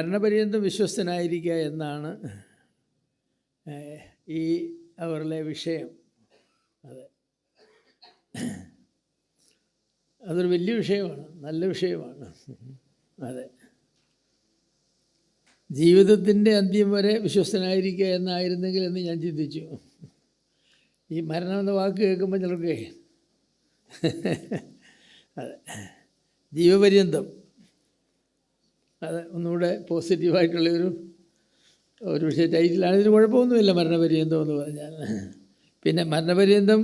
മരണപര്യന്തം വിശ്വസ്തനായിരിക്കുക എന്നാണ് ഈ അവരുടെ വിഷയം. അതൊരു വലിയ വിഷയമാണ്, നല്ല വിഷയമാണ്. അതെ, ജീവിതത്തിൻ്റെ അന്ത്യം വരെ വിശ്വസ്തനായിരിക്കുക എന്നായിരുന്നെങ്കിൽ എന്ന് ഞാൻ ചിന്തിച്ചു. ഈ മരണം എന്ന വാക്ക് കേൾക്കുമ്പോൾ ചിലർക്ക് അതെ, ജീവപര്യന്തം, അത് ഒന്നുകൂടെ പോസിറ്റീവായിട്ടുള്ളൊരു വിഷയ ടൈറ്റിലാണ്. ഇതിന് കുഴപ്പമൊന്നുമില്ല മരണപര്യന്തം എന്ന് പറഞ്ഞാൽ. പിന്നെ മരണപര്യന്തം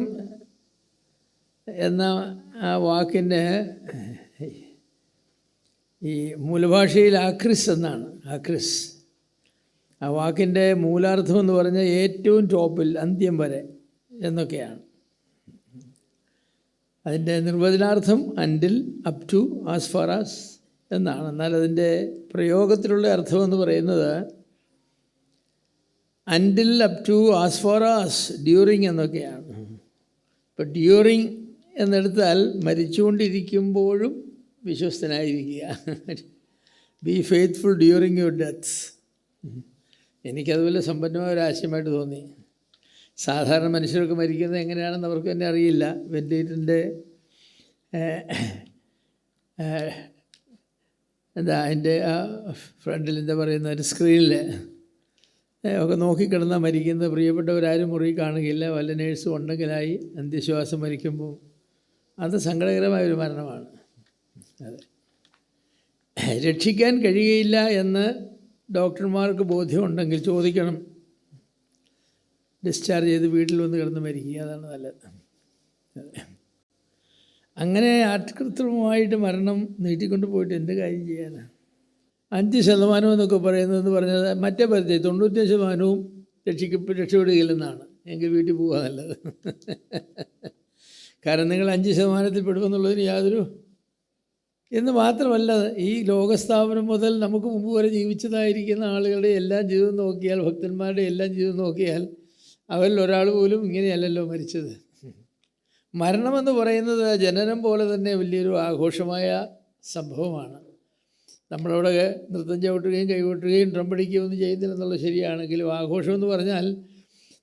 എന്ന ആ വാക്കിൻ്റെ ഈ മൂലഭാഷയിൽ ആക്രിസ് എന്നാണ്. ആക്രിസ് ആ വാക്കിൻ്റെ മൂലാർത്ഥം എന്ന് പറഞ്ഞാൽ ഏറ്റവും ടോപ്പിൽ, അന്ത്യം വരെ എന്നൊക്കെയാണ്. അതിൻ്റെ നിർവചനാർത്ഥം until, up to, as far as എന്നാണ്. എന്നാൽ അതിൻ്റെ പ്രയോഗത്തിലുള്ള അർത്ഥമെന്ന് പറയുന്നത് until, up to, as far as, during എന്നൊക്കെയാണ്. ഇപ്പോൾ ഡ്യൂറിങ് എന്നെടുത്താൽ മരിച്ചുകൊണ്ടിരിക്കുമ്പോഴും വിശ്വസ്തനായിരിക്കുക. Be faithful during your deaths. എനിക്കതുപോലെ സമ്പന്നമായ ഒരു ആശയമായിട്ട് തോന്നി. സാധാരണ മനുഷ്യർക്ക് മരിക്കുന്നത് എങ്ങനെയാണെന്ന് അവർക്ക് തന്നെ അറിയില്ല. വെൻറ്റിലേറ്ററിൻ്റെ അതിൻ്റെ ആ ഫ്രണ്ടിൽ എന്താ പറയുന്ന ഒരു സ്ക്രീനിൽ ഒക്കെ നോക്കിക്കിടന്നാൽ മരിക്കുന്നത് പ്രിയപ്പെട്ടവരാരും മുറി കാണുകയില്ല. വല്ല നേഴ്സും ഉണ്ടെങ്കിലായി അന്ത്യശ്വാസം മരിക്കുമ്പോൾ അത് സങ്കടകരമായൊരു മരണമാണ്. അതെ, രക്ഷിക്കാൻ കഴിയുകയില്ല എന്ന് ഡോക്ടർമാർക്ക് ബോധ്യമുണ്ടെങ്കിൽ ചോദിക്കണം, ഡിസ്ചാർജ് ചെയ്ത് വീട്ടിൽ വന്ന് കിടന്ന് മരിക്കുക, അതാണ് നല്ലത്. അങ്ങനെ ആത്കൃത്രിമമായിട്ട് മരണം നീട്ടിക്കൊണ്ട് പോയിട്ട് എന്ത് കാര്യം ചെയ്യാനാണ്? 5% എന്നൊക്കെ പറയുന്നതെന്ന് പറഞ്ഞത് മറ്റേ പരിധി 95% രക്ഷപ്പെടുകയില്ലെന്നാണ്. എങ്കിൽ വീട്ടിൽ പോവുക നല്ലത്. കാരണം നിങ്ങൾ 5% പെടുമെന്നുള്ളതിന് യാതൊരു എന്ന് മാത്രമല്ല, ഈ ലോകസ്ഥാപനം മുതൽ നമുക്ക് മുമ്പ് വരെ ജീവിച്ചതായിരിക്കുന്ന ആളുകളുടെ എല്ലാം ജീവിതം നോക്കിയാൽ, ഭക്തന്മാരുടെ എല്ലാം ജീവിതം നോക്കിയാൽ അവരിൽ ഒരാൾ പോലും ഇങ്ങനെയല്ലല്ലോ മരിച്ചത്. മരണമെന്ന് പറയുന്നത് ജനനം പോലെ തന്നെ വലിയൊരു ആഘോഷമായ സംഭവമാണ്. നമ്മളവിടെ നൃത്തം ചവിട്ടുകയും കൈകൊട്ടുകയും ഡ്രം പഠിക്കുകയും ഒന്നും ചെയ്യുന്നില്ലെന്നുള്ളത് ശരിയാണെങ്കിലും ആഘോഷമെന്ന് പറഞ്ഞാൽ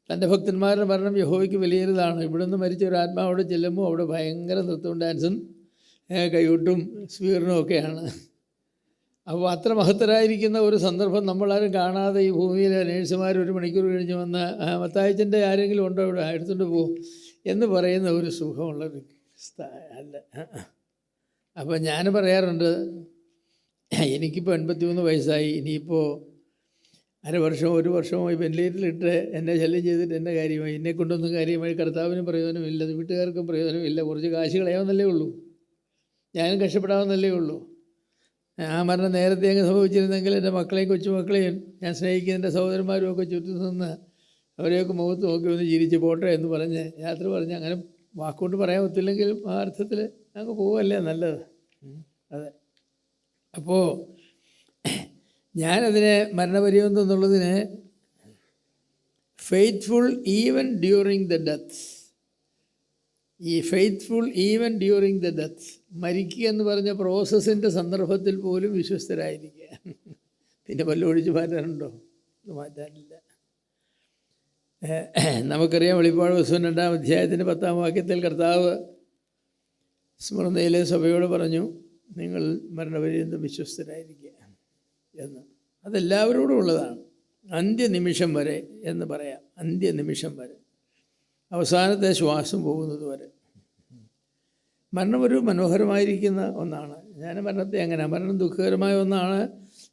തൻ്റെ ഭക്തന്മാരുടെ മരണം യഹോവയ്ക്ക് വലിയൊരിതാണ്. ഇവിടെ നിന്ന് മരിച്ച ഒരു ആത്മാവോടെ ചെല്ലുമ്പോൾ അവിടെ ഭയങ്കര നൃത്തവും ഡാൻസും കൈകൊട്ടും സ്വീകരണവും ഒക്കെയാണ്. അപ്പോൾ അത്ര മഹത്തരായിരിക്കുന്ന ഒരു സന്ദർഭം നമ്മളാരും കാണാതെ ഈ ഭൂമിയിലെ നേഴ്സുമാർ 1 മണിക്കൂർ കഴിഞ്ഞ് വന്ന് മത്തായിച്ചൻ്റെ ആരെങ്കിലും ഉണ്ടോ ഇവിടെ എടുത്തുകൊണ്ട് പോകും എന്ന് പറയുന്ന ഒരു സുഖമുള്ളൊരു അല്ല. അപ്പോൾ ഞാൻ പറയാറുണ്ട്, എനിക്കിപ്പോൾ 83 വയസ്സായി. ഇനിയിപ്പോൾ അരവർഷമോ 1 വർഷമോ ഈ വെന്റിലേറ്ററിലിട്ട് എന്നെ ശല്യം ചെയ്തിട്ട് എൻ്റെ കാര്യമായി, എന്നെക്കൊണ്ടൊന്നും കാര്യമായി കർത്താവിനും പ്രയോജനമില്ല, വീട്ടുകാർക്കും പ്രയോജനമില്ല. കുറച്ച് കാശ് കളയാമെന്നല്ലേ ഉള്ളൂ, ഞാനും കഷ്ടപ്പെടാമെന്നല്ലേ ഉള്ളൂ. ആ മരണം നേരത്തെ അങ്ങ് സംഭവിച്ചിരുന്നെങ്കിൽ എൻ്റെ മക്കളെയും കൊച്ചുമക്കളെയും ഞാൻ സ്നേഹിക്കുന്നതിൻ്റെ സഹോദരന്മാരും ഒക്കെ ചുറ്റും നിന്ന് അവരെയൊക്കെ മുഖത്ത് നോക്കി ഒന്ന് ചിരിച്ച് പോട്ടെ എന്ന് പറഞ്ഞ് യാത്ര പറഞ്ഞ്, അങ്ങനെ വാക്കുകൊണ്ട് പറയാൻ ഒത്തില്ലെങ്കിലും ആ അർത്ഥത്തിൽ ഞങ്ങൾക്ക് പോവല്ലേ നല്ലത്. അതെ, അപ്പോൾ ഞാനതിനെ മരണപര്യന്തം എന്നുള്ളതിന് faithful even during the death, ഈ faithful even during the death, മരിക്കുക എന്ന് പറഞ്ഞ പ്രോസസ്സിൻ്റെ സന്ദർഭത്തിൽ പോലും വിശ്വസ്തരായിരിക്കുക. പിന്നെ പല്ലൊഴിച്ച് മാറ്റാനുണ്ടോ? മാറ്റാനില്ല. നമുക്കറിയാം, വെളിപ്പാട് പുസ്തകം 2-ാം അധ്യായത്തിൻ്റെ 10-ാം വാക്യത്തിൽ കർത്താവ് സ്മൃതിയിലെ സഭയോട് പറഞ്ഞു, നിങ്ങൾ മരണപര്യന്തം വിശ്വസ്തരായിരിക്കുക എന്ന്. അതെല്ലാവരോടും ഉള്ളതാണ്. അന്ത്യനിമിഷം വരെ എന്ന് പറയാം, അന്ത്യനിമിഷം വരെ, അവസാനത്തെ ശ്വാസം പോകുന്നത് വരെ. മരണം ഒരു മനോഹരമായിരിക്കുന്ന ഒന്നാണ്. ഞാൻ മരണത്തെ അങ്ങനെ, മരണം ദുഃഖകരമായ ഒന്നാണ്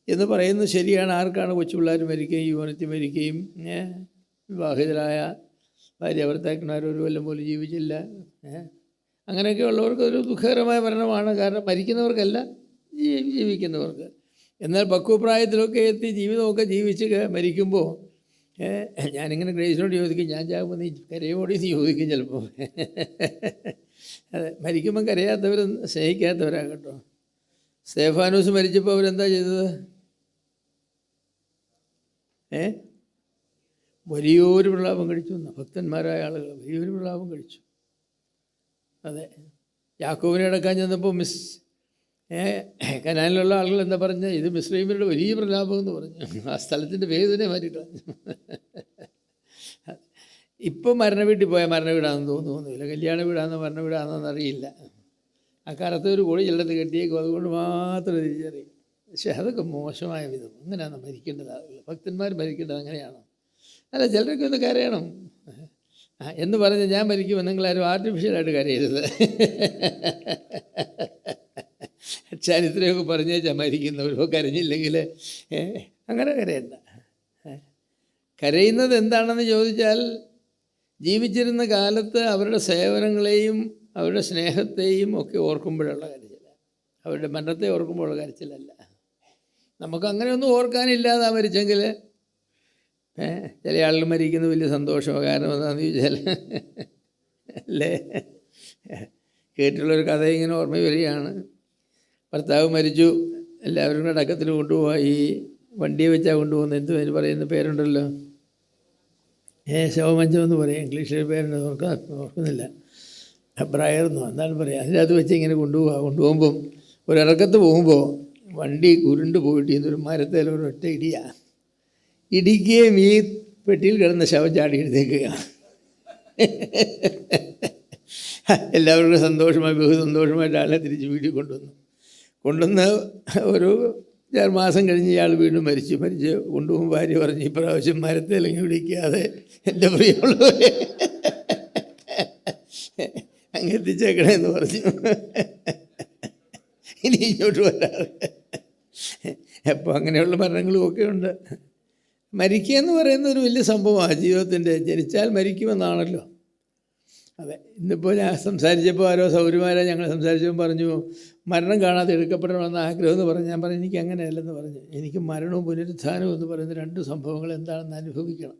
എന്ന് പറയുന്നത് ശരിയാണ്. ആർക്കാണ് കൊച്ചുപിള്ളേർ മരിക്കുകയും യുവനത്തി മരിക്കുകയും വിവാഹിതരായ ഭാര്യ ഭർത്താക്കന്മാർ 1 കൊല്ലം പോലും ജീവിച്ചില്ല, അങ്ങനെയൊക്കെ ഉള്ളവർക്ക് ഒരു ദുഃഖകരമായ മരണമാണ്. കാരണം മരിക്കുന്നവർക്കല്ല, ജീവിക്കുന്നവർക്ക്. എന്നാൽ പക്വപ്രായത്തിലൊക്കെ എത്തി ജീവിതമൊക്കെ ജീവിച്ച് മരിക്കുമ്പോൾ ഞാനിങ്ങനെ ഗ്രേസിനോട് ചോദിക്കും, ഞാൻ ചാകുമ്പോൾ നീ കരയോടി നീ ചോദിക്കും ചിലപ്പോൾ. അതെ, മരിക്കുമ്പം കരയാത്തവരും സ്നേഹിക്കാത്തവരാണ് കേട്ടോ. സ്തേഫാനോസ് മരിച്ചപ്പോൾ അവരെന്താ ചെയ്തത്? വലിയൊരു പ്രലാപം കഴിച്ചു. ഭക്തന്മാരായ ആളുകൾ വലിയൊരു പ്രലാപം കഴിച്ചു. അതെ, യാക്കോബിനെ അടക്കാൻ ചെന്നപ്പോൾ കനാനിലുള്ള ആളുകൾ എന്താ പറഞ്ഞാൽ, ഇത് മിസ്രൈമ്യരുടെ വലിയ പ്രലാപം എന്ന് പറഞ്ഞു. ആ സ്ഥലത്തിൻ്റെ പേര് തന്നെ മാറ്റിക്കളഞ്ഞു. ഇപ്പം മരണ വീട്ടിൽ പോയാൽ മരണ വീടാണെന്ന് തോന്നുന്നില്ല, കല്യാണ വീടാണെന്നോ മരണ വീടാണെന്നോ അറിയില്ല. ആ കാലത്ത് ഒരു കോഴി ചെല്ലത്ത് കെട്ടിയേക്കും, അതുകൊണ്ട് മാത്രം തിരിച്ചറിയും. പക്ഷേ അതൊക്കെ മോശമായ വിധം. അങ്ങനെയാണ് മരിക്കേണ്ടത്. ആളുകൾ ഭക്തന്മാർ മരിക്കേണ്ടത് അങ്ങനെയാണോ? അല്ല, ചിലരൊക്കെ ഒന്ന് കരയണം എന്ന് പറഞ്ഞ് ഞാൻ മരിക്കുമ്പോൾ നിങ്ങളാരും ആർട്ടിഫിഷ്യലായിട്ട് കരയരുത്. ചരിത്രമൊക്കെ പറഞ്ഞേച്ചാൽ മരിക്കുന്നവരോ കരഞ്ഞില്ലെങ്കിൽ അങ്ങനെ കരയണ്ട. കരയുന്നത് എന്താണെന്ന് ചോദിച്ചാൽ, ജീവിച്ചിരുന്ന കാലത്ത് അവരുടെ സേവനങ്ങളെയും അവരുടെ സ്നേഹത്തെയും ഒക്കെ ഓർക്കുമ്പോഴുള്ള കരച്ചില, അവരുടെ മരണത്തെ ഓർക്കുമ്പോഴുള്ള കരച്ചിലല്ല. നമുക്കങ്ങനെയൊന്നും ഓർക്കാനില്ലാതെ മരിച്ചെങ്കിൽ ചില ആളുകൾ മരിക്കുന്നത് വലിയ സന്തോഷമോ. കാരണം എന്താണെന്ന് ചോദിച്ചാൽ അല്ലേ, കേട്ടിട്ടുള്ളൊരു കഥ ഇങ്ങനെ ഓർമ്മ വരികയാണ്. ഭർത്താവ് മരിച്ചു, എല്ലാവരും കൂടെ അടക്കത്തിന് കൊണ്ടുപോകാൻ ഈ വണ്ടിയെ വെച്ചാൽ കൊണ്ടുപോകുന്നത്. എന്ത് അതിന് പറയുന്ന പേരുണ്ടല്ലോ, ശവമഞ്ചം എന്ന് പറയും. ഇംഗ്ലീഷിൽ പേരുണ്ട്, ഓർക്കുന്നില്ല. ബ്രയർന്നോ എന്താണ് പറയുക. അതിനകത്ത് വെച്ച് ഇങ്ങനെ കൊണ്ടുപോകുമ്പം ഒരിറക്കത്ത് പോകുമ്പോൾ വണ്ടി ഉരുണ്ട് പോയിട്ട് ഇതൊരു മരത്തേൽ ഒരൊറ്റ ഇടിയാണ്. ഇടിക്കുകയും ഈ പെട്ടിയിൽ കിടന്ന ശവം ചാടി എഴുതേക്കുകയാണ്. എല്ലാവർക്കും സന്തോഷമായി, ബഹു സന്തോഷമായിട്ട് ആളെ തിരിച്ച് വീട്ടിൽ കൊണ്ടുവന്ന് ഒരു 6 മാസം കഴിഞ്ഞ് ഇയാൾ വീണ്ടും മരിച്ച് കൊണ്ടുപോകും. ഭാര്യ പറഞ്ഞ്, ഇപ്രാവശ്യം മരത്തേലെങ്കിൽ വിളിക്കാതെ എൻ്റെ പ്രിയമുള്ളവരെ അങ്ങ് എത്തിച്ചേക്കണേന്ന് പറഞ്ഞു. ഇനി ഇങ്ങോട്ട് വരാറ്. അപ്പോൾ അങ്ങനെയുള്ള മരണങ്ങളുമൊക്കെ ഉണ്ട്. മരിക്കുക എന്ന് പറയുന്ന ഒരു വലിയ സംഭവമാണ് ജീവിതത്തിൻ്റെ. ജനിച്ചാൽ മരിക്കുമെന്നാണല്ലോ. അതെ, ഇന്നിപ്പോൾ ഞാൻ സംസാരിച്ചപ്പോൾ ആരോ സൗകര്യമാരോ ഞങ്ങൾ സംസാരിച്ചപ്പോൾ പറഞ്ഞു, മരണം കാണാതെ എടുക്കപ്പെടണമെന്ന് ആഗ്രഹം എന്ന് പറഞ്ഞു. ഞാൻ പറഞ്ഞു, എനിക്ക് അങ്ങനെയല്ലെന്ന് പറഞ്ഞു. എനിക്ക് മരണവും പുനരുത്ഥാനവും എന്ന് പറയുന്ന 2 സംഭവങ്ങൾ എന്താണെന്ന് അനുഭവിക്കണം.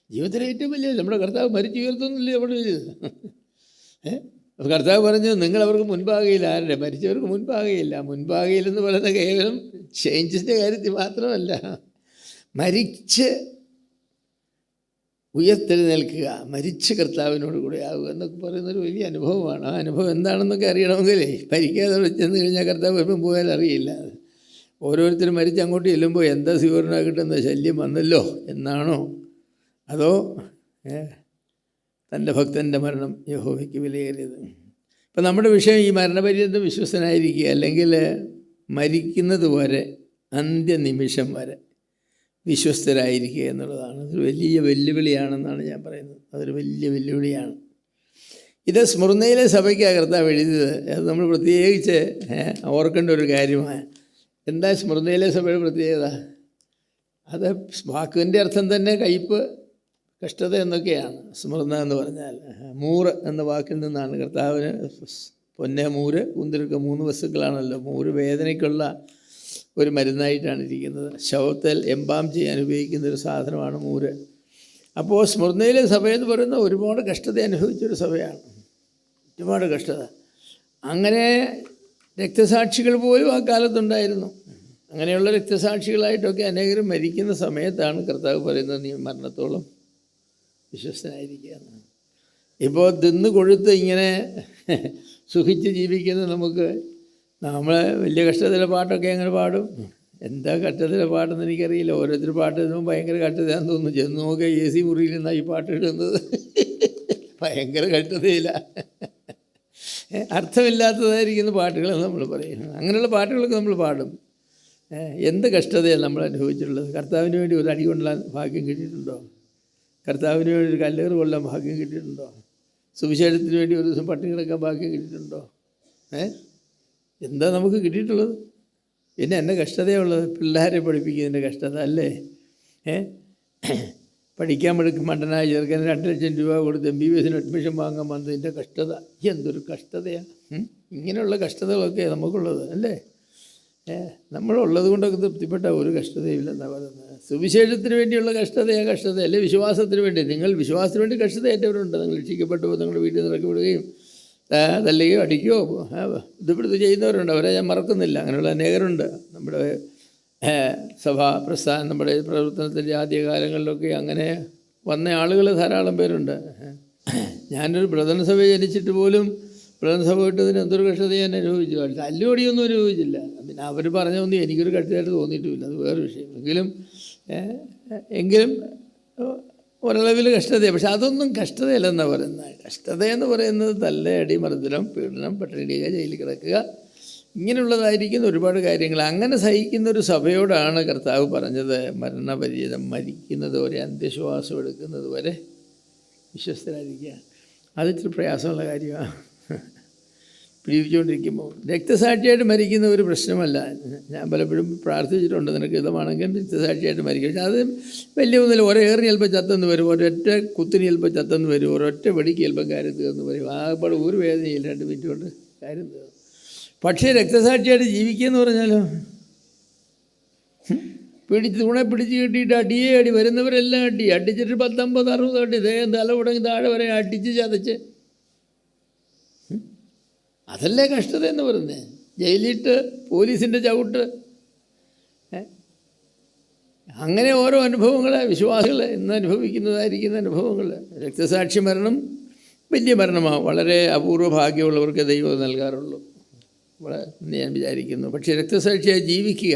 ജീവിതത്തിലെ ഏറ്റവും വലിയ, നമ്മുടെ കർത്താവ് മരിച്ചു ഉയർത്തുന്നില്ലേ നമ്മുടെ വലിയത്. കർത്താവ് പറഞ്ഞു, നിങ്ങളവർക്ക് മുൻപാകയില്ല. ആരുടെ? മരിച്ചവർക്ക് മുൻപാകയില്ല. മുൻപാകയില്ലെന്ന് പറയുന്ന കേവലം ചേഞ്ചസിൻ്റെ കാര്യത്തിൽ മാത്രമല്ല, മരിച്ച് ഉയർത്തെഴുന്നേൽക്കുക, മരിച്ച് കർത്താവിനോട് കൂടെ ആവുക എന്നൊക്കെ പറയുന്നൊരു വലിയ അനുഭവമാണ്. ആ അനുഭവം എന്താണെന്നൊക്കെ അറിയണമെങ്കിലേ മരിക്കാതെ ചെന്ന് കഴിഞ്ഞാൽ കർത്താവ് വരുമ്പം പോയാൽ അറിയില്ല. ഓരോരുത്തരും മരിച്ച് അങ്ങോട്ട് ചെല്ലുമ്പോൾ എന്താ സ്വീകരണം കിട്ടുന്ന ശല്യം വന്നല്ലോ എന്നാണോ, അതോ തൻ്റെ ഭക്തൻ്റെ മരണം യഹോവയ്ക്ക് വിലയേറിയത്. ഇപ്പം നമ്മുടെ വിഷയം ഈ മരണപര്യന്തം വിശ്വസ്തനായിരിക്കുക, അല്ലെങ്കിൽ മരിക്കുന്നത് വരെ, അന്ത്യനിമിഷം വരെ വിശ്വസ്തരായിരിക്കുക എന്നുള്ളതാണ്. അതൊരു വലിയ വെല്ലുവിളിയാണെന്നാണ് ഞാൻ പറയുന്നത്. അതൊരു വലിയ വെല്ലുവിളിയാണ്. ഇത് സ്മുർന്നയിലെ സഭയ്ക്കാണ് കർത്താവ് എഴുതിയത്. അത് നമ്മൾ പ്രത്യേകിച്ച് ഓർക്കേണ്ട ഒരു കാര്യമാണ്. എന്താ സ്മുർന്നയിലെ സഭയുടെ പ്രത്യേകത? അത് വാക്കിൻ്റെ അർത്ഥം തന്നെ കയ്പ്, കഷ്ടത എന്നൊക്കെയാണ്. സ്മുർന്ന എന്ന് പറഞ്ഞാൽ മൂറ് എന്ന വാക്കിൽ നിന്നാണ്. കർത്താവിന് പൊന്നെ, മൂര്, കുന്തിരുക്ക 3 വസ്തുക്കളാണല്ലോ. മൂര് വേദനയ്ക്കുള്ള ഒരു മരുന്നായിട്ടാണ് ഇരിക്കുന്നത്. ശവത്തിൽ എംബാം ചെയ്യാൻ ഉപയോഗിക്കുന്നൊരു സാധനമാണ് മൂര്. അപ്പോൾ സ്മുർന്നയിലെ സഭയെന്ന് പറയുന്ന ഒരുപാട് കഷ്ടത അനുഭവിച്ചൊരു സഭയാണ്. ഒരുപാട് കഷ്ടത. അങ്ങനെ രക്തസാക്ഷികൾ പോലും ആ കാലത്തുണ്ടായിരുന്നു. അങ്ങനെയുള്ള രക്തസാക്ഷികളായിട്ടൊക്കെ അനേകരും മരിക്കുന്ന സമയത്താണ് കർത്താവ് പറയുന്നത്, നീ മരണത്തോളം വിശ്വസ്തനായിരിക്കുക. ഇപ്പോൾ തിന്ന് കൊഴുത്ത് ഇങ്ങനെ സുഖിച്ച് ജീവിക്കുന്ന നമുക്ക്, നമ്മൾ വലിയ കഷ്ടത്തിലെ പാട്ടൊക്കെ എങ്ങനെ പാടും? എന്താ കഷ്ടത്തിലെ പാട്ടെന്ന് എനിക്കറിയില്ല. ഓരോരുത്തർ പാട്ട് ഇടുമ്പോൾ ഭയങ്കര കഷ്ടതയാണെന്ന് തോന്നുന്നു. ചെന്ന് നോക്കുക, AC മുറിയിൽ നിന്നാണ് ഈ പാട്ട് ഇടുന്നത്. ഭയങ്കര കഷ്ടതയില്ല, അർത്ഥമില്ലാത്തതായിരിക്കുന്ന പാട്ടുകളെന്ന് നമ്മൾ പറയും. അങ്ങനെയുള്ള പാട്ടുകളൊക്കെ നമ്മൾ പാടും. എന്ത് കഷ്ടതയാണ് നമ്മൾ അനുഭവിച്ചിട്ടുള്ളത്. കർത്താവിന് വേണ്ടി ഒരു അടി കൊള്ളാൻ ഭാഗ്യം കിട്ടിയിട്ടുണ്ടോ? കർത്താവിന് വേണ്ടി ഒരു കല്ലേറ് കൊള്ളാൻ ഭാഗ്യം കിട്ടിയിട്ടുണ്ടോ? സുവിശേഷത്തിന് വേണ്ടി ഒരു ദിവസം പട്ടിണി കിടക്കാൻ ഭാഗ്യം കിട്ടിയിട്ടുണ്ടോ? എന്താ നമുക്ക് കിട്ടിയിട്ടുള്ളത്? പിന്നെ എന്നെ കഷ്ടതയുള്ളത് പിള്ളേരെ പഠിപ്പിക്കുന്നതിൻ്റെ കഷ്ടത അല്ലേ? പഠിക്കാൻ മണ്ടനായ ചെറുക്കന് 2 ലക്ഷം രൂപ കൊടുത്ത് MBBS അഡ്മിഷൻ വാങ്ങാൻ വന്നതിൻ്റെ കഷ്ടത. എന്തൊരു കഷ്ടതയാണ്! ഇങ്ങനെയുള്ള കഷ്ടതകളൊക്കെ നമുക്കുള്ളത് അല്ലേ? നമ്മളുള്ളത് കൊണ്ടൊക്കെ തൃപ്തിപ്പെട്ട ഒരു കഷ്ടതയില്ലെന്നാണ് പറയുന്നത്. സുവിശേഷത്തിന് വേണ്ടിയുള്ള കഷ്ടതയാണ് കഷ്ടത, അല്ലേ? വിശ്വാസത്തിന് വേണ്ടി, നിങ്ങൾ വിശ്വാസത്തിന് വേണ്ടി കഷ്ടത ഏറ്റവരുണ്ട്. നിങ്ങൾ രക്ഷിക്കപ്പെട്ടു നിങ്ങളുടെ വീട്ടിൽ നിന്ന് ഇറക്കി വിടുകയും തല്ലുകയോ അടിക്കുകയോ ബുദ്ധിപ്പെടുത്ത് ചെയ്യുന്നവരുണ്ട്. അവരെ ഞാൻ മറക്കുന്നില്ല. അങ്ങനെയുള്ള അനേകരുണ്ട്. നമ്മുടെ സഭാ പ്രസ്ഥാനം, നമ്മുടെ പ്രവർത്തനത്തിൻ്റെ ആദ്യകാലങ്ങളിലൊക്കെ അങ്ങനെ വന്ന ആളുകൾ ധാരാളം പേരുണ്ട്. ഞാനൊരു ബ്രദർ സഭ ജനിച്ചിട്ട് പോലും പ്രധാന സഭ വിട്ടതിന് എന്തൊരു കഷ്ടത ഞാൻ അനുഭവിച്ചു. തല്ലുപടിയൊന്നും അനുഭവിച്ചില്ല. പിന്നെ അവർ പറഞ്ഞൊന്നും എനിക്കൊരു കഷ്ടമായിട്ട് തോന്നിയിട്ടുമില്ല, അത് വേറെ വിഷയം. എങ്കിലും ഒരളവിൽ കഷ്ടതയാണ്. പക്ഷെ അതൊന്നും കഷ്ടതയല്ലെന്നാണ് പറയുന്നത്. കഷ്ടതയെന്ന് പറയുന്നത് തല്ലടി, മർദ്ദനം, പീഡനം, പട്ടിണിക, ജയിലിൽ കിടക്കുക, ഇങ്ങനെയുള്ളതായിരിക്കുന്ന ഒരുപാട് കാര്യങ്ങൾ. അങ്ങനെ സഹിക്കുന്ന ഒരു സഭയോടാണ് കർത്താവ് പറഞ്ഞത് മരണപര്യന്തം, മരിക്കുന്നത് വരെ, അന്ത്യശ്വാസം എടുക്കുന്നത് വരെ വിശ്വസ്തരായിരിക്കുക. അതിച്ചിരി പ്രയാസമുള്ള കാര്യമാണ്. ജീവിച്ചുകൊണ്ടിരിക്കുമ്പോൾ രക്തസാക്ഷിയായിട്ട് മരിക്കുന്ന ഒരു പ്രശ്നമല്ല. ഞാൻ പലപ്പോഴും പ്രാർത്ഥിച്ചിട്ടുണ്ട്, നിനക്ക് ഇതമാണെങ്കിൽ രക്തസാക്ഷിയായിട്ട് മരിക്കും. പക്ഷെ അത് വലിയ ഒന്നുമില്ല. ഒരേറിന് ചിലപ്പോൾ ചത്തെന്ന് വരും, ഒരൊറ്റ കുത്തിന് ചിലപ്പോൾ ചത്തെന്ന് വരും, ഒരൊറ്റ വെടിക്ക് ചിലപ്പോൾ കാര്യം തീർന്ന് വരും. ആകപ്പാട് ഒരു വേദനയില്ല, 2 മിനിറ്റ് കൊണ്ട് കാര്യം തീർന്നു. പക്ഷേ രക്തസാക്ഷിയായിട്ട് ജീവിക്കുക എന്ന് പറഞ്ഞാലോ, തുണെ പിടിച്ച് കിട്ടിയിട്ട് അടിയേ അടി, വരുന്നവരെല്ലാം അടിച്ചിട്ട് 10, 50, 60 അടി, ദേഹം തല തുടങ്ങി താഴെ വരെ അടിച്ച് ചതച്ച്. അതല്ലേ കഷ്ടത എന്ന് പറയുന്നത്. ജയിലിട്ട്, പോലീസിൻ്റെ ചവിട്ട്, അങ്ങനെ ഓരോ അനുഭവങ്ങൾ വിശ്വാസികൾ ഇന്ന് അനുഭവിക്കുന്നതായിരിക്കുന്ന അനുഭവങ്ങൾ. രക്തസാക്ഷി മരണം വലിയ മരണമാണ്. വളരെ അപൂർവ ഭാഗ്യമുള്ളവർക്ക് ദൈവം നൽകാറുള്ളൂ, ഞാൻ വിചാരിക്കുന്നു. പക്ഷേ രക്തസാക്ഷിയായി ജീവിക്കുക,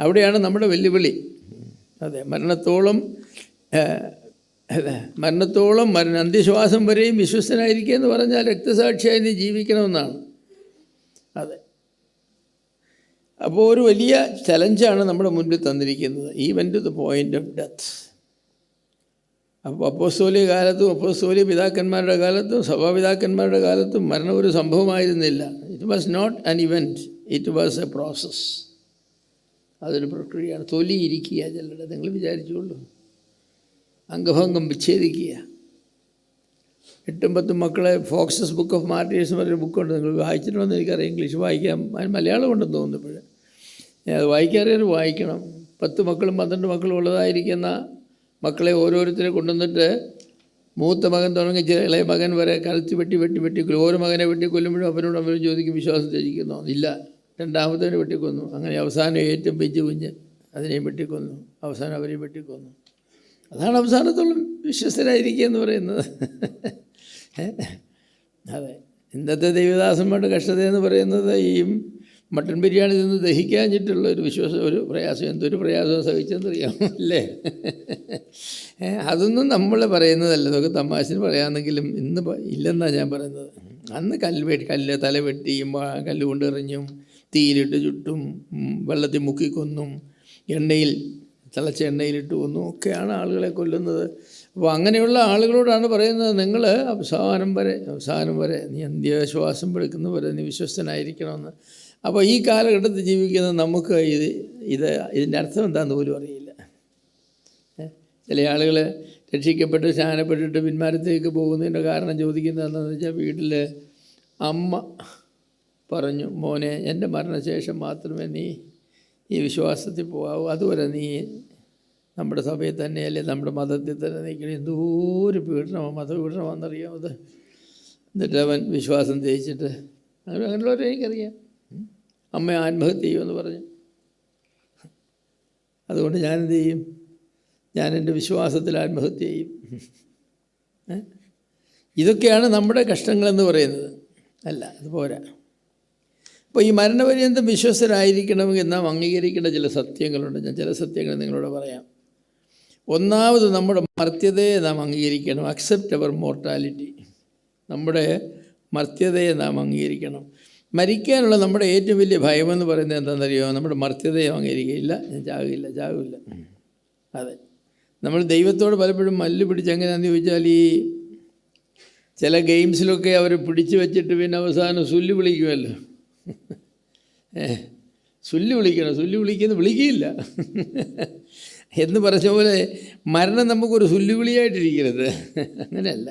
അവിടെയാണ് നമ്മുടെ വെല്ലുവിളി. അതെ, മരണത്തോളം അന്ത്യശ്വാസം വരെയും വിശ്വസ്തനായിരിക്കുക എന്ന് പറഞ്ഞാൽ രക്തസാക്ഷിയായി നീ ജീവിക്കണമെന്നാണ്. അതെ, അപ്പോൾ ഒരു വലിയ ചലഞ്ചാണ് നമ്മുടെ മുന്നിൽ തന്നിരിക്കുന്നത്, even to the point of death. അപ്പോൾ അപ്പോസ്തോലിക കാലത്തും അപ്പോസ്തോലിക പിതാക്കന്മാരുടെ കാലത്തും സഭാപിതാക്കന്മാരുടെ കാലത്തും മരണം ഒരു സംഭവമായിരുന്നില്ല. It was not an event, it was a process. അതൊരു പ്രക്രിയയാണ്. തൊലി ഇരിക്കുക, ചിലരുടെ നിങ്ങൾ വിചാരിച്ചുള്ളൂ, അംഗഭംഗം വിച്ഛേദിക്കുക. 8 10 മക്കളെ ഫോക്സസ് ബുക്ക് ഓഫ് മാർട്ടേഴ്സ് എന്ന് പറഞ്ഞൊരു ബുക്കുണ്ട്, നിങ്ങൾ വായിച്ചിട്ടുണ്ടെന്ന് എനിക്കറിയാം. ഇംഗ്ലീഷ് വായിക്കാം, മലയാളം ഉണ്ടെന്ന് തോന്നുന്നു. ഇപ്പോഴും അത് വായിക്കാറിയാൽ വായിക്കണം. 10 മക്കളും 12 മക്കളും ഉള്ളതായിരിക്കുന്ന മക്കളെ ഓരോരുത്തരെ കൊണ്ടുവന്നിട്ട് മൂത്ത മകൻ തുടങ്ങി ഇളയ മകൻ വരെ കരച്ച് വെട്ടി ഓരോ മകനെ വെട്ടിക്കൊല്ലുമ്പോഴും അവരും ചോദിക്കും വിശ്വാസം ത്യജിക്കുന്നോ? ഇല്ല. രണ്ടാമത്തേനെ വെട്ടിക്കൊന്നു. അങ്ങനെ അവസാനം ഏറ്റവും പിഞ്ച് കുഞ്ഞ് അതിനെയും വെട്ടിക്കൊന്നു. അവസാനം അവരെയും വെട്ടിക്കൊന്നു. അതാണ് അവസാനത്തോളം വിശ്വസ്തരായിരിക്കുക എന്ന് പറയുന്നത്. അതെ, ഇന്നത്തെ ദൈവദാസന്മാരുടെ കഷ്ടതയെന്ന് പറയുന്നത് ഈ മട്ടൻ ബിരിയാണി നിന്ന് ദഹിക്കാഞ്ഞിട്ടുള്ള ഒരു പ്രയാസം. എന്തൊരു പ്രയാസം സഹിച്ചെന്നറിയാം അല്ലേ? അതൊന്നും നമ്മൾ പറയുന്നതല്ല, അതൊക്കെ തമാശന് പറയാമെന്നെങ്കിലും ഇന്ന് ഇല്ലെന്നാണ് ഞാൻ പറയുന്നത്. അന്ന് കല്ല് തല വെട്ടിയും കല്ലുകൊണ്ട് എറിഞ്ഞും തീയിലിട്ട് ചുട്ടും വെള്ളത്തിൽ മുക്കിക്കൊന്നും തിളച്ച എണ്ണയിലിട്ട് കൊന്നും ഒക്കെയാണ് ആളുകളെ കൊല്ലുന്നത്. അപ്പോൾ അങ്ങനെയുള്ള ആളുകളോടാണ് പറയുന്നത്, നിങ്ങൾ അവസാനം വരെ നീ അന്ത്യശ്വാസം എടുക്കുന്നവരെ നീ വിശ്വസ്തനായിരിക്കണമെന്ന്. അപ്പോൾ ഈ കാലഘട്ടത്തിൽ ജീവിക്കുന്ന നമുക്ക് ഇതിൻ്റെ അർത്ഥം എന്താണെന്ന് പോലും അറിയില്ല. ചില ആളുകൾ രക്ഷിക്കപ്പെട്ട് സ്നാനപ്പെട്ടിട്ട് പിന്മാരത്തേക്ക് പോകുന്നതിൻ്റെ കാരണം ചോദിക്കുന്നത് എന്താണെന്ന് വെച്ചാൽ, വീട്ടിൽ അമ്മ പറഞ്ഞു, മോനെ എൻ്റെ മരണശേഷം മാത്രമേ നീ ഈ വിശ്വാസത്തിൽ പോകാവൂ, അതുവരെ നീ നമ്മുടെ സഭയിൽ തന്നെ അല്ലേ നമ്മുടെ മതത്തിൽ തന്നെ നിൽക്കണം. എന്തോ ഒരു പീഡനമാണ്, മതപീഡനമാണെന്നറിയാമത്. എന്നിട്ട് അവൻ വിശ്വാസം ത്യജിച്ചിട്ട് അങ്ങനെയുള്ളവരെ എനിക്കറിയാം. അമ്മ ആത്മഹത്യ ചെയ്യുമെന്ന് പറഞ്ഞു. അതുകൊണ്ട് ഞാനെന്ത് ചെയ്യും? ഞാൻ എൻ്റെ വിശ്വാസത്തിൽ ആത്മഹത്യ ചെയ്യും. ഇതൊക്കെയാണ് നമ്മുടെ കഷ്ടങ്ങളെന്ന് പറയുന്നത്. അല്ല, അതുപോരാ. അപ്പോൾ ഈ മരണപര്യന്തം വിശ്വസ്തരായിരിക്കണമെങ്കിൽ നാം അംഗീകരിക്കേണ്ട ചില സത്യങ്ങളുണ്ട്. ഞാൻ ചില സത്യങ്ങൾ നിങ്ങളോട് പറയാം. ഒന്നാമത്, നമ്മുടെ മർത്യതയെ നാം അംഗീകരിക്കണം. അക്സെപ്റ്റ് അവർ മോർട്ടാലിറ്റി. നമ്മുടെ മർത്യതയെ നാം അംഗീകരിക്കണം. മരിക്കാനുള്ള നമ്മുടെ ഏറ്റവും വലിയ ഭയമെന്ന് പറയുന്നത് എന്താണെന്നറിയോ? നമ്മുടെ മർത്യതയെ അംഗീകരിക്കുകയില്ല. ഞാൻ ചാകില്ല. അതെ, നമ്മൾ ദൈവത്തോട് പലപ്പോഴും മല്ല് പിടിച്ച് എങ്ങനെയാണെന്ന് ചോദിച്ചാൽ, ഈ ചില ഗെയിംസിലൊക്കെ അവർ പിടിച്ചു വെച്ചിട്ട് പിന്നെ അവസാനം സുല്ല് വിളിക്കുമല്ലോ. സുല്ല് വിളിക്കുകയില്ല എന്ന് പറഞ്ഞ പോലെ മരണം നമുക്കൊരു സുല്ലുവിളിയായിട്ടിരിക്കരുത്. അങ്ങനെയല്ല.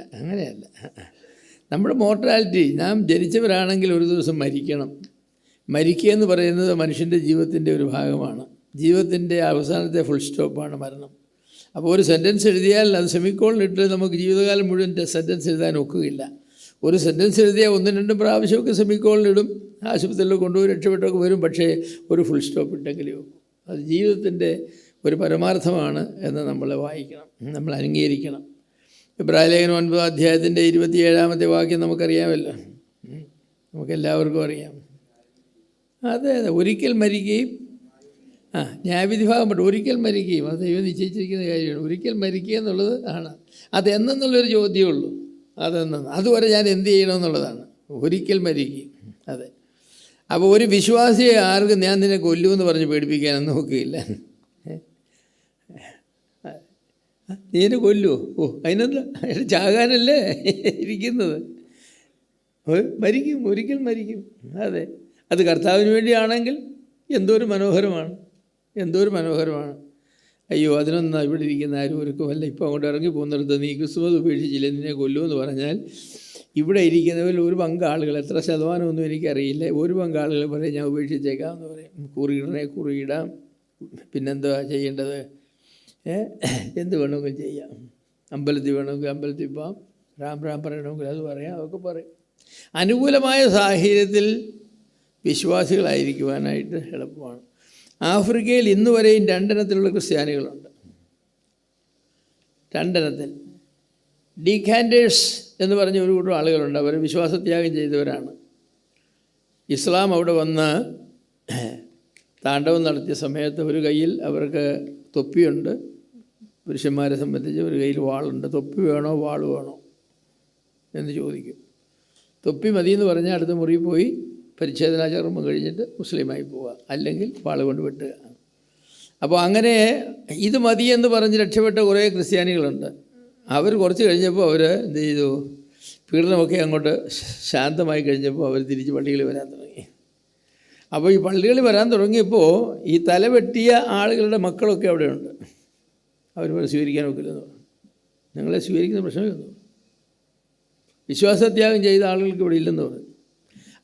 നമ്മുടെ മോർട്ടാലിറ്റി, നാം ജനിച്ചവരാണെങ്കിൽ ഒരു ദിവസം മരിക്കണം. മരിക്കുക എന്ന് പറയുന്നത് മനുഷ്യൻ്റെ ജീവിതത്തിൻ്റെ ഒരു ഭാഗമാണ്. ജീവിതത്തിൻ്റെ അവസാനത്തെ ഫുൾ സ്റ്റോപ്പാണ് മരണം. അപ്പോൾ ഒരു സെൻറ്റൻസ് എഴുതിയാൽ അത് സെമിക്കോളിനിട്ട് നമുക്ക് ജീവിതകാലം മുഴുവൻ സെൻറ്റൻസ് എഴുതാൻ ഒക്കുകയില്ല. ഒരു സെൻറ്റൻസ് എഴുതിയാൽ 1-2 പ്രാവശ്യമൊക്കെ സെമിക്കോളിനിടും, ആശുപത്രിയിൽ കൊണ്ടുപോയി രക്ഷപ്പെട്ടൊക്കെ വരും. പക്ഷേ ഒരു ഫുൾ സ്റ്റോപ്പ് ഇട്ടെങ്കിലും ഒക്കും. അത് ജീവിതത്തിൻ്റെ ഒരു പരമാർത്ഥമാണ് എന്ന് നമ്മൾ വായിക്കണം, നമ്മൾ അംഗീകരിക്കണം. ഇബ്രാഹിം ലേഖനം 9-ാം അധ്യായത്തിൻ്റെ 27-ാമത്തെ വാക്യം നമുക്കറിയാമല്ലോ. നമുക്കെല്ലാവർക്കും അറിയാം. അതെ, ഒരിക്കൽ മരിക്കുകയും ന്യായവിധി ഭാഗം പെട്ടു ഒരിക്കൽ മരിക്കുകയും, അത് ദൈവം നിശ്ചയിച്ചിരിക്കുന്ന കാര്യമാണ്. ഒരിക്കൽ മരിക്കുക എന്നുള്ളത് ആണ്. അതെന്നെന്നുള്ളൊരു ചോദ്യമേ ഉള്ളൂ. അതുവരെ ഞാൻ എന്ത് ചെയ്യണമെന്നുള്ളതാണ്. ഒരിക്കൽ മരിക്കുകയും. അതെ. അപ്പോൾ ഒരു വിശ്വാസിയെ ആർക്കും ഞാൻ നിന്നെ കൊല്ലുമെന്ന് പറഞ്ഞ് പേടിപ്പിക്കാനൊന്നും നോക്കുകയില്ല. നീ എന്നെ കൊല്ലുമോ? അതിനെന്താ, അയാൾ ചാകാനല്ലേ ഇരിക്കുന്നത്. മരിക്കും, ഒരിക്കൽ മരിക്കും. അതെ, അത് കർത്താവിന് വേണ്ടിയാണെങ്കിൽ എന്തോരു മനോഹരമാണ്, എന്തോരു മനോഹരമാണ്. അയ്യോ, അതിനൊന്നും ഇവിടെ ഇരിക്കുന്ന ആരും ഒരുക്കുമല്ല. ഇപ്പോൾ അങ്ങോട്ട് ഇറങ്ങി പോകുന്നിടത്ത് നീ ക്രിസ്തുമസ് ഉപേക്ഷിച്ചില്ല, നിന്നെ കൊല്ലുമെന്ന് പറഞ്ഞാൽ ഇവിടെ ഇരിക്കുന്നവരിൽ ഒരു പങ്കാളുകൾ, എത്ര ശതമാനമൊന്നും എനിക്കറിയില്ല, ഒരു പങ്കാളുകൾ പറയും ഞാൻ ഉപേക്ഷിച്ചേക്കാമെന്ന് പറയും. കുറിയിടണേ കുറിയിടാം, പിന്നെന്താ ചെയ്യേണ്ടത്, എന്ത് വേണമെങ്കിലും ചെയ്യാം. അമ്പലത്തിൽ വേണമെങ്കിൽ അമ്പലത്തിൽ പോകാം, രാം പറയണമെങ്കിൽ അത് പറയാം, അതൊക്കെ പറയും. അനുകൂലമായ സാഹചര്യത്തിൽ വിശ്വാസികളായിരിക്കുവാനായിട്ട് എളുപ്പമാണ്. ആഫ്രിക്കയിൽ ഇന്ന് വരെയും 2 ഇനത്തിലുള്ള ക്രിസ്ത്യാനികളുണ്ട്. 2 ഇനത്തിൽ. ഡീക്കാൻഡേഴ്സ് എന്ന് പറഞ്ഞ ഒരു കൂട്ടം ആളുകളുണ്ട്. അവർ വിശ്വാസത്യാഗം ചെയ്തവരാണ്. ഇസ്ലാം അവിടെ വന്ന് താണ്ഡവം നടത്തിയ സമയത്ത് ഒരു കയ്യിൽ അവർക്ക് തൊപ്പിയുണ്ട്, പുരുഷന്മാരെ സംബന്ധിച്ച് ഒരു കയ്യിൽ വാളുണ്ട്. തൊപ്പി വേണോ വാൾ വേണോ എന്ന് ചോദിക്കും. തൊപ്പി മതിയെന്ന് പറഞ്ഞാൽ അടുത്ത മുറിയിൽ പോയി പരിച്ഛേദനാചർമ്മം കഴിഞ്ഞിട്ട് മുസ്ലിമായി പോവുക, അല്ലെങ്കിൽ വാൾ കൊണ്ട് വെട്ടുക. അപ്പോൾ അങ്ങനെ ഇത് മതിയെന്ന് പറഞ്ഞ് രക്ഷപ്പെട്ട കുറേ ക്രിസ്ത്യാനികളുണ്ട്. അവർ കുറച്ച് കഴിഞ്ഞപ്പോൾ അവർ എന്ത് ചെയ്തു, പീഡനമൊക്കെ അങ്ങോട്ട് ശാന്തമായി കഴിഞ്ഞപ്പോൾ അവർ തിരിച്ച് പള്ളികളിൽ വരാൻ തുടങ്ങി. അപ്പോൾ ഈ പള്ളികളിൽ വരാൻ തുടങ്ങിയപ്പോൾ ഈ തല വെട്ടിയ ആളുകളുടെ മക്കളൊക്കെ അവിടെയുണ്ട്. അവർ സ്വീകരിക്കാനൊക്കില്ലെന്ന് പറഞ്ഞു. ഞങ്ങളെ സ്വീകരിക്കുന്ന പ്രശ്നമേ ഒന്നും, വിശ്വാസത്യാഗം ചെയ്ത ആളുകൾക്ക് ഇവിടെ ഇല്ലെന്ന് പറഞ്ഞു.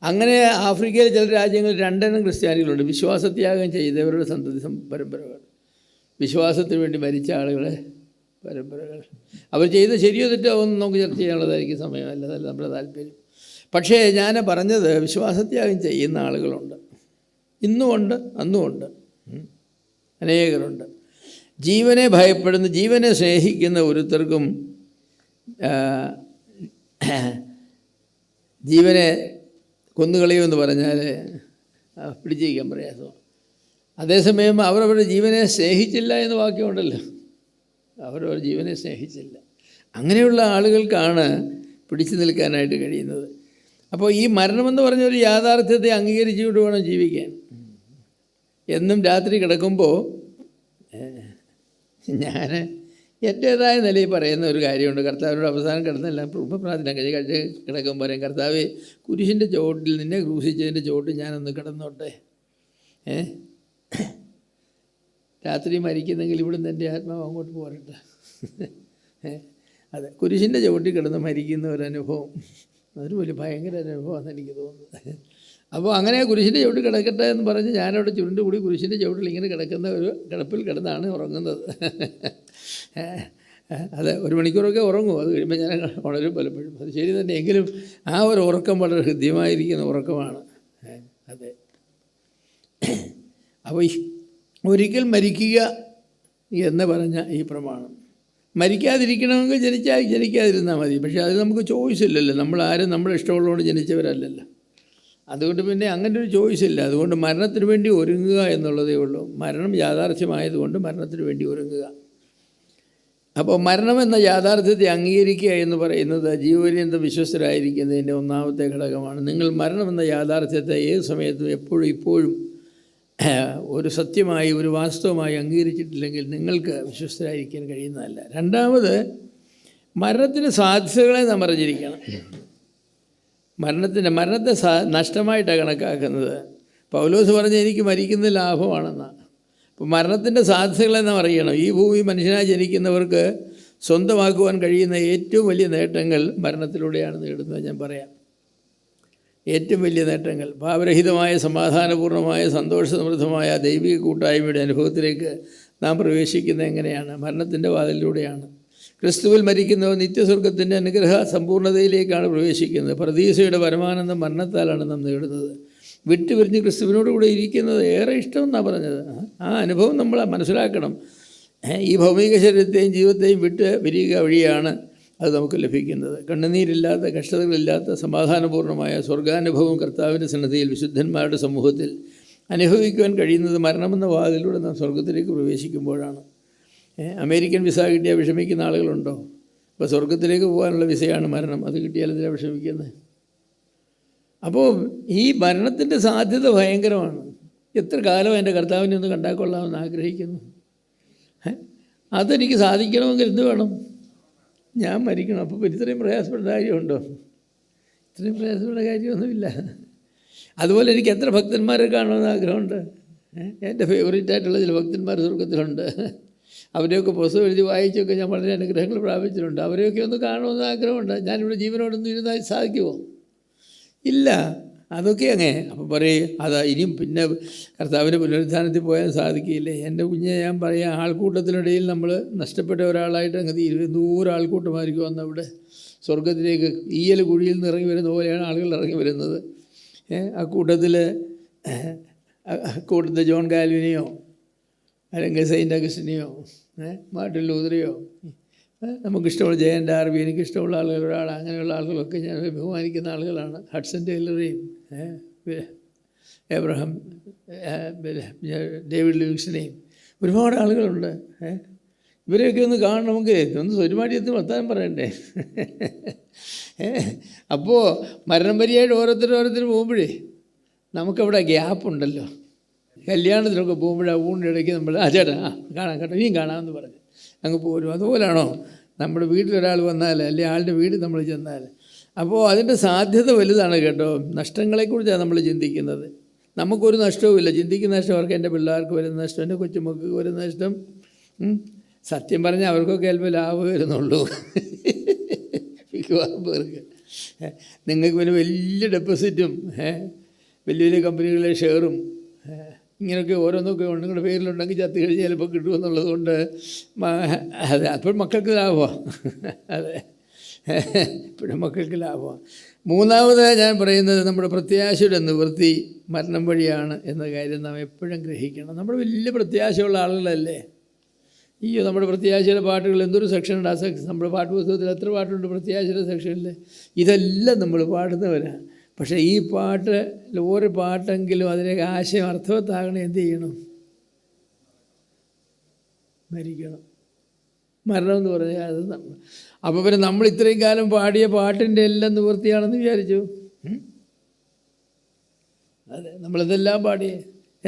അങ്ങനെ ആഫ്രിക്കയിലെ ചില രാജ്യങ്ങളിൽ 2 ഇനം ക്രിസ്ത്യാനികളുണ്ട്. വിശ്വാസത്യാഗം ചെയ്തവരുടെ സന്തതി പരമ്പരകൾ, വിശ്വാസത്തിന് വേണ്ടി മരിച്ച ആളുകളെ പരമ്പരകൾ. അവർ ചെയ്ത ശരിയോ തെറ്റോ ഒന്നും നമുക്ക് ചർച്ച ചെയ്യാനുള്ളതായിരിക്കും സമയമല്ല, അതല്ല നമ്മുടെ താല്പര്യം. പക്ഷേ ഞാൻ പറഞ്ഞത് വിശ്വാസത്യാഗം ചെയ്യുന്ന ആളുകളുണ്ട്, ഇന്നുമുണ്ട് അന്നുമുണ്ട്, അനേകരുണ്ട്. ജീവനെ ഭയപ്പെടുന്ന, ജീവനെ സ്നേഹിക്കുന്ന ഒരുത്തർക്കും ജീവനെ കൊന്നുകളയുമെന്ന് പറഞ്ഞാൽ പിടിച്ചിരിക്കാൻ പ്രയാസമാണ്. അതേസമയം അവരവരുടെ ജീവനെ സ്നേഹിച്ചില്ല എന്ന് വാക്യമുണ്ടല്ലോ, അവരവർ ജീവനെ സ്നേഹിച്ചില്ല. അങ്ങനെയുള്ള ആളുകൾക്കാണ് പിടിച്ചു നിൽക്കാനായിട്ട് കഴിയുന്നത്. അപ്പോൾ ഈ മരണമെന്ന് പറഞ്ഞൊരു യാഥാർത്ഥ്യത്തെ അംഗീകരിച്ചുകൊണ്ട് വേണം ജീവിക്കാൻ. എന്നും രാത്രി കിടക്കുമ്പോൾ ഞാൻ എൻ്റേതായ നിലയിൽ പറയുന്ന ഒരു കാര്യമുണ്ട്. കർത്താവിനോട് അവസാനം കിടന്നല്ല പ്രാർത്ഥന കഴിച്ച് കിടക്കുമ്പോൾ പറയും, കർത്താവ് കുരിശിൻ്റെ ചുവട്ടിൽ നിന്നെ ക്രൂശിച്ചതിൻ്റെ ചുവട്ടിൽ ഞാനൊന്ന് കിടന്നോട്ടെ. രാത്രി മരിക്കുന്നെങ്കിൽ ഇവിടുന്ന് എൻ്റെ ആത്മാവ് അങ്ങോട്ട് പോരട്ടെ. അതെ, കുരിശിൻ്റെ ചുവട്ടിൽ കിടന്ന് മരിക്കുന്ന ഒരനുഭവം, അതൊരു വലിയ ഭയങ്കര അനുഭവമാണെന്ന് എനിക്ക് തോന്നുന്നത്. അപ്പോൾ അങ്ങനെ കുരിശിൻ്റെ ചുവട്ടിൽ കിടക്കട്ടെ എന്ന് പറഞ്ഞ് ഞാനവിടെ ചുരുണ്ടുകൂടി കുരിശിൻ്റെ ചുവട്ടിൽ ഇങ്ങനെ കിടക്കുന്ന ഒരു കിടപ്പിൽ കിടന്നാണ് ഉറങ്ങുന്നത്. അതെ, 1 മണിക്കൂറൊക്കെ ഉറങ്ങും. അത് കഴിയുമ്പോൾ ഞാൻ ഉണരും പലപ്പോഴും. അത് ശരി തന്നെ, എങ്കിലും ആ ഒരു ഉറക്കം വളരെ ഹൃദ്യമായിരിക്കുന്ന ഉറക്കമാണ്. അതെ. അപ്പോൾ ഒരിക്കൽ മരിക്കുക എന്ന് പറഞ്ഞ ഈ പ്രമാണം, മരിക്കാതിരിക്കണമെങ്കിൽ ജനിക്കാതിരുന്നാൽ മതി. പക്ഷേ അത് നമുക്ക് ചോയ്സ് ഇല്ലല്ലോ. നമ്മളാരും നമ്മുടെ ഇഷ്ടമുള്ളതുകൊണ്ട് ജനിച്ചവരല്ലല്ലോ. അതുകൊണ്ട് പിന്നെ അങ്ങനെ ഒരു ചോയ്സ് ഇല്ല. അതുകൊണ്ട് മരണത്തിന് വേണ്ടി ഒരുങ്ങുക എന്നുള്ളതേ ഉള്ളൂ. മരണം യാഥാർത്ഥ്യമായതുകൊണ്ട് മരണത്തിന് വേണ്ടി ഒരുങ്ങുക. അപ്പോൾ മരണം എന്ന യാഥാർത്ഥ്യത്തെ അംഗീകരിക്കുക എന്ന് പറയുന്നത് ജീവപര്യന്തം വിശ്വസ്തരായിരിക്കുന്നതിൻ്റെ ഒന്നാമത്തെ ഘടകമാണ്. നിങ്ങൾ മരണമെന്ന യാഥാർത്ഥ്യത്തെ ഏത് സമയത്തും എപ്പോഴും ഇപ്പോഴും ഒരു സത്യമായി, ഒരു വാസ്തവമായി അംഗീകരിച്ചിട്ടില്ലെങ്കിൽ നിങ്ങൾക്ക് വിശ്വസ്തരായിരിക്കാൻ കഴിയുന്നതല്ല. രണ്ടാമത്, മരണത്തിന് സാധ്യതകളെ നാം അറിഞ്ഞിരിക്കണം. മരണത്തെ നഷ്ടമായിട്ടാണ് കണക്കാക്കുന്നത്. പൗലോസ് പറഞ്ഞ എനിക്ക് മരിക്കുന്നത് ലാഭമാണെന്നാണ്. അപ്പോൾ മരണത്തിൻ്റെ സാധ്യതകളെ നാം അറിയണം. ഈ ഭൂമി മനുഷ്യനായി ജനിക്കുന്നവർക്ക് സ്വന്തമാക്കുവാൻ കഴിയുന്ന ഏറ്റവും വലിയ നേട്ടങ്ങൾ മരണത്തിലൂടെയാണ് നേടുന്നത്. ഞാൻ പറയാം, ഏറ്റവും വലിയ നേട്ടങ്ങൾ. പാപരഹിതമായ, സമാധാനപൂർണ്ണമായ, സന്തോഷസമൃദ്ധമായ ദൈവിക കൂട്ടായ്മയുടെ അനുഭവത്തിലേക്ക് നാം പ്രവേശിക്കുന്നത് എങ്ങനെയാണ്? മരണത്തിൻ്റെ വാതിലിലൂടെയാണ്. ക്രിസ്തുവിൽ മരിക്കുന്നവർ നിത്യസ്വർഗത്തിൻ്റെ അനുഗ്രഹ സമ്പൂർണ്ണതയിലേക്കാണ് പ്രവേശിക്കുന്നത്. പരദീസയുടെ പരമാനന്ദം മരണത്താലാണ് നാം നേടുന്നത്. വിട്ടുപിരിഞ്ഞ് ക്രിസ്തുവിനോട് കൂടെ ഇരിക്കുന്നത് ഏറെ ഇഷ്ടമെന്നാണ് പറഞ്ഞത്. ആ അനുഭവം നമ്മൾ മനസ്സിലാക്കണം. ഈ ഭൗമിക ശരീരത്തെയും ജീവിതത്തെയും വിട്ട് പിരിയുക വഴിയാണ് അത് നമുക്ക് ലഭിക്കുന്നത്. കണ്ണുനീരില്ലാത്ത, കഷ്ടതകളില്ലാത്ത, സമാധാനപൂർണ്ണമായ സ്വർഗാനുഭവം കർത്താവിൻ്റെ സന്നിധിയിൽ വിശുദ്ധന്മാരുടെ സമൂഹത്തിൽ അനുഭവിക്കുവാൻ കഴിയുന്നത് മരണമെന്ന വാതിലൂടെ നാം സ്വർഗത്തിലേക്ക് പ്രവേശിക്കുമ്പോഴാണ്. അമേരിക്കൻ വിസ കിട്ടിയാൽ വിഷമിക്കുന്ന ആളുകളുണ്ടോ? ഇപ്പോൾ സ്വർഗത്തിലേക്ക് പോകാനുള്ള വിസയാണ് മരണം. അത് കിട്ടിയാൽ എന്തിനാണ് വിഷമിക്കുന്നത്? അപ്പോൾ ഈ മരണത്തിൻ്റെ സാധ്യത ഭയങ്കരമാണ്. എത്ര കാലം എൻ്റെ കർത്താവിനെ ഒന്ന് കണ്ടാക്കൊള്ളാമെന്ന് ആഗ്രഹിക്കുന്നു. അതെനിക്ക് സാധിക്കണമെങ്കിൽ എന്ത് വേണം? ഞാൻ മരിക്കണം. അപ്പോൾ ഇത്രയും പ്രയാസപ്പെട്ട കാര്യമുണ്ടോ? ഇത്രയും പ്രയാസപ്പെട്ട കാര്യമൊന്നുമില്ല. അതുപോലെ എനിക്ക് എത്ര ഭക്തന്മാരെ കാണണമെന്ന് ആഗ്രഹമുണ്ട്. എൻ്റെ ഫേവറേറ്റായിട്ടുള്ള ചില ഭക്തന്മാർ സ്വർഗത്തിലുണ്ട്. അവരെയൊക്കെ പുസ്തകം എഴുതി വായിച്ചൊക്കെ ഞാൻ വളരെ അനുഗ്രഹങ്ങൾ പ്രാപിച്ചിട്ടുണ്ട്. അവരെയൊക്കെ ഒന്ന് കാണണമെന്ന് ആഗ്രഹമുണ്ട്. ഞാനിവിടെ ജീവനോടൊന്നും ഇരുന്നാൽ സാധിക്കുമോ? ഇല്ല. അതൊക്കെ അപ്പം പറയും അതാ ഇനിയും പിന്നെ കർത്താവിൻ്റെ പുനരുത്ഥാനത്തിൽ പോയാൽ സാധിക്കില്ലേ? എൻ്റെ കുഞ്ഞെ ഞാൻ പറയാം, ആൾക്കൂട്ടത്തിനിടയിൽ നമ്മൾ നഷ്ടപ്പെട്ട ഒരാളായിട്ട് അങ്ങ് തീരും. എന്തോരം ആൾക്കൂട്ടമായിരിക്കും അന്നവിടെ. സ്വർഗത്തിലേക്ക് ഈയൽ കുഴിയിൽ നിന്ന് ഇറങ്ങി വരുന്ന പോലെയാണ് ആളുകൾ ഇറങ്ങി വരുന്നത്. കൂട്ടത്തിൽ ജോൺ കാൽവിനെയോ അല്ലെങ്കിൽ സെയിൻ്റ് അഗസ്റ്റിനെയോ മാർട്ടിൻ ലൂതറയോ, നമുക്കിഷ്ടമുള്ള ജയൻ ഡാർബി, എനിക്കിഷ്ടമുള്ള ആളുകളൊരാൾ, അങ്ങനെയുള്ള ആളുകളൊക്കെ ഞാൻ ബഹുമാനിക്കുന്ന ആളുകളാണ്. ഹഡ്സൺ ടൈലറേയും എബ്രഹാം, ഡേവിഡ് ലിവിങ്സ്റ്റനെയും ഒരുപാട് ആളുകളുണ്ട്. ഇവരെയൊക്കെ ഒന്ന് കാണണമെങ്കിൽ ഒന്ന് ഒരുമാടിയത്തിന് വർത്താനം പറയണ്ടേ? അപ്പോൾ മരണം വരിയായിട്ട് ഓരോരുത്തർ പോകുമ്പോഴേ നമുക്കവിടെ ഗ്യാപ്പുണ്ടല്ലോ. കല്യാണത്തിനൊക്കെ പോകുമ്പോഴാണ് ഊണിൻ്റെ ഇടയ്ക്ക് നമ്മൾ ചേട്ടാ കാണാം കേട്ടോ, ഇനിയും കാണാമെന്ന് പറഞ്ഞ് അങ്ങ് പോരും. അതുപോലാണോ നമ്മുടെ വീട്ടിലൊരാൾ വന്നാൽ, അല്ലെങ്കിൽ ആളുടെ വീട് നമ്മൾ ചെന്നാൽ? അപ്പോൾ അതിൻ്റെ സാധ്യത വലുതാണ് കേട്ടോ. നഷ്ടങ്ങളെക്കുറിച്ചാണ് നമ്മൾ ചിന്തിക്കുന്നത്. നമുക്കൊരു നഷ്ടവുമില്ല. ചിന്തിക്കുന്ന നഷ്ടം അവർക്ക്, എൻ്റെ പിള്ളേർക്ക് വരുന്ന നഷ്ടം, എൻ്റെ കൊച്ചുമക്കൾക്ക് വരുന്ന നഷ്ടം. സത്യം പറഞ്ഞാൽ അവർക്കൊക്കെ ചിലപ്പോൾ ലാഭം വരുന്നുള്ളൂ. മിക്കവാറും പേർക്ക്. നിങ്ങൾക്ക് പിന്നെ വലിയ ഡെപ്പോസിറ്റും വലിയ വലിയ കമ്പനികളിലെ ഷെയറും ഇങ്ങനെയൊക്കെ ഓരോന്നൊക്കെ നിങ്ങളുടെ പേരിലുണ്ടെങ്കിൽ ചത്ത് കഴിഞ്ഞ് ചിലപ്പോൾ കിട്ടുമെന്നുള്ളത് കൊണ്ട് അതെ, അപ്പോൾ മക്കൾക്ക് ലാഭമാണ്. അതെ, ഇപ്പോഴും മക്കൾക്ക് ലാഭമാണ്. മൂന്നാമത് ഞാൻ പറയുന്നത് നമ്മുടെ പ്രത്യാശയുടെ നിവൃത്തി മരണം വഴിയാണ് എന്ന കാര്യം നാം എപ്പോഴും ഗ്രഹിക്കണം. നമ്മൾ വലിയ പ്രത്യാശയുള്ള ആളുകളല്ലേ. അയ്യോ, നമ്മുടെ പ്രത്യാശയുടെ പാട്ടുകൾ എന്തൊരു സെക്ഷനുണ്ട്. ആ നമ്മുടെ പാട്ട് പുസ്തകത്തിൽ എത്ര പാട്ടുണ്ട് പ്രത്യാശയുടെ സെക്ഷനിൽ. ഇതെല്ലാം നമ്മൾ പാടുന്നവരാണ്. പക്ഷേ ഈ പാട്ട് ഒരു പാട്ടെങ്കിലും അതിൻ്റെ ആശയം അർത്ഥവത്താകണം. എന്ത് ചെയ്യണം? മരിക്കണം. മരണം എന്ന് പറഞ്ഞാൽ അത് നമ്മൾ. അപ്പോൾ പിന്നെ നമ്മൾ ഇത്രയും കാലം പാടിയ പാട്ടിൻ്റെ എല്ലാം നിവൃത്തിയാണെന്ന് വിചാരിച്ചു. അതെ, നമ്മളിതെല്ലാം പാടിയേ,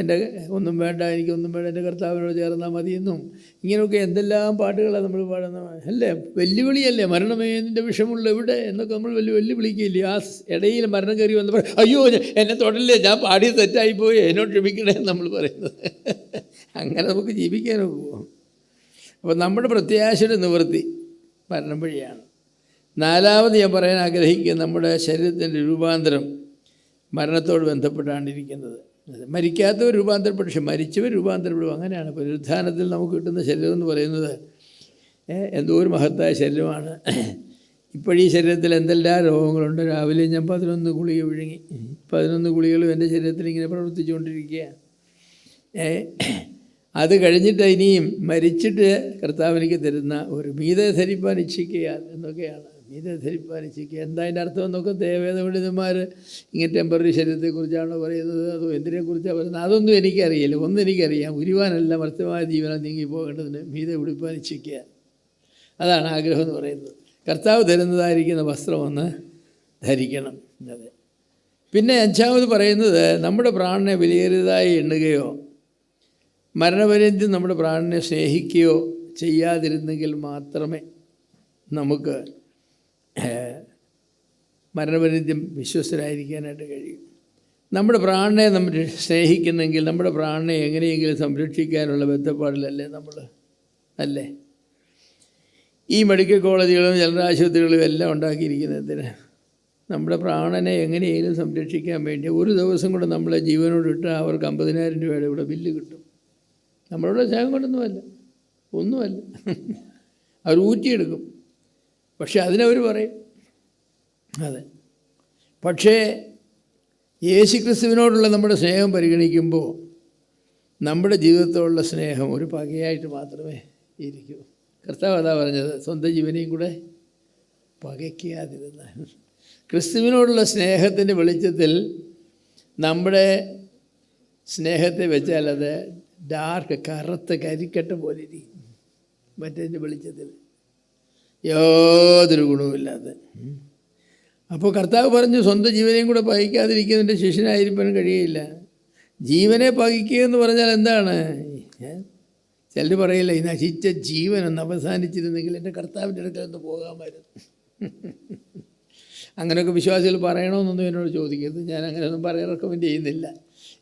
എൻ്റെ ഒന്നും വേണ്ട, എനിക്കൊന്നും വേണ്ട, എൻ്റെ കർത്താവിനോട് ചേർന്നാൽ മതിയെന്നും ഇങ്ങനെയൊക്കെ എന്തെല്ലാം പാട്ടുകളാണ് നമ്മൾ പാടുന്നത് അല്ലേ? വെല്ലുവിളിയല്ലേ? മരണമേ നിൻ്റെ വിഷമുള്ള എവിടെ എന്നൊക്കെ നമ്മൾ വെല്ലുവിളിക്കില്ലേ? ആ ഇടയിൽ മരണം കയറി വന്ന് പറയും, അയ്യോ എന്നെ തൊടല്ലേ, ഞാൻ പാടിയ തെറ്റായിപ്പോയി, എന്നോട് ക്ഷമിക്കണേ നമ്മൾ പറയുന്നത്. അങ്ങനെ നമുക്ക് ജീവിക്കാനൊക്കെ പോകും. അപ്പോൾ നമ്മുടെ പ്രത്യാശയുടെ നിവൃത്തി മരണം വഴിയാണ്. നാലാമത് ഞാൻ പറയാൻ ആഗ്രഹിക്കുന്നത് നമ്മുടെ ശരീരത്തിൻ്റെ രൂപാന്തരം മരണത്തോട് ബന്ധപ്പെട്ടാണ്ടിരിക്കുന്നത്. മരിക്കാത്തവർ രൂപാന്തരപ്പെടും, പക്ഷെ മരിച്ചവർ രൂപാന്തരപ്പെടും. അങ്ങനെയാണ് പുനരുത്ഥാനത്തിൽ നമുക്ക് കിട്ടുന്ന ശരീരം എന്ന് പറയുന്നത്. എന്തോ ഒരു മഹത്തായ ശരീരമാണ്. ഇപ്പോഴീ ശരീരത്തിൽ എന്തെല്ലാം രോഗങ്ങളുണ്ട്. രാവിലെ ഞാൻ 11 ഗുളിക വിഴുങ്ങി. 11 ഗുളികളും എൻ്റെ ശരീരത്തിൽ ഇങ്ങനെ പ്രവർത്തിച്ചുകൊണ്ടിരിക്കുക. അത് കഴിഞ്ഞിട്ട് ഇനിയും മരിച്ചിട്ട് കർത്താവിനിക്ക് തരുന്ന ഒരു മീതെ ധരിപ്പാൻ ഇച്ഛിക്കുക എന്നൊക്കെയാണ്. മീതെ ധരിപ്പാൻ ഇച്ഛിക്കുക എന്താ അതിൻ്റെ അർത്ഥം എന്നൊക്കെ വേദപണ്ഡിതന്മാർ ഇങ്ങനെ ടെമ്പററി ശരീരത്തെക്കുറിച്ചാണോ പറയുന്നത്, അതോ എന്തിനെക്കുറിച്ചാണ് പറയുന്നത്, അതൊന്നും എനിക്കറിയില്ല. ഒന്നും എനിക്കറിയാം, ഉരുവാനല്ല മർത്യമായ ജീവനം നീങ്ങി പോകേണ്ടതിന് മീതെ ഉടുപ്പാൻ ഇച്ഛിക്കുക. അതാണ് ആഗ്രഹം എന്ന് പറയുന്നത്. കർത്താവ് തരുന്നതായിരിക്കുന്ന വസ്ത്രമൊന്ന് ധരിക്കണം. അതെ. പിന്നെ അഞ്ചാമത് പറയുന്നത് നമ്മുടെ പ്രാണനെ വിലയേറിയതായി എണ്ണുകയോ മരണപര്യന്തം നമ്മുടെ പ്രാണനെ സ്നേഹിക്കുകയോ ചെയ്യാതിരുന്നെങ്കിൽ മാത്രമേ നമുക്ക് മരണപര്യന്തം വിശ്വസ്തരായിരിക്കാനായിട്ട് കഴിയും. നമ്മുടെ പ്രാണനെ നമ്മൾ സ്നേഹിക്കുന്നെങ്കിൽ നമ്മുടെ പ്രാണനെ എങ്ങനെയെങ്കിലും സംരക്ഷിക്കാനുള്ള ബന്ധപ്പാടിലല്ലേ നമ്മൾ, അല്ലേ? ഈ മെഡിക്കൽ കോളേജുകളും ജനറൽ ആശുപത്രികളും എല്ലാം ഉണ്ടാക്കിയിരിക്കുന്നതിന് നമ്മുടെ പ്രാണനെ എങ്ങനെയെങ്കിലും സംരക്ഷിക്കാൻ വേണ്ടി ഒരു ദിവസം കൊണ്ട് നമ്മളെ ജീവനോട് ഇട്ടാൽ അവർക്ക് 50,000 രൂപയുടെ ഇവിടെ ബില്ല് കിട്ടും. നമ്മളുടെ സ്നേഹം കൊണ്ടൊന്നുമല്ല, ഒന്നുമല്ല, അവർ ഊറ്റിയെടുക്കും. പക്ഷെ അതിനവർ പറയും. അതെ. പക്ഷേ യേശുക്രിസ്തുവിനോടുള്ള നമ്മുടെ സ്നേഹം പരിഗണിക്കുമ്പോൾ നമ്മുടെ ജീവിതത്തോടുള്ള സ്നേഹം ഒരു പകയായിട്ട് മാത്രമേ ഇരിക്കൂ. കർത്താവ് അതാ പറഞ്ഞത്, സ്വന്തം ജീവനെയും കൂടെ പകയ്ക്കാതിരുന്നാൽ. ക്രിസ്തുവിനോടുള്ള സ്നേഹത്തിൻ്റെ വെളിച്ചത്തിൽ നമ്മുടെ സ്നേഹത്തെ വെച്ചാൽ അത് ഡാർക്ക് കറുത്ത കരിക്കട്ട പോലെ ഇരിക്കും. മറ്റേതിൻ്റെ വെളിച്ചത്തിൽ യാതൊരു ഗുണവുമില്ലാതെ. അപ്പോൾ കർത്താവ് പറഞ്ഞു, സ്വന്തം ജീവനെയും കൂടെ പകയ്ക്കാതിരിക്കുന്നതിൻ്റെ ശിഷ്യനായിരിക്കാനും കഴിയില്ല. ജീവനെ പകയ്ക്കുക എന്ന് പറഞ്ഞാൽ എന്താണ്? ചിലർ പറയില്ല, ഈ നശിച്ച ജീവനൊന്ന് അവസാനിച്ചിരുന്നെങ്കിൽ എൻ്റെ കർത്താവിൻ്റെ അടുക്കൽ ഒന്ന് പോകാമായിരുന്നു. അങ്ങനെയൊക്കെ വിശ്വാസികൾ പറയണമെന്നൊന്നും എന്നോട് ചോദിക്കരുത്. ഞാൻ അങ്ങനെയൊന്നും പറയാൻ റെക്കമെൻഡ് ചെയ്യുന്നില്ല.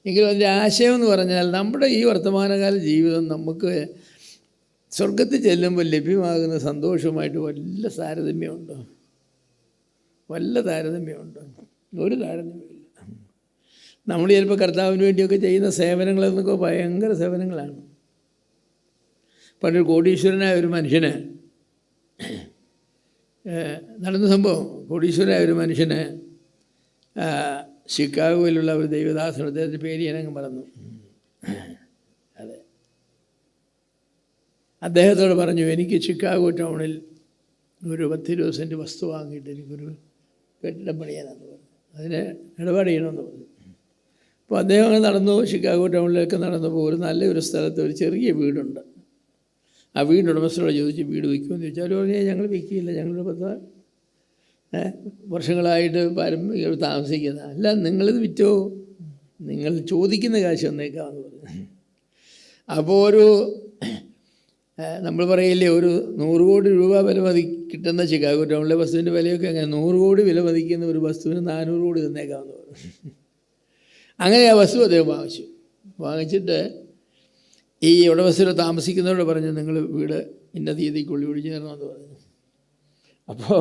എങ്കിലും അതിൻ്റെ ആശയം എന്ന് പറഞ്ഞാൽ നമ്മുടെ ഈ വർത്തമാനകാല ജീവിതം നമുക്ക് സ്വർഗത്തിൽ ചെല്ലുമ്പോൾ ലഭ്യമാകുന്ന സന്തോഷവുമായിട്ട് വല്ല താരതമ്യമുണ്ടോ? വല്ല താരതമ്യമുണ്ടോ? ഒരു താരതമ്യമില്ല. നമ്മൾ ചിലപ്പോൾ കർത്താവിന് വേണ്ടിയൊക്കെ ചെയ്യുന്ന സേവനങ്ങളെന്നൊക്കെ ഭയങ്കര സേവനങ്ങളാണ്. പണ്ടൊരു കോടീശ്വരനായ ഒരു മനുഷ്യന് നടന്ന സംഭവം. കോടീശ്വരനായ ഒരു മനുഷ്യന് ഷിക്കാഗോയിലുള്ള ഒരു ദൈവദാസൻ, അദ്ദേഹത്തിൻ്റെ പേര് ഞാനങ്ങ് മറന്നു. അതെ, അദ്ദേഹത്തോട് പറഞ്ഞു, എനിക്ക് ഷിക്കാഗോ ടൗണിൽ ഒരു 10-20 സെൻറ്റ് വസ്തു വാങ്ങിയിട്ട് എനിക്കൊരു കെട്ടിടം പണിയാനാണെന്ന് പറഞ്ഞു. അതിന് ഇടപാട് ചെയ്യണമെന്ന് പറഞ്ഞു. അപ്പോൾ അദ്ദേഹം അങ്ങനെ നടന്നു, ഷിക്കാഗോ ടൗണിലേക്ക് നടന്നപ്പോൾ ഒരു നല്ലൊരു സ്ഥലത്ത് ഒരു ചെറിയ വീടുണ്ട്. ആ വീടിൻ്റെ ഉടമസ്ഥരോട് ചോദിച്ചു, വീട് വിൽക്കുമെന്ന് ചോദിച്ചാൽ അവർ പറഞ്ഞാൽ ഞങ്ങൾ വിൽക്കില്ല, ഞങ്ങളുടെ 10 വർഷങ്ങളായിട്ട് താമസിക്കുന്ന. അല്ല, നിങ്ങളിത് വിറ്റോ, നിങ്ങൾ ചോദിക്കുന്ന കാശ് വന്നേക്കാമെന്ന് പറഞ്ഞു. അപ്പോൾ ഒരു നമ്മൾ പറയില്ലേ, ഒരു 100 കോടി രൂപ വില കിട്ടുന്ന ഷിക്കാഗോ ടൗണിലെ വസ്തുവിൻ്റെ വിലയൊക്കെ അങ്ങനെ 100 കോടി വില മതിക്കുന്ന ഒരു വസ്തുവിന് 400 കോടി തന്നേക്കാമെന്ന് പറഞ്ഞു. അങ്ങനെ ആ വസ്തു അദ്ദേഹം വാങ്ങിച്ചിട്ട് ഈ ഉടമസ്ഥർ താമസിക്കുന്നവരോട് പറഞ്ഞു, നിങ്ങൾ വീട് ഇന്ന തീയതിക്കുള്ളിൽ ഒഴിഞ്ഞു തരണമെന്ന് പറഞ്ഞു. അപ്പോൾ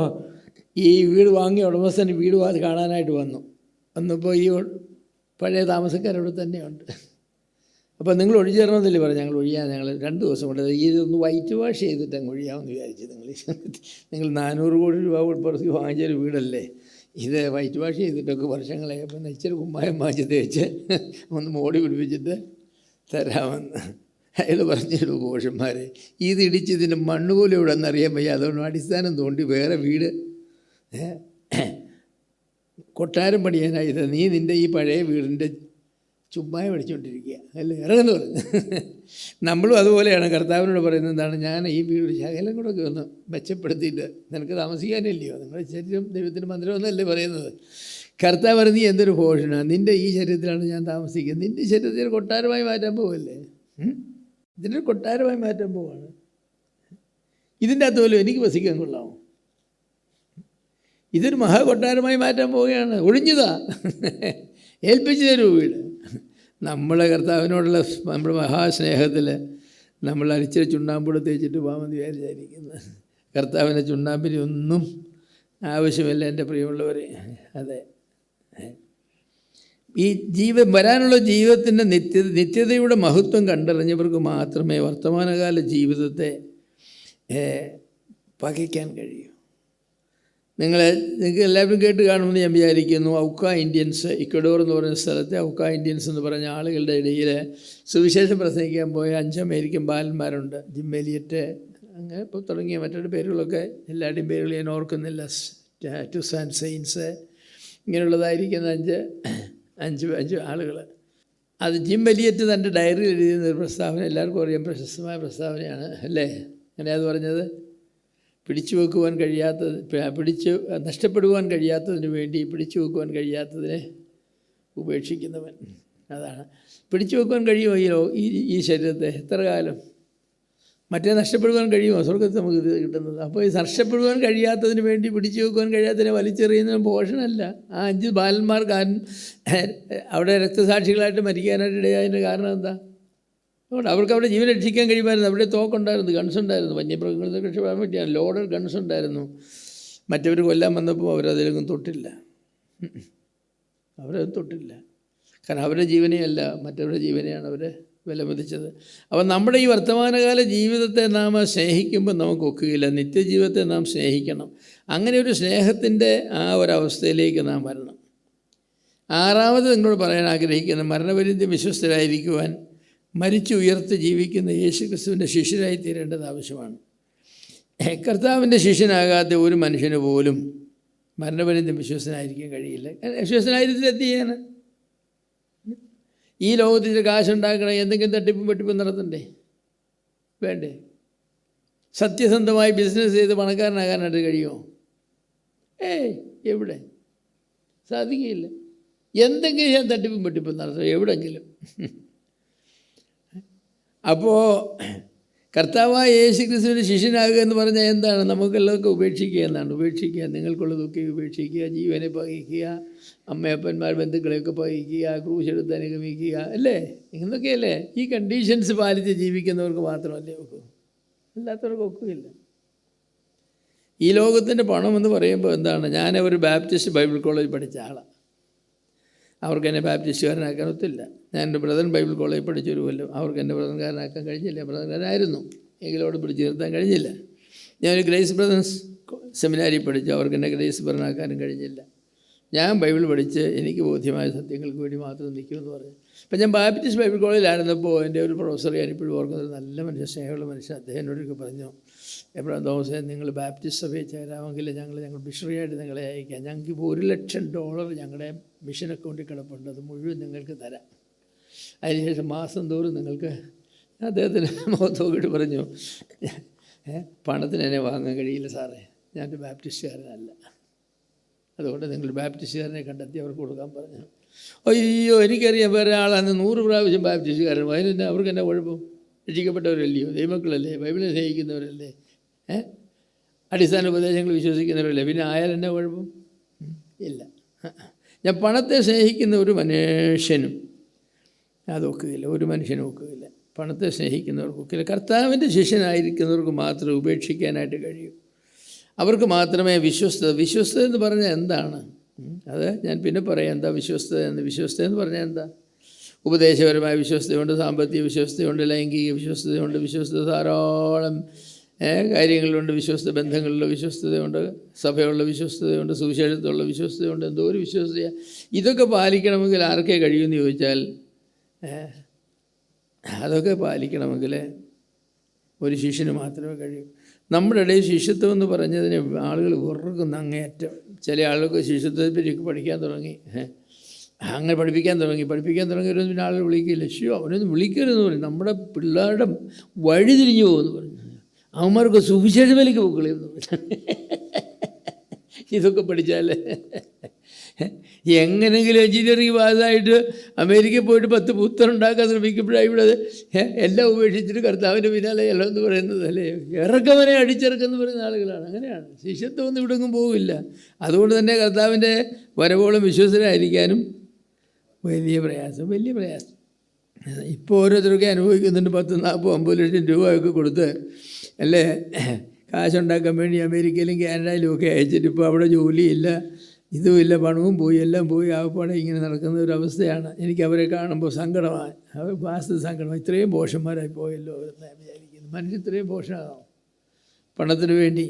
ഈ വീട് വാങ്ങിയ ഉടമസ്ഥൻ വീട് കാണാനായിട്ട് വന്നപ്പോൾ ഈ പഴയ താമസക്കാരവിടെ തന്നെയുണ്ട്. അപ്പോൾ നിങ്ങൾ ഒഴിഞ്ഞു തരണമെന്നില്ലേ പറഞ്ഞു. ഞങ്ങൾ ഒഴിയാൻ, ഞങ്ങൾ 2 ദിവസം കൊണ്ട് ഇതൊന്ന് വൈറ്റ് വാഷ് ചെയ്തിട്ട് അങ്ങ് ഒഴിയാമെന്ന് വിചാരിച്ചു. നിങ്ങൾ 400 കോടി രൂപ പുറത്ത് വാങ്ങിച്ചൊരു വീടല്ലേ, ഇത് വൈറ്റ് വാഷ് ചെയ്തിട്ടൊക്കെ വർഷങ്ങളായി, അപ്പം ഇച്ചിരി കുമ്മായം വാങ്ങിച്ച് തേച്ച് ഒന്ന് മോടി പിടിപ്പിച്ചിട്ട് തരാമെന്ന് അയാൾ പറഞ്ഞിരുന്നു. കോഷന്മാരെ, ഇതിടിച്ച് ഇതിൻ്റെ മണ്ണ് പോലും ഇവിടെ എന്നറിയാൻ വയ്യ, അതുകൊണ്ട് അടിസ്ഥാനം തോണ്ടി വേറെ വീട് കൊട്ടാരം പണിയാനായത്, നീ നിൻ്റെ ഈ പഴയ വീടിൻ്റെ ചുമ്മായ പഠിച്ചുകൊണ്ടിരിക്കുക അല്ലേ, ഇറങ്ങുന്നു പറഞ്ഞു. നമ്മളും അതുപോലെയാണ്. കർത്താവിനോട് പറയുന്നത് എന്താണ്, ഞാൻ ഈ വീട് ശകലം കൂടെ ഒക്കെ ഒന്ന് മെച്ചപ്പെടുത്തിയിട്ട് നിനക്ക് താമസിക്കാനില്ലയോ, നിങ്ങളുടെ ശരീരം ദൈവത്തിൻ്റെ മന്ദിരമൊന്നല്ലേ പറയുന്നത്. കർത്താവ് പറഞ്ഞ്, നീ എന്തൊരു ഭോഷനാണ്, നിൻ്റെ ഈ ശരീരത്തിലാണ് ഞാൻ താമസിക്കുന്നത്, നിൻ്റെ ശരീരത്തിൽ കൊട്ടാരമായി മാറ്റാൻ പോവല്ലേ, ഇതിൻ്റെ കൊട്ടാരമായി മാറ്റാൻ പോവാണ്. ഇതിൻ്റെ അകത്ത് പോലും എനിക്ക് വസിക്കാൻ കൊള്ളാമോ? ഇതൊരു മഹാകൊട്ടാരമായി മാറ്റാൻ പോവുകയാണ്. ഒഴിഞ്ഞതാ, ഏൽപ്പിച്ചു തരൂ വീട്. നമ്മളെ കർത്താവിനോടുള്ള നമ്മുടെ മഹാസ്നേഹത്തിൽ നമ്മൾ അരിച്ചിരി ചുണ്ണാമ്പൂടെ തേച്ചിട്ട് പോകാമെന്ന് വിചാരിച്ചായിരിക്കുന്നത്. കർത്താവിൻ്റെ ചുണ്ണാമ്പിന് ഒന്നും ആവശ്യമില്ല എൻ്റെ പ്രിയമുള്ളവരെ. അതെ, ഈ വരാനുള്ള ജീവിതത്തിൻ്റെ നിത്യതയുടെ മഹത്വം കണ്ടറിഞ്ഞവർക്ക് മാത്രമേ വർത്തമാനകാല ജീവിതത്തെ പകയ്ക്കാൻ കഴിയൂ. നിങ്ങൾക്ക് എല്ലാവരും കേട്ട് കാണുമെന്ന് ഞാൻ വിചാരിക്കുന്നു. ഔക്ക ഇന്ത്യൻസ്, ഇക്വഡോർ എന്ന് പറയുന്ന സ്ഥലത്തെ ഔക്ക ഇന്ത്യൻസ് എന്ന് പറഞ്ഞ ആളുകളുടെ ഇടയിൽ സുവിശേഷം പ്രസംഗിക്കാൻ പോയ 5 അമേരിക്കൻ ബാലന്മാരുണ്ട്. ജിം എലിയറ്റ്, അങ്ങനെ ഇപ്പോൾ തുടങ്ങിയ മറ്റൊരു പേരുകളൊക്കെ, എല്ലാവരുടെയും പേരുകൾ ഞാൻ ഓർക്കുന്നില്ല, ടാറ്റൂസ് ആൻഡ് സെയിൻസ്, ഇങ്ങനെയുള്ളതായിരിക്കുന്ന 5 ആളുകൾ. അത് ജിം എലിയറ്റ് തൻ്റെ ഡയറിയിൽ എഴുതിയ ഒരു പ്രസ്താവന എല്ലാവർക്കും അറിയാം, പ്രശസ്തമായ പ്രസ്താവനയാണ് അല്ലേ. അങ്ങനെ അത് പറഞ്ഞത്, നഷ്ടപ്പെടുവാൻ കഴിയാത്തതിന് വേണ്ടി പിടിച്ചു വെക്കുവാൻ കഴിയാത്തതിനെ ഉപേക്ഷിക്കുന്നവൻ. അതാണ്. പിടിച്ചു വെക്കുവാൻ കഴിയുമോ ഈ ശരീരത്തെ എത്ര കാലം? മറ്റേ നഷ്ടപ്പെടുവാൻ കഴിയുമോ സ്വർഗത്തിൽ നമുക്ക് ഇത് കിട്ടുന്നത്? അപ്പോൾ ഈ നഷ്ടപ്പെടുവാൻ കഴിയാത്തതിന് വേണ്ടി പിടിച്ചു വെക്കുവാൻ കഴിയാത്തതിനെ വലിച്ചെറിയുന്ന പോഷനല്ല. ആ 5 ബാലന്മാർക്ക് അവിടെ രക്തസാക്ഷികളായിട്ട് മരിക്കാനായിട്ട് ഇടയായതിൻ്റെ കാരണം എന്താ? അതുകൊണ്ട് അവർക്ക് അവിടെ ജീവൻ രക്ഷിക്കാൻ കഴിയുമായിരുന്നു. അവിടെ തോക്കുണ്ടായിരുന്നു, ഗൺസ് ഉണ്ടായിരുന്നു, വന്യമൃഗങ്ങളെ രക്ഷപ്പെടാൻ പറ്റിയാണ്, ലോഡഡ് ഗൺസ് ഉണ്ടായിരുന്നു. മറ്റവർ കൊല്ലാൻ വന്നപ്പോൾ അവരതിലൊന്നും തൊട്ടില്ല, അവരത് തൊട്ടില്ല. കാരണം അവരുടെ ജീവനെയല്ല, മറ്റവരുടെ ജീവനെയാണ് അവർ വിലമതിച്ചത്. അപ്പം നമ്മുടെ ഈ വർത്തമാനകാല ജീവിതത്തെ നാം സ്നേഹിക്കുമ്പോൾ നമുക്ക് ഒക്കുകയില്ല. നിത്യജീവിതത്തെ നാം സ്നേഹിക്കണം. അങ്ങനെ ഒരു സ്നേഹത്തിൻ്റെ ആ ഒരവസ്ഥയിലേക്ക് നാം വരണം. 6ാമത് നിങ്ങളോട് പറയാൻ ആഗ്രഹിക്കുന്ന, മരണപര്യന്തം വിശ്വസ്തരായിരിക്കുവാൻ മരിച്ചു ഉയർത്ത് ജീവിക്കുന്ന യേശു ക്രിസ്തുവിൻ്റെ ശിഷ്യരായി തീരേണ്ടത് ആവശ്യമാണ്. കർത്താവിൻ്റെ ശിഷ്യനാകാത്ത ഒരു മനുഷ്യന് പോലും മരണപര്യന്തം വിശ്വസനായിരിക്കാൻ കഴിയില്ല. വിശ്വസനായിരിക്കത്തിൽ ചെയ്യാൻ ഈ ലോകത്തിൽ കാശുണ്ടാക്കണം, എന്തെങ്കിലും തട്ടിപ്പും വെട്ടിപ്പും നടത്തണ്ടേ? വേണ്ടേ? സത്യസന്ധമായി ബിസിനസ് ചെയ്ത് പണക്കാരനാകാനായിട്ട് കഴിയുമോ? എവിടെ സാധിക്കുകയില്ല. എന്തെങ്കിലും ഞാൻ തട്ടിപ്പും വെട്ടിപ്പും നടത്തും എവിടെങ്കിലും. അപ്പോൾ കർത്താവായ യേശു ക്രിസ്തുവിൻ്റെ ശിഷ്യനാകുക എന്ന് പറഞ്ഞാൽ എന്താണ്? നമുക്കെല്ലാവർക്കും ഉപേക്ഷിക്കുക എന്നാണ്. ഉപേക്ഷിക്കുക, നിങ്ങൾക്കുള്ളതൊക്കെ ഉപേക്ഷിക്കുക, ജീവനെ പകയ്ക്കുക, അമ്മയപ്പന്മാർ ബന്ധുക്കളെയൊക്കെ പകയ്ക്കുക, ക്രൂശെടുത്ത് അനുഗമിക്കുക, അല്ലേ? ഇങ്ങനെയൊക്കെയല്ലേ? ഈ കണ്ടീഷൻസ് പാലിച്ച് ജീവിക്കുന്നവർക്ക് മാത്രമല്ലേ ഒക്കൂ, അല്ലാത്തവർക്ക് ഒക്കുകയില്ല. ഈ ലോകത്തിൻ്റെ പണമെന്ന് പറയുമ്പോൾ എന്താണ്? ഞാൻ ഒരു ബാപ്റ്റിസ്റ്റ് ബൈബിൾ കോളേജ് പഠിച്ച ആളാണ്. അവർക്ക് എന്നെ ബാപ്റ്റിസ്റ്റുകാരനാക്കാൻ ഒത്തില്ല. ഞാൻ എൻ്റെ ബ്രദർ ബൈബിൾ കോളേജിൽ പഠിച്ചൊരു കൊല്ലം. അവർക്ക് എന്നെ ബ്രദർകാരനാക്കാൻ കഴിഞ്ഞില്ല. ബ്രദർകാരനായിരുന്നു എങ്കിലും അവിടെ പിടിച്ച് നിർത്താൻ കഴിഞ്ഞില്ല. ഞാനൊരു ഗ്രേസ് ബ്രദേഴ്സ് സെമിനാരിൽ പഠിച്ചു. അവർക്ക് എന്നെ ഗ്രേസ് ബ്രദറാക്കാനും കഴിഞ്ഞില്ല. ഞാൻ ബൈബിൾ പഠിച്ച് എനിക്ക് ബോധ്യമായ സത്യങ്ങൾക്ക് വേണ്ടി മാത്രം നിൽക്കുമെന്ന് പറഞ്ഞു. അപ്പം ഞാൻ ബാപ്റ്റിസ്റ്റ് ബൈബിൾ കോളേജിലായിരുന്നപ്പോൾ എൻ്റെ ഒരു പ്രൊഫസർ, ഞാനിപ്പോഴും ഓർക്കുന്നൊരു നല്ല മനുഷ്യൻ, സ്നേഹമുള്ള മനുഷ്യൻ, അദ്ദേഹം എന്നോടൊക്കെ പറഞ്ഞു, എബ്രഹാം തോമസേ, നിങ്ങൾ ബാപ്റ്റിസ്റ്റ് സഭയിൽ ചേരാമെങ്കിൽ ഞങ്ങൾ മിഷണറിയായിട്ട് നിങ്ങളെ അയക്കാം. ഞങ്ങൾക്കിപ്പോൾ $1,00,000 ഞങ്ങളുടെ മിഷൻ അക്കൗണ്ടിൽ കിടപ്പുണ്ട്, അത് മുഴുവൻ നിങ്ങൾക്ക് തരാം. അതിനുശേഷം മാസം തോറും നിങ്ങൾക്ക്. അദ്ദേഹത്തിന് മുഖത്തോക്കിട്ട് പറഞ്ഞു, പണത്തിന് എന്നെ വാങ്ങാൻ കഴിയില്ല സാറേ, ഞാനൊരു ബാപ്റ്റിസ്റ്റുകാരനല്ല, അതുകൊണ്ട് നിങ്ങൾ ബാപ്റ്റിസ്റ്റുകാരനെ കണ്ടെത്തി അവർക്ക് കൊടുക്കാൻ പറഞ്ഞു. അയ്യോ, എനിക്കറിയാം വേറെ ആളാണ് 100 പ്രാവശ്യം ബാപ്റ്റിസ്റ്റുകാരൻ, അതിനെന്നെ അവർക്ക് എന്നാ കുഴപ്പം? രക്ഷിക്കപ്പെട്ടവരല്ലയോ, ദൈവമക്കളല്ലേ, ബൈബിളിനെ സ്നേഹിക്കുന്നവരല്ലേ, അടിസ്ഥാന ഉപദേശങ്ങൾ വിശ്വസിക്കുന്നവരല്ലേ, പിന്നെ ആയാൽ എന്നാ കുഴപ്പം? ഇല്ല. ഞാൻ പണത്തെ സ്നേഹിക്കുന്ന ഒരു മനുഷ്യനും അതൊക്കുകയില്ല, ഒരു മനുഷ്യനും ഒക്കുകയില്ല. പണത്തെ സ്നേഹിക്കുന്നവർക്ക് ഒക്കില്ല. കർത്താവിൻ്റെ ശിഷ്യനായിരിക്കുന്നവർക്ക് മാത്രമേ ഉപേക്ഷിക്കാനായിട്ട് കഴിയൂ. അവർക്ക് മാത്രമേ വിശ്വസ്തത എന്ന് പറഞ്ഞാൽ എന്താണ്? അത് ഞാൻ പിന്നെ പറയാം എന്താ വിശ്വസ്തത എന്ന് പറഞ്ഞാൽ എന്താ. ഉപദേശപരമായ വിശ്വസ്തയുണ്ട്, സാമ്പത്തിക വിശ്വസ്തയുണ്ട്, ലൈംഗിക വിശ്വസ്തയുണ്ട്, വിശ്വസ്തത ധാരാളം കാര്യങ്ങളുണ്ട്, വിശ്വസ്ത ബന്ധങ്ങളിലുള്ള വിശ്വസ്തതയുണ്ട്, സഭയുള്ള വിശ്വസ്തതയുണ്ട്, സുവിശേഷത്തിലുള്ള വിശ്വസ്തയുണ്ട്, എന്തോ ഒരു വിശ്വസ്തയാണ്. ഇതൊക്കെ പാലിക്കണമെങ്കിൽ ആർക്കേ കഴിയുമെന്ന് ചോദിച്ചാൽ, അതൊക്കെ പാലിക്കണമെങ്കിൽ ഒരു ശിഷ്യന് മാത്രമേ കഴിയൂ. നമ്മുടെ ഇടയിൽ ശിഷ്യത്വം എന്ന് പറഞ്ഞതിന് ആളുകൾ വെറുക്കുന്ന അങ്ങേയറ്റം. ചില ആളുകൾക്ക് ശിഷ്യത്വത്തെപ്പറ്റി പഠിക്കാൻ തുടങ്ങി, അങ്ങനെ പഠിപ്പിക്കാൻ തുടങ്ങിയവരൊന്നും പിന്നെ ആളുകൾ വിളിക്കില്ല. അവനൊന്നും വിളിക്കരുതെന്ന് പറയും. നമ്മുടെ പിള്ളേരുടെ വഴി തിരിഞ്ഞു പോകുമെന്ന് പറഞ്ഞു. അവന്മാർക്ക് സുവിശേഷ വിലയ്ക്ക് പോക്കളെന്ന് പറഞ്ഞു. ഇതൊക്കെ പഠിച്ചാൽ എങ്ങനെയെങ്കിലും എഞ്ചിനീയറിംഗ് പാസ്സായിട്ട് അമേരിക്കയിൽ പോയിട്ട് 10 പുത്രനുണ്ടാക്കാൻ ശ്രമിക്കുമ്പോഴാണ് ഇവിടെ എല്ലാം ഉപേക്ഷിച്ചിട്ട് കർത്താവിൻ്റെ പിന്നാലെ എല്ലാം എന്ന് പറയുന്നത്, അല്ലേ? ഇറക്കവനെ അടിച്ചിറക്കെന്ന് പറയുന്ന ആളുകളാണ്. അങ്ങനെയാണ്. ശിഷ്യത്വമൊന്നും ഇവിടെങ്ങും പോകില്ല. അതുകൊണ്ട് തന്നെ കർത്താവിൻ്റെ വരവോളം വിശ്വസനായിരിക്കാനും വലിയ പ്രയാസം. ഇപ്പോൾ ഓരോരുത്തരൊക്കെ അനുഭവിക്കുന്നുണ്ട്. 10, 40, 50 ലക്ഷം രൂപയൊക്കെ കൊടുത്ത്, അല്ലേ, കാശുണ്ടാക്കാൻ വേണ്ടി അമേരിക്കയിലും കാനഡയിലും ഒക്കെ അയച്ചിട്ട് ഇപ്പോൾ അവിടെ ജോലിയില്ല, ഇതുമില്ല, പണവും പോയി, എല്ലാം പോയി, ആകപ്പാടെ ഇങ്ങനെ നടക്കുന്ന ഒരവസ്ഥയാണ്. എനിക്ക് അവരെ കാണുമ്പോൾ സങ്കടമാണ്. അവർ വാസ്തു സങ്കടമാണ്. ഇത്രയും പോഷന്മാരായി പോയല്ലോ അവരെന്ന് വിചാരിക്കുന്നു. മനുഷ്യൻ ഇത്രയും പോഷനാകാം പണത്തിന് വേണ്ടി.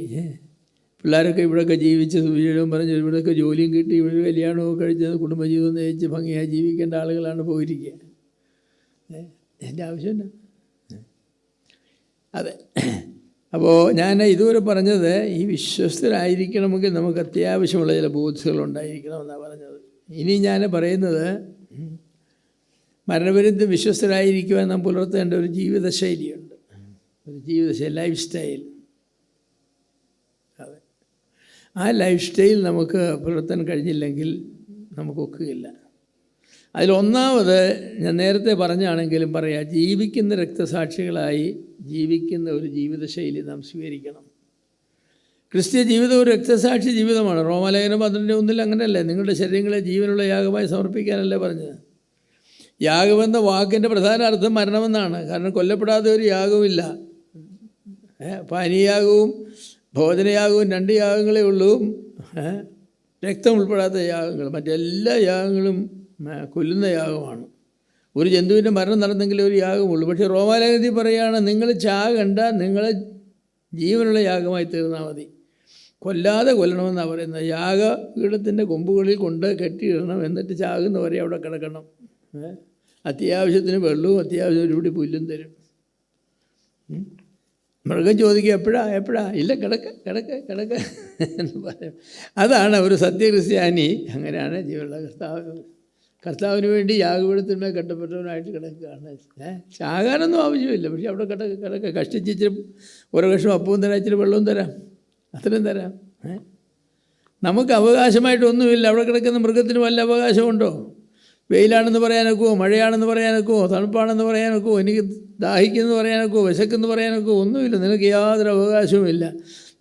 പിള്ളേരൊക്കെ ഇവിടെയൊക്കെ ജീവിച്ച് സുവിശേഷം പറഞ്ഞ് ഇവിടെയൊക്കെ ജോലിയും കിട്ടി, ഇവിടെ കല്യാണമൊക്കെ കഴിച്ച് കുടുംബജീവിതം നയിച്ച് ഭംഗിയായി ജീവിക്കേണ്ട ആളുകളാണ് പോയിരിക്കുക. എൻ്റെ ആവശ്യമില്ല. അതെ. അപ്പോൾ ഞാൻ ഇതുവരെ പറഞ്ഞത് ഈ വിശ്വസ്തരായിരിക്കണമെങ്കിൽ നമുക്ക് അത്യാവശ്യമുള്ള ചില ബോധ്യങ്ങളുണ്ടായിരിക്കണമെന്നാണ് പറഞ്ഞത്. ഇനി ഞാൻ പറയുന്നത് മരണപര്യന്തം വിശ്വസ്തരായിരിക്കുവാൻ നാം പുലർത്തേണ്ട ഒരു ജീവിതശൈലിയുണ്ട്. ഒരു ജീവിതശൈലി, ലൈഫ് സ്റ്റൈൽ. അതെ, ആ ലൈഫ് സ്റ്റൈൽ നമുക്ക് പുലർത്താൻ കഴിഞ്ഞില്ലെങ്കിൽ നമുക്കൊക്കുകയില്ല. അതിലൊന്നാമത് ഞാൻ നേരത്തെ പറഞ്ഞാണെങ്കിലും പറയാം, ജീവിക്കുന്ന രക്തസാക്ഷികളായി ജീവിക്കുന്ന ഒരു ജീവിതശൈലി നാം സ്വീകരിക്കണം. ക്രിസ്തീയ ജീവിതം ഒരു രക്തസാക്ഷി ജീവിതമാണ്. റോമാലേഖനം 12:1 അങ്ങനെയല്ലേ? നിങ്ങളുടെ ശരീരങ്ങളെ ജീവനുള്ള യാഗമായി സമർപ്പിക്കാനല്ലേ പറഞ്ഞത്? യാഗമെന്ന വാക്കിൻ്റെ പ്രധാന അർത്ഥം മരണമെന്നാണ്. കാരണം കൊല്ലപ്പെടാതെ ഒരു യാഗവുമില്ല. പാനീയാഗവും ഭോജനയാഗവും 2 യാഗങ്ങളേ ഉള്ളൂ. രക്തം ഉൾപ്പെടാത്ത യാഗങ്ങൾ, മറ്റെല്ലാ യാഗങ്ങളും കൊല്ലുന്ന യാഗമാണ്. ഒരു ജന്തുവിൻ്റെ മരണം നടന്നെങ്കിലേ ഒരു യാഗമുള്ളൂ. പക്ഷേ റോമാലേഖനത്തിൽ പറയുകയാണ്, നിങ്ങൾ ചാകണ്ട, നിങ്ങൾ ജീവനുള്ള യാഗമായി തീർന്നാൽ മതി. കൊല്ലാതെ കൊല്ലണമെന്നാണ് പറയുന്നത്. യാഗപീഠത്തിൻ്റെ കൊമ്പുകളിൽ കൊണ്ട് കെട്ടിയിടണം, എന്നിട്ട് ചാകുന്നവരെ അവിടെ കിടക്കണം. അത്യാവശ്യത്തിന് വെള്ളവും അത്യാവശ്യം ഒരുപിടി പുല്ലും തരും. മൃഗം ചോദിക്കുക എപ്പോഴാ ഇല്ല കിടക്ക എന്ന് പറയും. അതാണ് ഒരു സത്യക്രിസ്ത്യാനി. അങ്ങനെയാണ് ജീവനുള്ള കർത്താവിന് വേണ്ടി യാഗപീഠത്തിന്മേൽ കെട്ടപ്പെട്ടവനായിട്ട് കിടക്കുകയാണ്. ചാകാനൊന്നും ആവശ്യമില്ല, പക്ഷേ അവിടെ കിടക്കുക കഷ്ടിച്ചിട്ട് ഓരോ കഷ്ണം അപ്പവും തരാം, ഇച്ചിരി വെള്ളവും തരാം, അത്രയും തരാം. നമുക്ക് അവകാശമായിട്ടൊന്നുമില്ല. അവിടെ കിടക്കുന്ന മൃഗത്തിന് വല്ല അവകാശമുണ്ടോ? വെയിലാണെന്ന് പറയാനൊക്കുമോ? മഴയാണെന്ന് പറയാനൊക്കുമോ? തണുപ്പാണെന്ന് പറയാനൊക്കുമോ? എനിക്ക് ദാഹിക്കുമെന്ന് പറയാനൊക്കുമോ? വിശക്കെന്ന് പറയാനൊക്കുമോ? ഒന്നുമില്ല. നിനക്ക് യാതൊരു അവകാശവുമില്ല.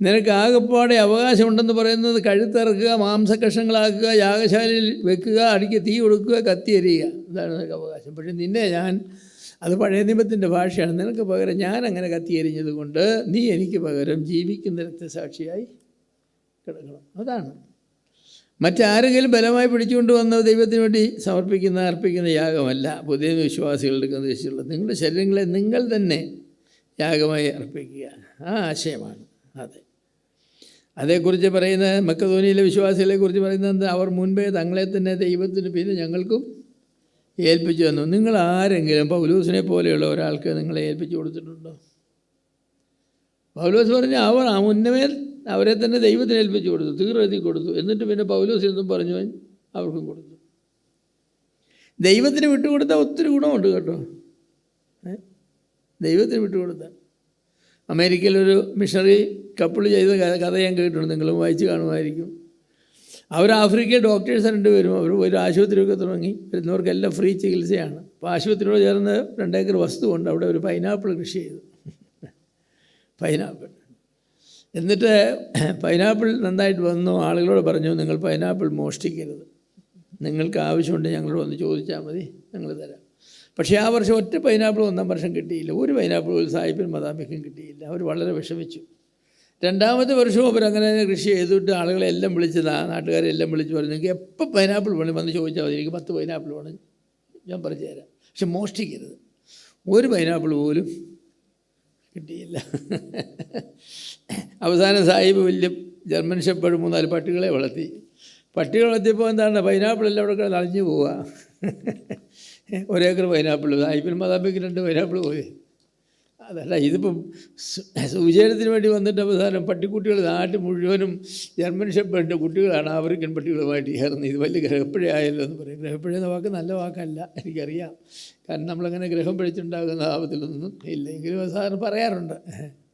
നിനക്ക് ആകെപ്പാടെ അവകാശമുണ്ടെന്ന് പറയുന്നത് കഴുത്തിറക്കുക, മാംസകഷ്ണങ്ങളാക്കുക, യാഗശാലയിൽ വെക്കുക, അടിക്ക് തീ കൊടുക്കുക, കത്തി എറിയുക. ഇതാണ് നിനക്ക് അവകാശം. പക്ഷേ നിന്നെ ഞാൻ, അത് പഴയ നിയമത്തിൻ്റെ ഭാഷയാണ്, നിനക്ക് പകരം ഞാൻ അങ്ങനെ കത്തി എറിഞ്ഞത് കൊണ്ട് നീ എനിക്ക് പകരം ജീവിക്കുന്ന രക്തസാക്ഷിയായി കിടക്കണം. അതാണ്. മറ്റാരെങ്കിലും ബലമായി പിടിച്ചുകൊണ്ട് വന്ന് ദൈവത്തിന് വേണ്ടി അർപ്പിക്കുന്ന യാഗമല്ല പുതിയ വിശ്വാസികളുടെ ഉദ്ദേശിച്ചുള്ളത്. നിങ്ങളുടെ ശരീരങ്ങളെ നിങ്ങൾ തന്നെ യാഗമായി അർപ്പിക്കുക. ആ ആശയമാണ് അതെ. അതേക്കുറിച്ച് പറയുന്ന മക്കതോനിയിലെ വിശ്വാസികളെക്കുറിച്ച് പറയുന്നത്, അവർ മുൻപേ തങ്ങളെ തന്നെ ദൈവത്തിന് പിന്നെ ഞങ്ങൾക്കും ഏൽപ്പിച്ചു തന്നു. നിങ്ങൾ ആരെങ്കിലും പൗലോസിനെ പോലെയുള്ള ഒരാൾക്ക് നിങ്ങളെ ഏൽപ്പിച്ചു കൊടുത്തിട്ടുണ്ടോ? പൗലോസ് പറഞ്ഞ അവർ മുന്നമേ അവരെ തന്നെ ദൈവത്തിന് ഏൽപ്പിച്ചു കൊടുത്തു, തീർത്തി കൊടുത്തു. എന്നിട്ട് പിന്നെ പൗലോസ് എന്നും പറഞ്ഞു അവർക്കും കൊടുത്തു. ദൈവത്തിന് വിട്ടുകൊടുത്താൽ ഒത്തിരി ഗുണമുണ്ട് കേട്ടോ. ദൈവത്തിന് വിട്ടുകൊടുത്താൽ. അമേരിക്കയിലൊരു മിഷണറി കപ്പിൾ ചെയ്ത കഥ ഞാൻ കേട്ടിട്ടുണ്ട്, നിങ്ങളും വായിച്ച് കാണുമായിരിക്കും. അവർ ആഫ്രിക്കയിൽ ഡോക്ടേഴ്സ് രണ്ടുപേരും അവർ ഒരു ആശുപത്രിയൊക്കെ തുടങ്ങി. വരുന്നവർക്കെല്ലാം ഫ്രീ ചികിത്സയാണ്. അപ്പോൾ ആശുപത്രിയോട് ചേർന്ന് 2 ഏക്കർ വസ്തുവുണ്ട്. അവിടെ ഒരു പൈനാപ്പിൾ കൃഷി ചെയ്തു. പൈനാപ്പിൾ. എന്നിട്ട് പൈനാപ്പിൾ നന്നായിട്ട് വന്നു. ആളുകളോട് പറഞ്ഞു, നിങ്ങൾ പൈനാപ്പിൾ മോഷ്ടിക്കരുത്, നിങ്ങൾക്ക് ആവശ്യമുണ്ട് ഞങ്ങളോട് വന്ന് ചോദിച്ചാൽ മതി, ഞങ്ങൾ തരാം. പക്ഷേ ആ വർഷം ഒറ്റ പൈനാപ്പിൾ 1-ാം വർഷം കിട്ടിയില്ല. ഒരു പൈനാപ്പിൾ ഒരു സായിപ്പിനും മദാമിക്കും കിട്ടിയില്ല. അവർ വളരെ വിഷമിച്ചു. 2-ാമത്തെ വർഷവും അവരങ്ങനെ കൃഷി ചെയ്തിട്ട് ആളുകളെല്ലാം വിളിച്ച്, നാട്ടുകാരെല്ലാം വിളിച്ച് പറഞ്ഞു, നിങ്ങൾക്ക് എപ്പോൾ പൈനാപ്പിൾ വേണം വന്ന് ചോദിച്ചാൽ മതി, എനിക്ക് 10 പൈനാപ്പിൾ വേണം, ഞാൻ പറഞ്ഞു തരാം, പക്ഷെ മോഷ്ടിക്കരുത്. ഒരു പൈനാപ്പിൾ പോലും കിട്ടിയില്ല. അവസാനം സാഹിബ് വലിയ ജർമ്മൻ ഷെപ്പേർഡ് 3-4 പട്ടികളെ വളർത്തി. പട്ടികൾ വളർത്തിയപ്പോൾ എന്താണ്, പൈനാപ്പിളെല്ലാം അവിടെ കിടന്ന് അളിഞ്ഞു പോവുക. 1 ഏക്കർ പൈനാപ്പിൾ, സാഹിബിന് മദാമിക്ക് 2 പൈനാപ്പിൾ പോയി. അതല്ല, ഇതിപ്പം സുവിശേഷത്തിന് വേണ്ടി വന്നിട്ട് അവസാനം പട്ടിക്കുട്ടികൾ നാട്ടിൽ മുഴുവനും ജർമ്മൻ ഷെപ്പേർഡിൻ്റെ കുട്ടികളാണ് ആഫ്രിക്കൻ പട്ടികളുമായിട്ട് ചേർന്ന്. ഇത് വലിയ ഗ്രഹപ്പിഴ ആയല്ലോ എന്ന് പറയും. ഗ്രഹപ്പിഴ എന്ന വാക്ക് നല്ല വാക്കല്ല, എനിക്കറിയാം. കാരണം നമ്മളങ്ങനെ ഗ്രഹം പിഴച്ചുണ്ടാകുന്ന ആപത്തിലൊന്നും ഇല്ല. എങ്കിലും അവസാനം പറയാറുണ്ട്,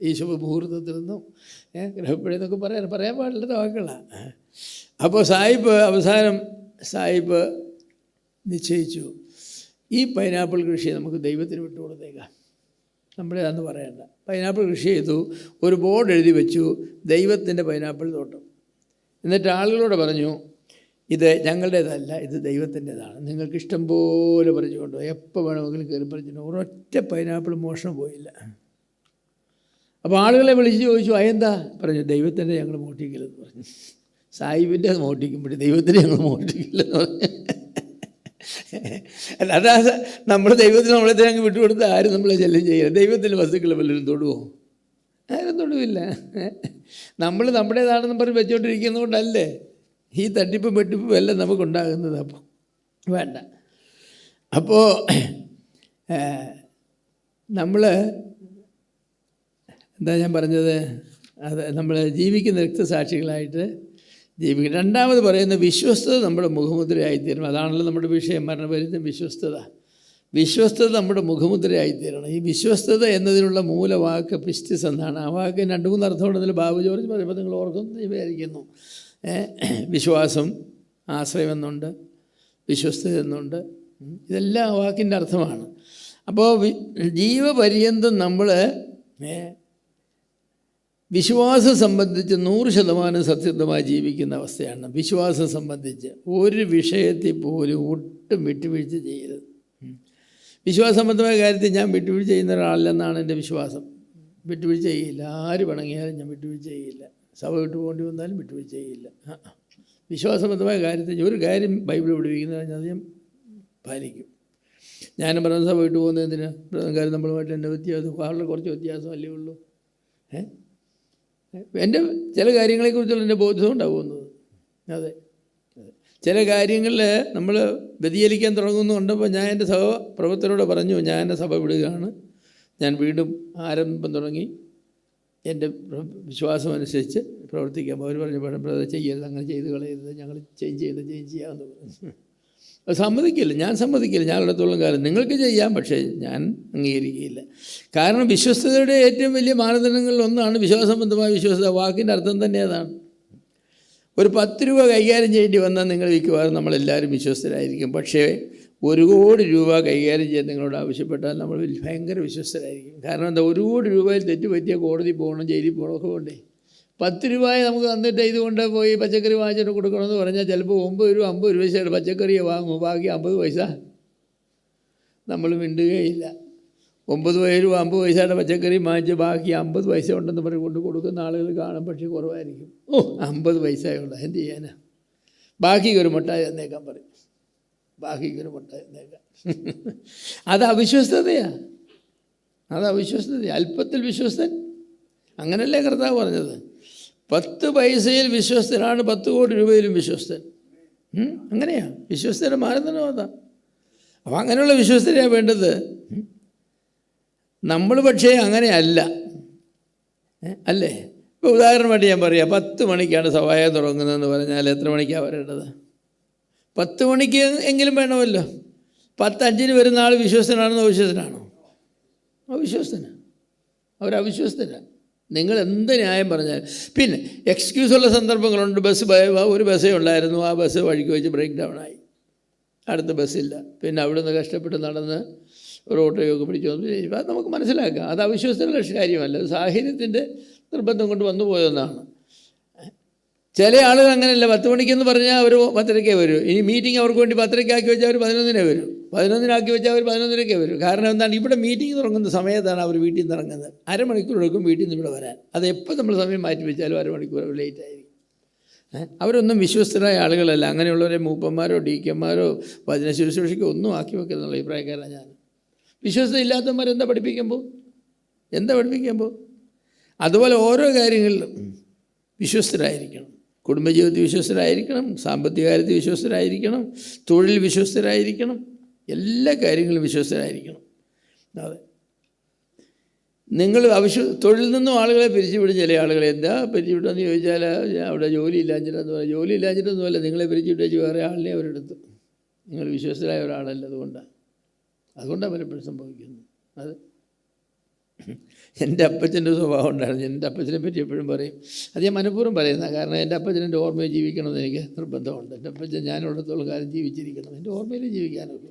ഈ ശുഭമുഹൂർത്തത്തിലൊന്നും ഗ്രഹപ്പിഴ എന്നൊക്കെ പറയാൻ പാടില്ലാത്ത വാക്കുകളാണ്. അപ്പോൾ അവസാനം സാഹിബ് നിശ്ചയിച്ചു, ഈ പൈനാപ്പിൾ കൃഷി നമുക്ക് ദൈവത്തിന് വിട്ടുകൊടുത്തേക്കാം, നമ്മളേതാന്ന് പറയണ്ട. പൈനാപ്പിൾ കൃഷി ചെയ്തു. ഒരു ബോർഡ് എഴുതി വെച്ചു, ദൈവത്തിൻ്റെ പൈനാപ്പിൾ തോട്ടം. എന്നിട്ട് ആളുകളോട് പറഞ്ഞു, ഇത് ഞങ്ങളുടേതല്ല, ഇത് ദൈവത്തിൻ്റെതാണ്, നിങ്ങൾക്ക് ഇഷ്ടം പോലെ പറിച്ചുകൊണ്ടോ, എപ്പോൾ വേണമെങ്കിലും കയറി പറിച്ചിട്ടോ. ഒരൊറ്റ പൈനാപ്പിൾ മോഷണം പോയില്ല. അപ്പോൾ ആളുകളെ വിളിച്ച് ചോദിച്ചു, അതെന്താ? പറഞ്ഞു, ദൈവത്തിൻ്റെ ഞങ്ങൾ മോഷ്ടിക്കില്ലെന്ന് പറഞ്ഞു. സാഹിബിൻ്റെ അത് മോഷ്ടിക്കുമ്പോഴേ ദൈവത്തിൻ്റെ ഞങ്ങൾ മോഷ്ടിക്കില്ലെന്ന് പറഞ്ഞു. അല്ല, അതാ നമ്മൾ ദൈവത്തിന് നമ്മളെ അങ്ങ് വിട്ടുകൊടുത്ത് ആരും നമ്മളെ ശല്യം ചെയ്യില്ല. ദൈവത്തിൻ്റെ വസ്തുക്കൾ വല്ലവരും തൊടുവോ? ആരും തൊടുവില്ല. നമ്മൾ നമ്മുടേതാണെന്ന് പറഞ്ഞ് വെച്ചുകൊണ്ടിരിക്കുന്നതുകൊണ്ടല്ലേ ഈ തട്ടിപ്പും വെട്ടിപ്പും എല്ലാം നമുക്കുണ്ടാകുന്നത്. അപ്പോൾ വേണ്ട. അപ്പോൾ നമ്മൾ എന്താ ഞാൻ പറഞ്ഞത്, അത് നമ്മൾ ജീവിക്കുന്ന രക്തസാക്ഷികളായിട്ട് ജീവിക്കും. 2ാമത് പറയുന്ന വിശ്വസ്തത നമ്മുടെ മുഖമുദ്രയായിത്തീരണം. അതാണല്ലോ നമ്മുടെ വിഷയം, മരണപര്യന്തം വിശ്വസ്തത. വിശ്വസ്തത നമ്മുടെ മുഖമുദ്രയായിത്തീരണം. ഈ വിശ്വസ്തത എന്നതിനുള്ള മൂലവാക്ക് പിസ്റ്റിസ് എന്നാണ്. ആ വാക്ക് 2-3 അർത്ഥമുണ്ടെങ്കിൽ ബാബു ജോർജ് പറയുമ്പോൾ നിങ്ങൾ ഓർക്കുന്നു വിചാരിക്കുന്നു. വിശ്വാസം, ആശ്രയം എന്നുണ്ട്, വിശ്വസ്തത എന്നുണ്ട്. ഇതെല്ലാം ആ വാക്കിൻ്റെ അർത്ഥമാണ്. അപ്പോൾ ജീവപര്യന്തം നമ്മൾ വിശ്വാസം സംബന്ധിച്ച് 100% സത്യസന്ധമായി ജീവിക്കുന്ന അവസ്ഥയാണ്. വിശ്വാസം സംബന്ധിച്ച് ഒരു വിഷയത്തിൽ പോലും ഒട്ടും വിട്ടുവീഴ്ച ചെയ്യരുത്. വിശ്വാസ സംബന്ധമായ കാര്യത്തിൽ ഞാൻ വിട്ടുവീഴ്ച ചെയ്യുന്ന ഒരാളല്ലെന്നാണ് എൻ്റെ വിശ്വാസം. വിട്ടുവീഴ്ച ചെയ്യില്ല. ആര് വണങ്ങിയാലും ഞാൻ വിട്ടുവീഴ്ച ചെയ്യില്ല. സഭ വിട്ടു പോകേണ്ടി വന്നാലും വിട്ടുവീഴ്ച ചെയ്യില്ല. വിശ്വാസ സംബന്ധമായ കാര്യത്തിൽ ഒരു കാര്യം ബൈബിൾ പഠിപ്പിക്കുന്നത് അത് ഞാൻ പാലിക്കും. ഞാനും പറഞ്ഞ സഭ വിട്ടു പോകുന്നതിന് കാര്യം നമ്മളുമായിട്ട് എൻ്റെ വ്യത്യാസം വളരെ കുറച്ച് വ്യത്യാസമല്ലേ ഉള്ളൂ. എൻ്റെ ചില കാര്യങ്ങളെക്കുറിച്ചുള്ള എൻ്റെ ബോധ്യം ഉണ്ടാകുന്നത്. അതെ, ചില കാര്യങ്ങളിൽ നമ്മൾ വ്യതിചലിക്കാൻ തുടങ്ങുന്നു കണ്ടപ്പോൾ ഞാൻ എൻ്റെ സഹപ്രവർത്തകരോട് പറഞ്ഞു, ഞാൻ എൻ്റെ സഭ വിടുകയാണ്, ഞാൻ വീണ്ടും ആരംഭം തുടങ്ങി, എൻ്റെ വിശ്വാസമനുസരിച്ച് പ്രവർത്തിക്കാം. അവർ പറഞ്ഞു ബ്രദർ ചെയ്യരുത്, അങ്ങനെ ചെയ്ത് കളയരുത്, ഞങ്ങൾ ചേഞ്ച് ചെയ്യാമെന്ന് പറഞ്ഞു. അത് സമ്മതിക്കില്ല, ഞാൻ സമ്മതിക്കില്ല. ഞാനുള്ളത്തോളം കാലം നിങ്ങൾക്ക് ചെയ്യാം, പക്ഷേ ഞാൻ അംഗീകരിക്കുകയില്ല. കാരണം വിശ്വസ്തയുടെ ഏറ്റവും വലിയ മാനദണ്ഡങ്ങളിൽ ഒന്നാണ് വിശ്വാസബന്ധമായ വിശ്വസ്തത. വാക്കിൻ്റെ അർത്ഥം തന്നെ അതാണ്. ഒരു 10 രൂപ കൈകാര്യം ചെയ്യേണ്ടി വന്നാൽ നിങ്ങൾ മിക്കവാറും നമ്മളെല്ലാവരും വിശ്വസ്തരായിരിക്കും. പക്ഷേ 1 കോടി രൂപ കൈകാര്യം ചെയ്യാൻ നിങ്ങളോട് ആവശ്യപ്പെട്ടാൽ നമ്മൾ ഭയങ്കര വിശ്വസ്തരായിരിക്കും. കാരണം എന്താ, 1 കോടി രൂപയിൽ തെറ്റുപറ്റിയ കോടതി പോകണം, ജയിലിൽ പോകണം, ഒക്കെ കൊണ്ടേ 10 രൂപയെ നമുക്ക് തന്നിട്ട് ഇതുകൊണ്ട് പോയി പച്ചക്കറി വാങ്ങിച്ചിട്ട് കൊടുക്കണമെന്ന് പറഞ്ഞാൽ ചിലപ്പോൾ 9 രൂപ 50 രൂപ പച്ചക്കറിയെ വാങ്ങും, ബാക്കി 50 പൈസ നമ്മൾ മിണ്ടുകയില്ല. 9 രൂപ 50 പൈസയുടെ പച്ചക്കറി വാങ്ങിച്ച് ബാക്കി 50 പൈസ ഉണ്ടെന്ന് പറഞ്ഞ് കൊണ്ട് കൊടുക്കുന്ന ആളുകൾ കാണും, പക്ഷേ കുറവായിരിക്കും. 50 പൈസയുള്ള എന്ത് ചെയ്യാനാ, ബാക്കിക്ക് ഒരു മുട്ടായി തന്നേക്കാൻ പറയും, ബാക്കിക്ക് ഒരു മുട്ടായി തന്നേക്കാം. അത് അവിശ്വസ്തതയാണ്, അത് അവിശ്വസ്തതയാണ്. അല്പത്തിൽ വിശ്വസ്തൻ, അങ്ങനല്ലേ കർത്താവ് പറഞ്ഞത്. 10 പൈസയിൽ വിശ്വസ്തനാണ് 10 കോടി രൂപയിലും വിശ്വസ്തൻ. അങ്ങനെയാണ് വിശ്വസ്തയുടെ മാനദണ്ഡം അതാ. അപ്പം അങ്ങനെയുള്ള വിശ്വസ്തരെയാണ് വേണ്ടത്. നമ്മൾ പക്ഷേ അങ്ങനെയല്ല, അല്ലേ? ഇപ്പോൾ ഉദാഹരണമായിട്ട് ഞാൻ പറയാം, 10 മണിക്കാണ് സവായം തുടങ്ങുന്നതെന്ന് പറഞ്ഞാൽ എത്ര മണിക്കാണ് വരേണ്ടത്? 10 മണിക്ക് എങ്കിലും വേണമല്ലോ. 10:05 വരുന്ന ആൾ വിശ്വസ്തനാണെന്നോ അവിശ്വസ്തനാണോ? അവിശ്വസ്തനാണ്, അവരവിശ്വസ്തരാണ്. നിങ്ങൾ എന്ത് ന്യായം പറഞ്ഞാൽ. പിന്നെ എക്സ്ക്യൂസുള്ള സന്ദർഭങ്ങളുണ്ട്. ഒരു ബസ്സേ ഉണ്ടായിരുന്നു, ആ ബസ് വഴിക്ക് വെച്ച് ബ്രേക്ക് ഡൗൺ ആയി, അടുത്ത ബസ്സില്ല. പിന്നെ അവിടുന്ന് കഷ്ടപ്പെട്ട് നടന്ന് ഒരു ഓട്ടോയൊക്കെ പിടിച്ചു വന്നു. അത് നമുക്ക് മനസ്സിലാക്കാം, അത് അവിശ്വസ്തരുടെ കാര്യമല്ല, അത് സാഹചര്യത്തിൻ്റെ നിർബന്ധം കൊണ്ട് വന്നു പോയതെന്നാണ്. ചില ആളുകൾ അങ്ങനെയല്ല, 10 മണിക്കെന്ന് പറഞ്ഞാൽ അവർ 10:30 വരും. ഇനി മീറ്റിംഗ് അവർക്ക് വേണ്ടി 10:30 വെച്ചാൽ അവർ 11 വരും, 11 വെച്ചാൽ അവർ 11 വരും. കാരണം എന്താണ്, ഇവിടെ മീറ്റിംഗ് തുടങ്ങുന്ന സമയത്താണ് അവർ വീട്ടിൽ നിന്ന് ഇറങ്ങുന്നത്. അരമണിക്കൂർ എടുക്കും വീട്ടിൽ നിന്ന് ഇവിടെ വരാൻ. അത് എപ്പോൾ നമ്മൾ സമയം മാറ്റി വെച്ചാലും അരമണിക്കൂർ ലേറ്റ് ആയിരിക്കും. അവരൊന്നും വിശ്വസ്തരായ ആളുകളല്ല. അങ്ങനെയുള്ളവരെ മൂപ്പന്മാരോ ഡീക്കന്മാരോ വചന ശുശ്രൂഷയ്ക്കോ ഒന്നും ആക്കി വെക്കുന്നുള്ള അഭിപ്രായക്കാരാണ് ഞാൻ. വിശ്വസ്ത ഇല്ലാത്തവന്മാരെന്താ പഠിപ്പിക്കുമ്പോൾ, എന്താ പഠിപ്പിക്കുമ്പോൾ? അതുപോലെ ഓരോ കാര്യങ്ങളിലും വിശ്വസ്തരായിരിക്കണം. കുടുംബജീവിതത്തിൽ വിശ്വസ്തരായിരിക്കണം, സാമ്പത്തിക കാര്യത്തിൽ വിശ്വസ്തരായിരിക്കണം, തൊഴിൽ വിശ്വസ്തരായിരിക്കണം, എല്ലാ കാര്യങ്ങളും വിശ്വസ്തരായിരിക്കണം. അതെ, നിങ്ങൾ തൊഴിൽ നിന്നും ആളുകളെ പിരിച്ചുവിടും. ചില ആളുകളെ എന്താ പിരിച്ചുവിട്ടെന്ന് ചോദിച്ചാൽ അവിടെ ജോലി ഇല്ലാഞ്ഞിട്ടെന്ന് പറയും. ജോലി ഇല്ലാഞ്ഞിട്ടൊന്നുമല്ല, നിങ്ങളെ പിരിച്ചുവിട്ടേച്ച് വേറെ ആളിനെ അവരെടുത്തു. നിങ്ങൾ വിശ്വസ്തരായ ഒരാളല്ല, അതുകൊണ്ടാണ് പലപ്പോഴും സംഭവിക്കുന്നത്. അത് എൻ്റെ അപ്പച്ചൻ്റെ സ്വഭാവം ഉണ്ടായിരുന്നു. എൻ്റെ അപ്പച്ചനെ പറ്റി എപ്പോഴും പറയും, അത് ഞാൻ മനഃപൂർവ്വം പറയുന്നത്. കാരണം എൻ്റെ അപ്പച്ചൻ്റെ ഓർമ്മയിൽ ജീവിക്കണമെന്ന് എനിക്ക് നിർബന്ധമുണ്ട്. എൻ്റെ അപ്പച്ചൻ ഞാനുള്ളിടത്തോളം കാലം ജീവിച്ചിരിക്കണം, എൻ്റെ ഓർമ്മയിൽ ജീവിക്കാനുള്ളൂ.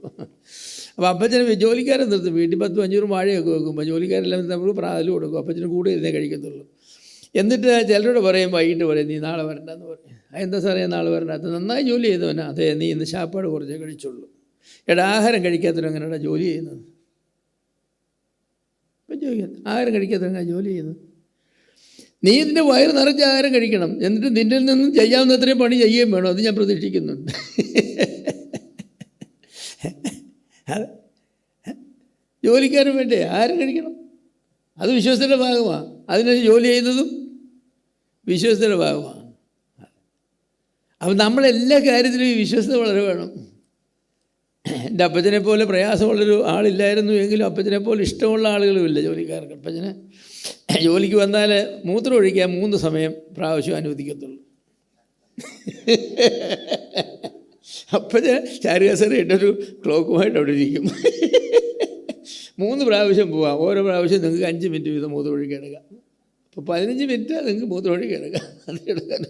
അപ്പോൾ അപ്പച്ചനെ ജോലിക്കാരെ നിർത്തും. വീട്ടിൽ 10-5 വാഴയൊക്കെ വെക്കുമ്പോൾ ജോലിക്കാരെല്ലാം നമ്മൾ പ്രാതൽ കൊടുക്കും, അപ്പച്ചന് കൂടെ ഇരുന്നേ കഴിക്കത്തുള്ളൂ. എന്നിട്ട് ചിലരോട് പറയും, വൈകിട്ട് പറയും, നീ നാളെ വരണ്ടെന്ന് പറയും. എന്താ സാറേ നാളെ വരണ്ടാത്ത? നന്നായി ജോലി ചെയ്തവനാ. അതെ, നീ ഇന്ന് ശാപ്പാട് കുറച്ചേ കഴിച്ചുള്ളൂ. ആഹാരം കഴിക്കാത്തവരും അങ്ങനെയാ ജോലി ചെയ്യുന്നത്. ഇപ്പം ചോദിക്കുന്നത്, ആഹാരം കഴിക്കാത്തവരാ ജോലി ചെയ്യുന്നത്. നീ ഇതിൻ്റെ വയറ് നിറച്ച് ആഹാരം കഴിക്കണം, എന്നിട്ട് നിന്നിൽ നിന്നും ചെയ്യാവുന്നത്രയും പണി ചെയ്യുകയും വേണം. അത് ഞാൻ പ്രതീക്ഷിക്കുന്നുണ്ട്. ജോലിക്കാരും വേണ്ടേ ആഹാരം കഴിക്കണം? അത് വിശ്വസ്തയുടെ ഭാഗമാണ്. അതിന് ജോലി ചെയ്യുന്നതും വിശ്വസ്തയുടെ ഭാഗമാണ്. അപ്പം നമ്മളെല്ലാ കാര്യത്തിലും ഈ വിശ്വസ്തത വളരെ വേണം. എൻ്റെ അപ്പച്ചനെ പോലെ പ്രയാസമുള്ളൊരു ആളില്ലായിരുന്നു എങ്കിലും അപ്പച്ചനെ പോലെ ഇഷ്ടമുള്ള ആളുകളുമില്ല ജോലിക്കാർക്ക്. അപ്പച്ചന് ജോലിക്ക് വന്നാൽ മൂത്രം ഒഴിക്കാൻ 3 സമയം പ്രാവശ്യം അനുവദിക്കത്തുള്ളൂ. അപ്പച്ചൻ ചാരുകസേര ഇട്ടൊരു ക്ലോക്കുമായിട്ട് അവിടെ ഇരിക്കും. 3 പ്രാവശ്യം പോവാം. ഓരോ പ്രാവശ്യം നിങ്ങൾക്ക് 5 മിനിറ്റ് വീതം മൂത്രം ഒഴിക്കാൻ എടുക്കാം. അപ്പോൾ 15 മിനിറ്റ് നിങ്ങൾക്ക് മൂത്രം ഒഴിക്കാൻ എടുക്കാം. അത് എടുക്കാൻ.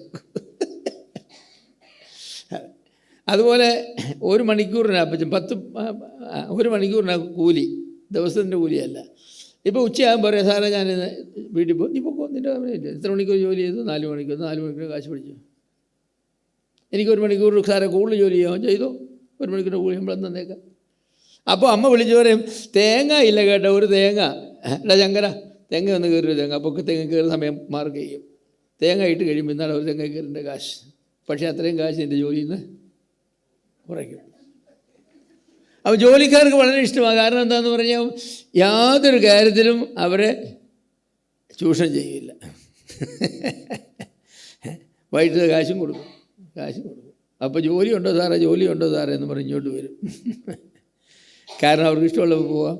അതുപോലെ 1 മണിക്കൂറിനാണ് അപ്പച്ചൻ 1 മണിക്കൂറിനാണ് കൂലി, ദിവസത്തിൻ്റെ കൂലിയല്ല. ഇപ്പോൾ ഉച്ചയാകുമ്പോൾ പറയാം, സാറേ ഞാൻ വീട്ടിൽ പോകും. നീ പോകും, നിൻ്റെ എത്ര മണിക്കൂർ ജോലി ചെയ്തു? 4 മണിക്കൂർ. 4 മണിക്കൂർ കാശ് പിടിച്ചു. എനിക്ക് 1 മണിക്കൂർ സാറേ കൂടുതൽ ജോലി ചെയ്യാൻ ചെയ്തോ, 1 മണിക്കൂറിൻ്റെ കൂലി നമ്മൾ തന്നേക്കാം. അപ്പോൾ അമ്മ വിളിച്ചു പറയും, തേങ്ങ ഇല്ല കേട്ടോ, ഒരു തേങ്ങ. എടാ ശങ്കര, തേങ്ങ ഒന്ന് കയറി തേങ്ങ. അപ്പോൾ തേങ്ങ കയറുന്ന സമയം മാർക്ക് ചെയ്യും. തേങ്ങ ഇട്ട് കഴിയുമ്പോൾ ഇന്നാണ് ഒരു തേങ്ങ കയറിൻ്റെ കാശ്. പക്ഷേ അത്രയും കാശ് എൻ്റെ ജോലിയിൽ നിന്ന് കുറയ്ക്കും. അപ്പോൾ ജോലിക്കാർക്ക് വളരെ ഇഷ്ടമാണ്. കാരണം എന്താണെന്ന് പറഞ്ഞാൽ യാതൊരു കാര്യത്തിലും അവരെ ചൂഷണം ചെയ്യില്ല. വൈകിട്ട് കാശും കൊടുക്കും. അപ്പോൾ ജോലിയുണ്ടോ സാറേ, ജോലിയുണ്ടോ സാറേ എന്ന് പറഞ്ഞ് ഇങ്ങോട്ട് വരും. കാരണം അവർക്ക് ഇഷ്ടമുള്ളപ്പോൾ പോവാം.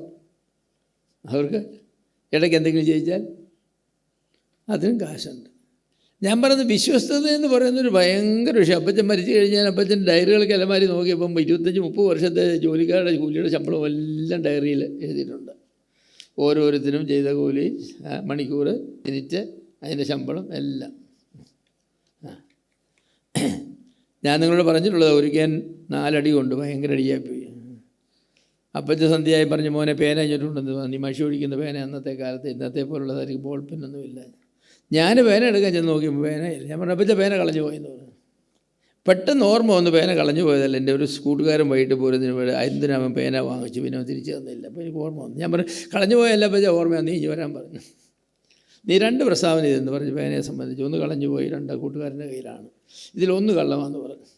അവർക്ക് ഇടയ്ക്ക് എന്തെങ്കിലും ചെയ്യിച്ചാൽ അതിനും കാശുണ്ട്. ഞാൻ പറയുന്നത് വിശ്വസ്തത എന്ന് പറയുന്നൊരു ഭയങ്കര വിഷയം. അപ്പച്ചൻ മരിച്ചു കഴിഞ്ഞാൽ അപ്പച്ചൻ ഡയറികളൊക്കെ അലമാരി നോക്കിയപ്പം 25-30 വർഷത്തെ ജോലിക്കാരുടെ കൂലിയുടെ ശമ്പളം എല്ലാം ഡയറിയിൽ എഴുതിയിട്ടുണ്ട്. ഓരോരുത്തരും ചെയ്ത കൂലി, മണിക്കൂർ, മിനിറ്റ്, അതിൻ്റെ ശമ്പളം എല്ലാം. ഞാൻ നിങ്ങളോട് പറഞ്ഞിട്ടുള്ളത്, ഒരിക്കൽ 4 അടി കൊണ്ട് ഭയങ്കര അടിയായിപ്പോയി. അപ്പച്ച സന്ധ്യയായി പറഞ്ഞു, മോനെ പേന കഴിഞ്ഞിട്ടുണ്ടെന്ന് പറഞ്ഞു. മഷി ഒഴിക്കുന്ന പേന അന്നത്തെ കാലത്ത് ഇന്നത്തെ പോലുള്ളതായിരിക്കും, ബോൾ പെന്നൊന്നുമില്ല. ഞാൻ പേന എടുക്കാൻ ചെന്ന് നോക്കിയപ്പോൾ പേനയില്ല. ഞാൻ പറഞ്ഞു, അപ്പച്ച പേന കളഞ്ഞു പോയെന്ന് പറഞ്ഞു. പെട്ടെന്ന് ഓർമ്മ വന്ന് പേന കളഞ്ഞു പോയതല്ല. എൻ്റെ ഒരു കൂട്ടുകാരൻ വൈകിട്ട് പോരുന്നതിന് എന്തിനാവൻ പേന വാങ്ങിച്ചു, പിന്നെ അവൻ തിരിച്ചു തന്നില്ല. അപ്പോൾ എനിക്ക് ഓർമ്മ വന്നു. ഞാൻ പറഞ്ഞു, കളഞ്ഞു പോയല്ല അപ്പച്ച, ഓർമ്മയാണ്, നീ ഇനി വരാൻ പറഞ്ഞു. നീ 2 പ്രസ്താവന ചെയ്തെന്ന് പറഞ്ഞു പേനയെ സംബന്ധിച്ച്. 1 കളഞ്ഞു പോയി, 2 കൂട്ടുകാരൻ്റെ കയ്യിലാണ്. ഇതിലൊന്ന് കള്ളമാണെന്ന് പറഞ്ഞു.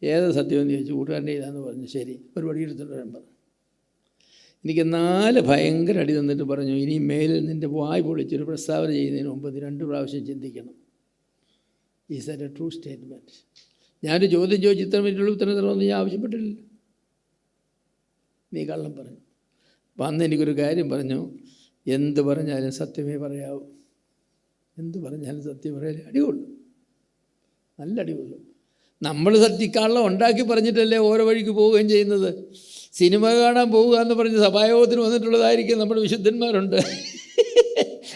ഏത് സത്യമെന്ന് ചോദിച്ചു. കൂട്ടുകാരൻ്റെ കയ്യിലാന്ന് പറഞ്ഞു. ശരി, ഒരു വടി എടുത്തിട്ട് വരാൻ പറഞ്ഞു. എനിക്ക് 4 ഭയങ്കര അടി തന്നിട്ട് പറഞ്ഞു, ഇനി മേലിൽ നിൻ്റെ വായ് പൊളിച്ചൊരു പ്രസ്താവന ചെയ്യുന്നതിന് മുമ്പ് നീ 2 പ്രാവശ്യം ചിന്തിക്കണം. Is that A true statement? ഞാനൊരു ചോദ്യം ചോദിച്ച് ഇത്ര മിനിറ്റുള്ള ഉത്തരം തരണമെന്ന് ഞാൻ ആവശ്യപ്പെട്ടില്ല. നീ കള്ളം പറഞ്ഞു. അപ്പം അന്ന് എനിക്കൊരു കാര്യം പറഞ്ഞു, എന്ത് പറഞ്ഞാലും സത്യമേ പറയാവൂ. എന്ത് പറഞ്ഞാലും സത്യം പറയാൻ അടികൊള്ളു, നല്ല അടികൊള്ളു. നമ്മൾ കള്ളം ഉണ്ടാക്കി പറഞ്ഞിട്ടല്ലേ ഓരോ വഴിക്ക് പോവുകയും ചെയ്യുന്നത്. സിനിമ കാണാൻ പോവുക എന്ന് പറഞ്ഞ് സഭായോഗത്തിന് വന്നിട്ടുള്ളതായിരിക്കും നമ്മുടെ വിശുദ്ധന്മാരുണ്ട്.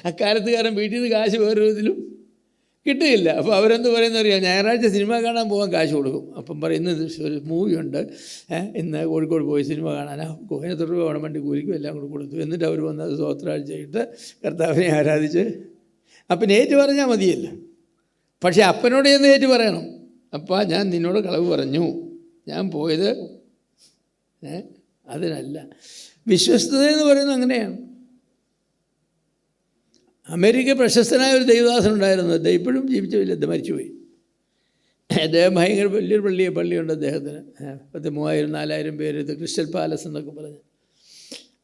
അക്കാലത്തുകാരൻ വീട്ടിൽ നിന്ന് കാശ് വേറൊരു ഇതിലും കിട്ടുകയില്ല. അപ്പോൾ അവരെന്ത് പറയുന്നറിയാം, ഞായറാഴ്ച സിനിമ കാണാൻ പോകാൻ കാശ് കൊടുക്കും. അപ്പം പറയും, ഇന്ന് ഒരു മൂവിയുണ്ട്, ഇന്ന് കോഴിക്കോട് പോയി സിനിമ കാണാനാ, കോയനത്തൂർ രൂപ വേണം വണ്ടി കൂലിക്കും എല്ലാം കൂടെ കൊടുത്തു. എന്നിട്ട് അവർ വന്ന് അത് സ്വോത്രാഴ്ചയിട്ട് കർത്താവിനെ ആരാധിച്ച് അപ്പൻ ഏറ്റു പറഞ്ഞാൽ മതിയല്ല. പക്ഷേ അപ്പനോട് ചെന്ന് ഏറ്റു പറയണം, അപ്പാ ഞാൻ നിന്നോട് കളവ് പറഞ്ഞു, ഞാൻ പോയത് അതിനല്ല. വിശ്വസ്തത എന്ന് പറയുന്നത് അങ്ങനെയാണ്. അമേരിക്ക പ്രശസ്തനായ ഒരു ദൈവദാസനുണ്ടായിരുന്നു. അദ്ദേഹം ഇപ്പോഴും ജീവിച്ചില്ല, മരിച്ചുപോയി. അദ്ദേഹം ഭയങ്കര വലിയൊരു പള്ളിയുണ്ട് അദ്ദേഹത്തിന്. 30,000-4000 പേര്, ഇത് ക്രിസ്റ്റൽ പാലസ് എന്നൊക്കെ പറഞ്ഞ്.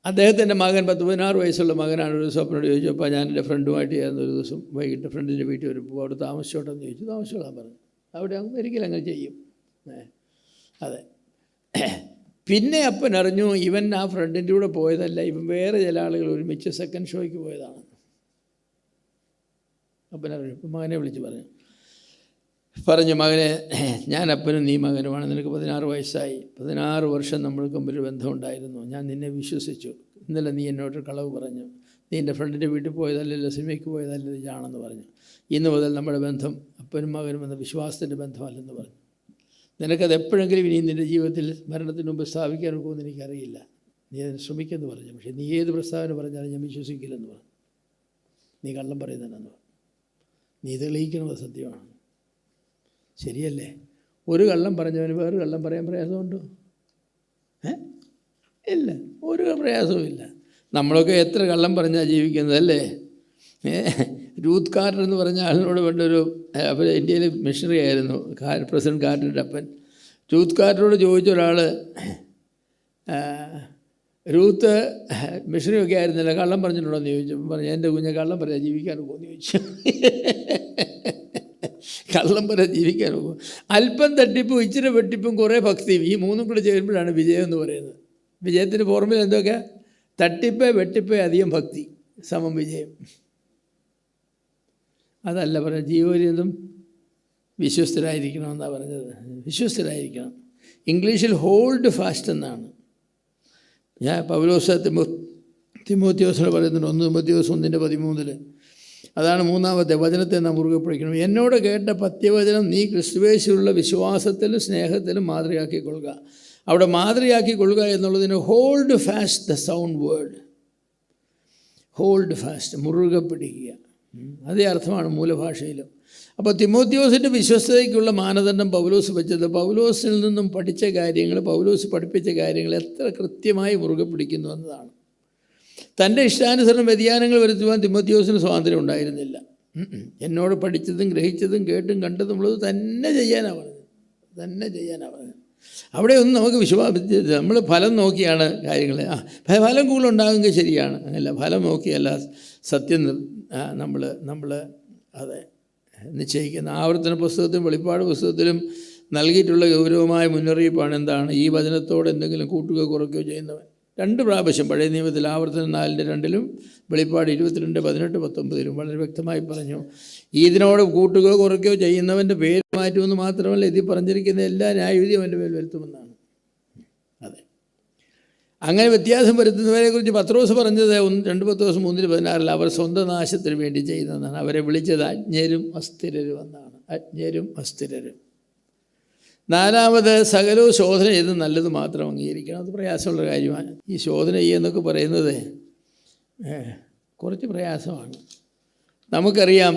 അദ്ദേഹത്തിൻ്റെ മകൻ 16 വയസ്സുള്ള മകനാണ്. ഒരു സ്വപ്നോട് ചോദിച്ചു, അപ്പോൾ ഞാൻ എൻ്റെ ഫ്രണ്ടുമായിട്ട് ചേർന്ന് ഒരു ദിവസം വൈകിട്ട് ഫ്രണ്ടിൻ്റെ വീട്ടിൽ വരുമ്പോൾ അവിടെ താമസിച്ചോട്ടെന്ന് ചോദിച്ചു. താമസിച്ചോളാൻ പറഞ്ഞു. അവിടെ അമേരിക്കയിൽ അങ്ങനെ ചെയ്യും. അതെ. പിന്നെ അപ്പൻ അറിഞ്ഞു, ഇവൻ ആ ഫ്രണ്ടിൻ്റെ കൂടെ പോയതല്ല, ഇവൻ വേറെ ചില ആളുകൾ ഒരുമിച്ച് സെക്കൻഡ് ഷോയ്ക്ക് പോയതാണ്. അപ്പനറിഞ്ഞു. ഇപ്പം മകനെ വിളിച്ച് പറഞ്ഞു, മകനെ, ഞാൻ അപ്പനും നീ മകനുമാണ്, നിനക്ക് 16 വയസ്സായി, 16 വർഷം നമ്മൾ തമ്മിൽ ബന്ധമുണ്ടായിരുന്നു, ഞാൻ നിന്നെ വിശ്വസിച്ചു. ഇന്നലെ നീ എന്നോട് കളവ് പറഞ്ഞു, നീ എൻ്റെ ഫ്രണ്ടിൻ്റെ വീട്ടിൽ പോയതല്ലല്ലോ, സിനിമയ്ക്ക് പോയതല്ലല്ലോ, ഇതാണെന്ന് പറഞ്ഞു. ഇന്ന് മുതൽ നമ്മുടെ ബന്ധം അപ്പനും മകനും എന്ന വിശ്വാസത്തിൻ്റെ ബന്ധമല്ലെന്ന് പറഞ്ഞു. നിനക്കത് എപ്പോഴെങ്കിലും ഇനി നിൻ്റെ ജീവിതത്തിൽ മരണത്തിന് മുമ്പ് സ്ഥാപിക്കാൻ ഒക്കുമെന്ന് എനിക്കറിയില്ല, നീ അതിന് ശ്രമിക്കുമെന്ന് പറഞ്ഞു. പക്ഷേ നീ ഏത് പ്രസ്താവന പറഞ്ഞാലും ഞാൻ വിശ്വസിക്കില്ലെന്ന് പറഞ്ഞു. നീ കള്ളം പറയുന്നതെന്നു പറഞ്ഞു. നീ തെളിയിക്കണത് സത്യമാണ്. ശരിയല്ലേ? ഒരു കള്ളം പറഞ്ഞവന് വേറെ കള്ളം പറയാൻ പ്രയാസമുണ്ടോ? ഇല്ല, ഒരു പ്രയാസവും ഇല്ല. നമ്മളൊക്കെ എത്ര കള്ളം പറഞ്ഞാൽ ജീവിക്കുന്നതല്ലേ? രൂത്ത് കാർട്ടർ എന്ന് പറഞ്ഞ ആളിനോട് പണ്ടൊരു, അപ്പോൾ ഇന്ത്യയിൽ മിഷണറി ആയിരുന്നു, പ്രസിഡന്റ് കാർട്ടറിൻ്റെ അപ്പൻ. രൂത്ത് കാർട്ടറോട് ചോദിച്ച ഒരാൾ, രൂത്ത് മിഷണറി ഒക്കെ ആയിരുന്നില്ല, കള്ളം പറഞ്ഞിട്ടുണ്ടോ എന്ന് ചോദിച്ചു. പറഞ്ഞു, എൻ്റെ കുഞ്ഞെ കള്ളം പറയാൻ ജീവിക്കാനൊക്കെ എന്ന് ചോദിച്ചു. കള്ളം പറയാൻ ജീവിക്കാനൊക്കെ. അല്പം തട്ടിപ്പും ഇച്ചിരി വെട്ടിപ്പും കുറേ ഭക്തിയും, ഈ 3 കൂടെ ചേരുമ്പോഴാണ് വിജയം എന്ന് പറയുന്നത്. വിജയത്തിൻ്റെ ഫോർമുല എന്തൊക്കെ? തട്ടിപ്പ്, വെട്ടിപ്പ്, അധികം ഭക്തി സമം വിജയം. അതല്ല പറഞ്ഞത്. ജീവപര്യന്തം വിശ്വസ്തരായിരിക്കണമെന്നാണ് പറഞ്ഞത്. വിശ്വസ്തരായിരിക്കണം. ഇംഗ്ലീഷിൽ ഹോൾഡ് ഫാസ്റ്റ് എന്നാണ്. ഞാൻ പൗലോസ് തിമോത്തിയോസിനോട് പറയുന്നുണ്ട്, 1 തിമോത്തിയോസ് 1:13. അതാണ് 3-ാമത്തെ വചനത്തെ നാം മുറുകെ പിടിക്കണം. എന്നോട് കേട്ട പത്യവചനം നീ ക്രിസ്തുവേശുള്ള വിശ്വാസത്തിലും സ്നേഹത്തിലും മാതൃകയാക്കിക്കൊള്ളുക. അവിടെ മാതൃകയാക്കിക്കൊള്ളുക എന്നുള്ളതിന് hold fast the sound word. Hold fast, മുറുകെ പിടിക്കുക, അതേ അർത്ഥമാണ് മൂലഭാഷയിലും. അപ്പോൾ തിമോത്തിയോസിൻ്റെ വിശ്വസ്തതയ്ക്കുള്ള മാനദണ്ഡം പൗലോസ് വെച്ചത്, പൗലോസിൽ നിന്നും പഠിച്ച കാര്യങ്ങൾ, പൗലോസ് പഠിപ്പിച്ച കാര്യങ്ങൾ എത്ര കൃത്യമായി മുറുകെ പിടിക്കുന്നു എന്നതാണ്. തൻ്റെ ഇഷ്ടാനുസരണം വ്യതിയാനങ്ങൾ വരുത്തുവാൻ തിമോത്തിയോസിന് സ്വാതന്ത്ര്യം ഉണ്ടായിരുന്നില്ല. എന്നോട് പഠിച്ചതും ഗ്രഹിച്ചതും കേട്ടും കണ്ടതും ഉള്ളത് തന്നെ ചെയ്യാനാണ് പറഞ്ഞത്. അവിടെ ഒന്നും നമുക്ക് നമ്മൾ ഫലം നോക്കിയാണ് കാര്യങ്ങൾ. ഫലം കൂടുതലുണ്ടാകുമെങ്കിൽ ശരിയാണ്, അങ്ങനെയല്ല, ഫലം നോക്കിയല്ല സത്യം നമ്മൾ അതെ നിശ്ചയിക്കുന്ന. ആവർത്തന പുസ്തകത്തിലും വെളിപ്പാട് പുസ്തകത്തിലും നൽകിയിട്ടുള്ള ഗൗരവമായ മുന്നറിയിപ്പാണ് എന്താണ്? ഈ വചനത്തോട് എന്തെങ്കിലും കൂട്ടുകയോ കുറയ്ക്കുകയോ ചെയ്യുന്നവൻ 2 പ്രാവശ്യം പഴയ നിയമത്തിൽ ആവർത്തനം 4:2 വെളിപ്പാട് 22:18-19 വളരെ വ്യക്തമായി പറഞ്ഞു. ഇതിനോട് കൂട്ടുകയോ കുറയ്ക്കുകയോ ചെയ്യുന്നവൻ്റെ പേര് മാറ്റുമെന്ന് മാത്രമല്ല, ഇതിൽ പറഞ്ഞിരിക്കുന്ന എല്ലാ ന്യായവിധിയും അവൻ്റെ മേൽ വരുത്തുമെന്നാണ്. അതെ, അങ്ങനെ വ്യത്യാസം വരുത്തുന്നവരെക്കുറിച്ച് പത്രോസ് പറഞ്ഞത് 2 പത്രോസ് 3:16 അവർ സ്വന്തം നാശത്തിന് വേണ്ടി ചെയ്യുന്നതാണ്. അവരെ വിളിച്ചത് അജ്ഞരും അസ്ഥിരരും എന്നാണ്. അജ്ഞരും അസ്ഥിരരും. 4, സകലവും ശോധന ചെയ്ത് നല്ലത് മാത്രം അംഗീകരിക്കണം. അത് പ്രയാസമുള്ള കാര്യമാണ്. ഈ ശോധന ചെയ്യുന്നൊക്കെ പറയുന്നത് കുറച്ച് പ്രയാസമാണ്. നമുക്കറിയാം,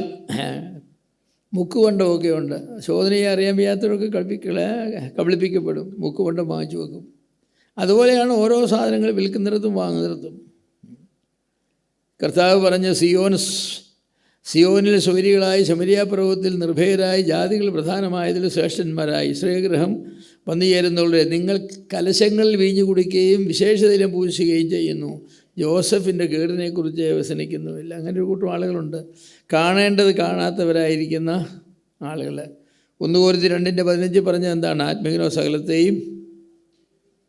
മുക്കുകൊണ്ടമൊക്കെ ഉണ്ട്. ശോധനയെ അറിയാൻ വയ്യാത്തവരൊക്കെ കബളിപ്പിക്കപ്പെടും, മുക്കുകൊണ്ടം വാങ്ങിച്ചു വെക്കും. അതുപോലെയാണ് ഓരോ സാധനങ്ങൾ വിൽക്കുന്നിടത്തും വാങ്ങുന്നിടത്തും. കർത്താവ് പറഞ്ഞ സിയോനിൽ സ്വൈരികളായി ശമരിയാപർവ്വതത്തിൽ നിർഭയരായി ജാതികൾ പ്രധാനമായതിൽ ശ്രേഷ്ഠന്മാരായി ഇസ്രായേൽഗൃഹം വന്നുചേരുന്നവരുടെ നിങ്ങൾ കലശങ്ങളിൽ വീഞ്ഞു കുടിക്കുകയും വിശേഷതയിലും പൂശുകയും ചെയ്യുന്നു. ജോസഫിൻ്റെ കേടിനെക്കുറിച്ച് വ്യസനിക്കുന്നുമില്ല. അങ്ങനെ ഒരു കൂട്ടം ആളുകളുണ്ട്, കാണേണ്ടത് കാണാത്തവരായിരിക്കുന്ന ആളുകൾ. 1 കൊരിന്ത്യർ 2:15 പറഞ്ഞത് എന്താണ്? ആത്മീകനോ സകലത്തെയും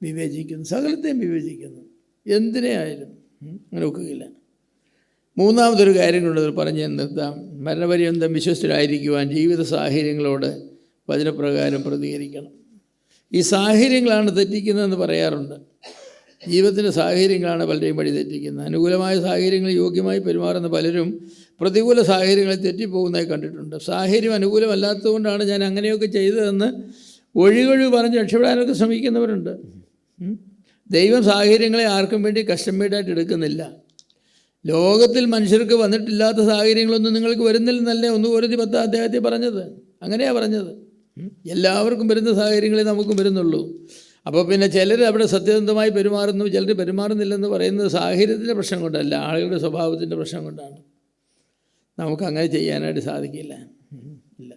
വിവേചിക്കുന്നു. സകലത്തെയും വിവേചിക്കുന്നു. എന്തിനെ ആയാലും അങ്ങനെ ഒക്കുകയില്ല. 3-മതൊരു കാര്യം കൊണ്ട് പറഞ്ഞ് നിർത്താം. മരണപര്യന്തം വിശ്വസ്തരായിരിക്കുവാൻ ജീവിത സാഹചര്യങ്ങളോട് വചനപ്രകാരം പ്രതികരിക്കണം. ഈ സാഹചര്യങ്ങളാണ് തെറ്റിക്കുന്നതെന്ന് പറയാറുണ്ട്. ജീവിതത്തിൻ്റെ സാഹചര്യങ്ങളാണ് പലരെയും വഴി തെറ്റിക്കുന്നത്. അനുകൂലമായ സാഹചര്യങ്ങളിൽ യോഗ്യമായി പെരുമാറുന്ന പലരും പ്രതികൂല സാഹചര്യങ്ങളിൽ തെറ്റിപ്പോകുന്നതായി കണ്ടിട്ടുണ്ട്. സാഹചര്യം അനുകൂലമല്ലാത്തതുകൊണ്ടാണ് ഞാൻ അങ്ങനെയൊക്കെ ചെയ്തതെന്ന് ഒഴികൊഴിവ് പറഞ്ഞ് രക്ഷപ്പെടാനൊക്കെ ശ്രമിക്കുന്നവരുണ്ട്. ദൈവം സാഹചര്യങ്ങളെ ആർക്കും വേണ്ടി കസ്റ്റമേഡായിട്ട് എടുക്കുന്നില്ല. ലോകത്തിൽ മനുഷ്യർക്ക് വന്നിട്ടില്ലാത്ത സാഹചര്യങ്ങളൊന്നും നിങ്ങൾക്ക് വരുന്നില്ലെന്നല്ലേ 1 കൊരിന്ത്യർ 10 പറഞ്ഞത്. അങ്ങനെയാണ് പറഞ്ഞത്. എല്ലാവർക്കും വരുന്ന സാഹചര്യങ്ങളെ നമുക്കും വരുന്നുള്ളൂ. അപ്പോൾ പിന്നെ ചിലർ അവിടെ സത്യസന്ധമായി പെരുമാറുന്നു, ചിലർ പെരുമാറുന്നില്ലെന്ന് പറയുന്നത് സാഹചര്യത്തിൻ്റെ പ്രശ്നം കൊണ്ടല്ല, ആളുകളുടെ സ്വഭാവത്തിൻ്റെ പ്രശ്നം കൊണ്ടാണ്. നമുക്കങ്ങനെ ചെയ്യാനായിട്ട് സാധിക്കില്ല. ഇല്ല,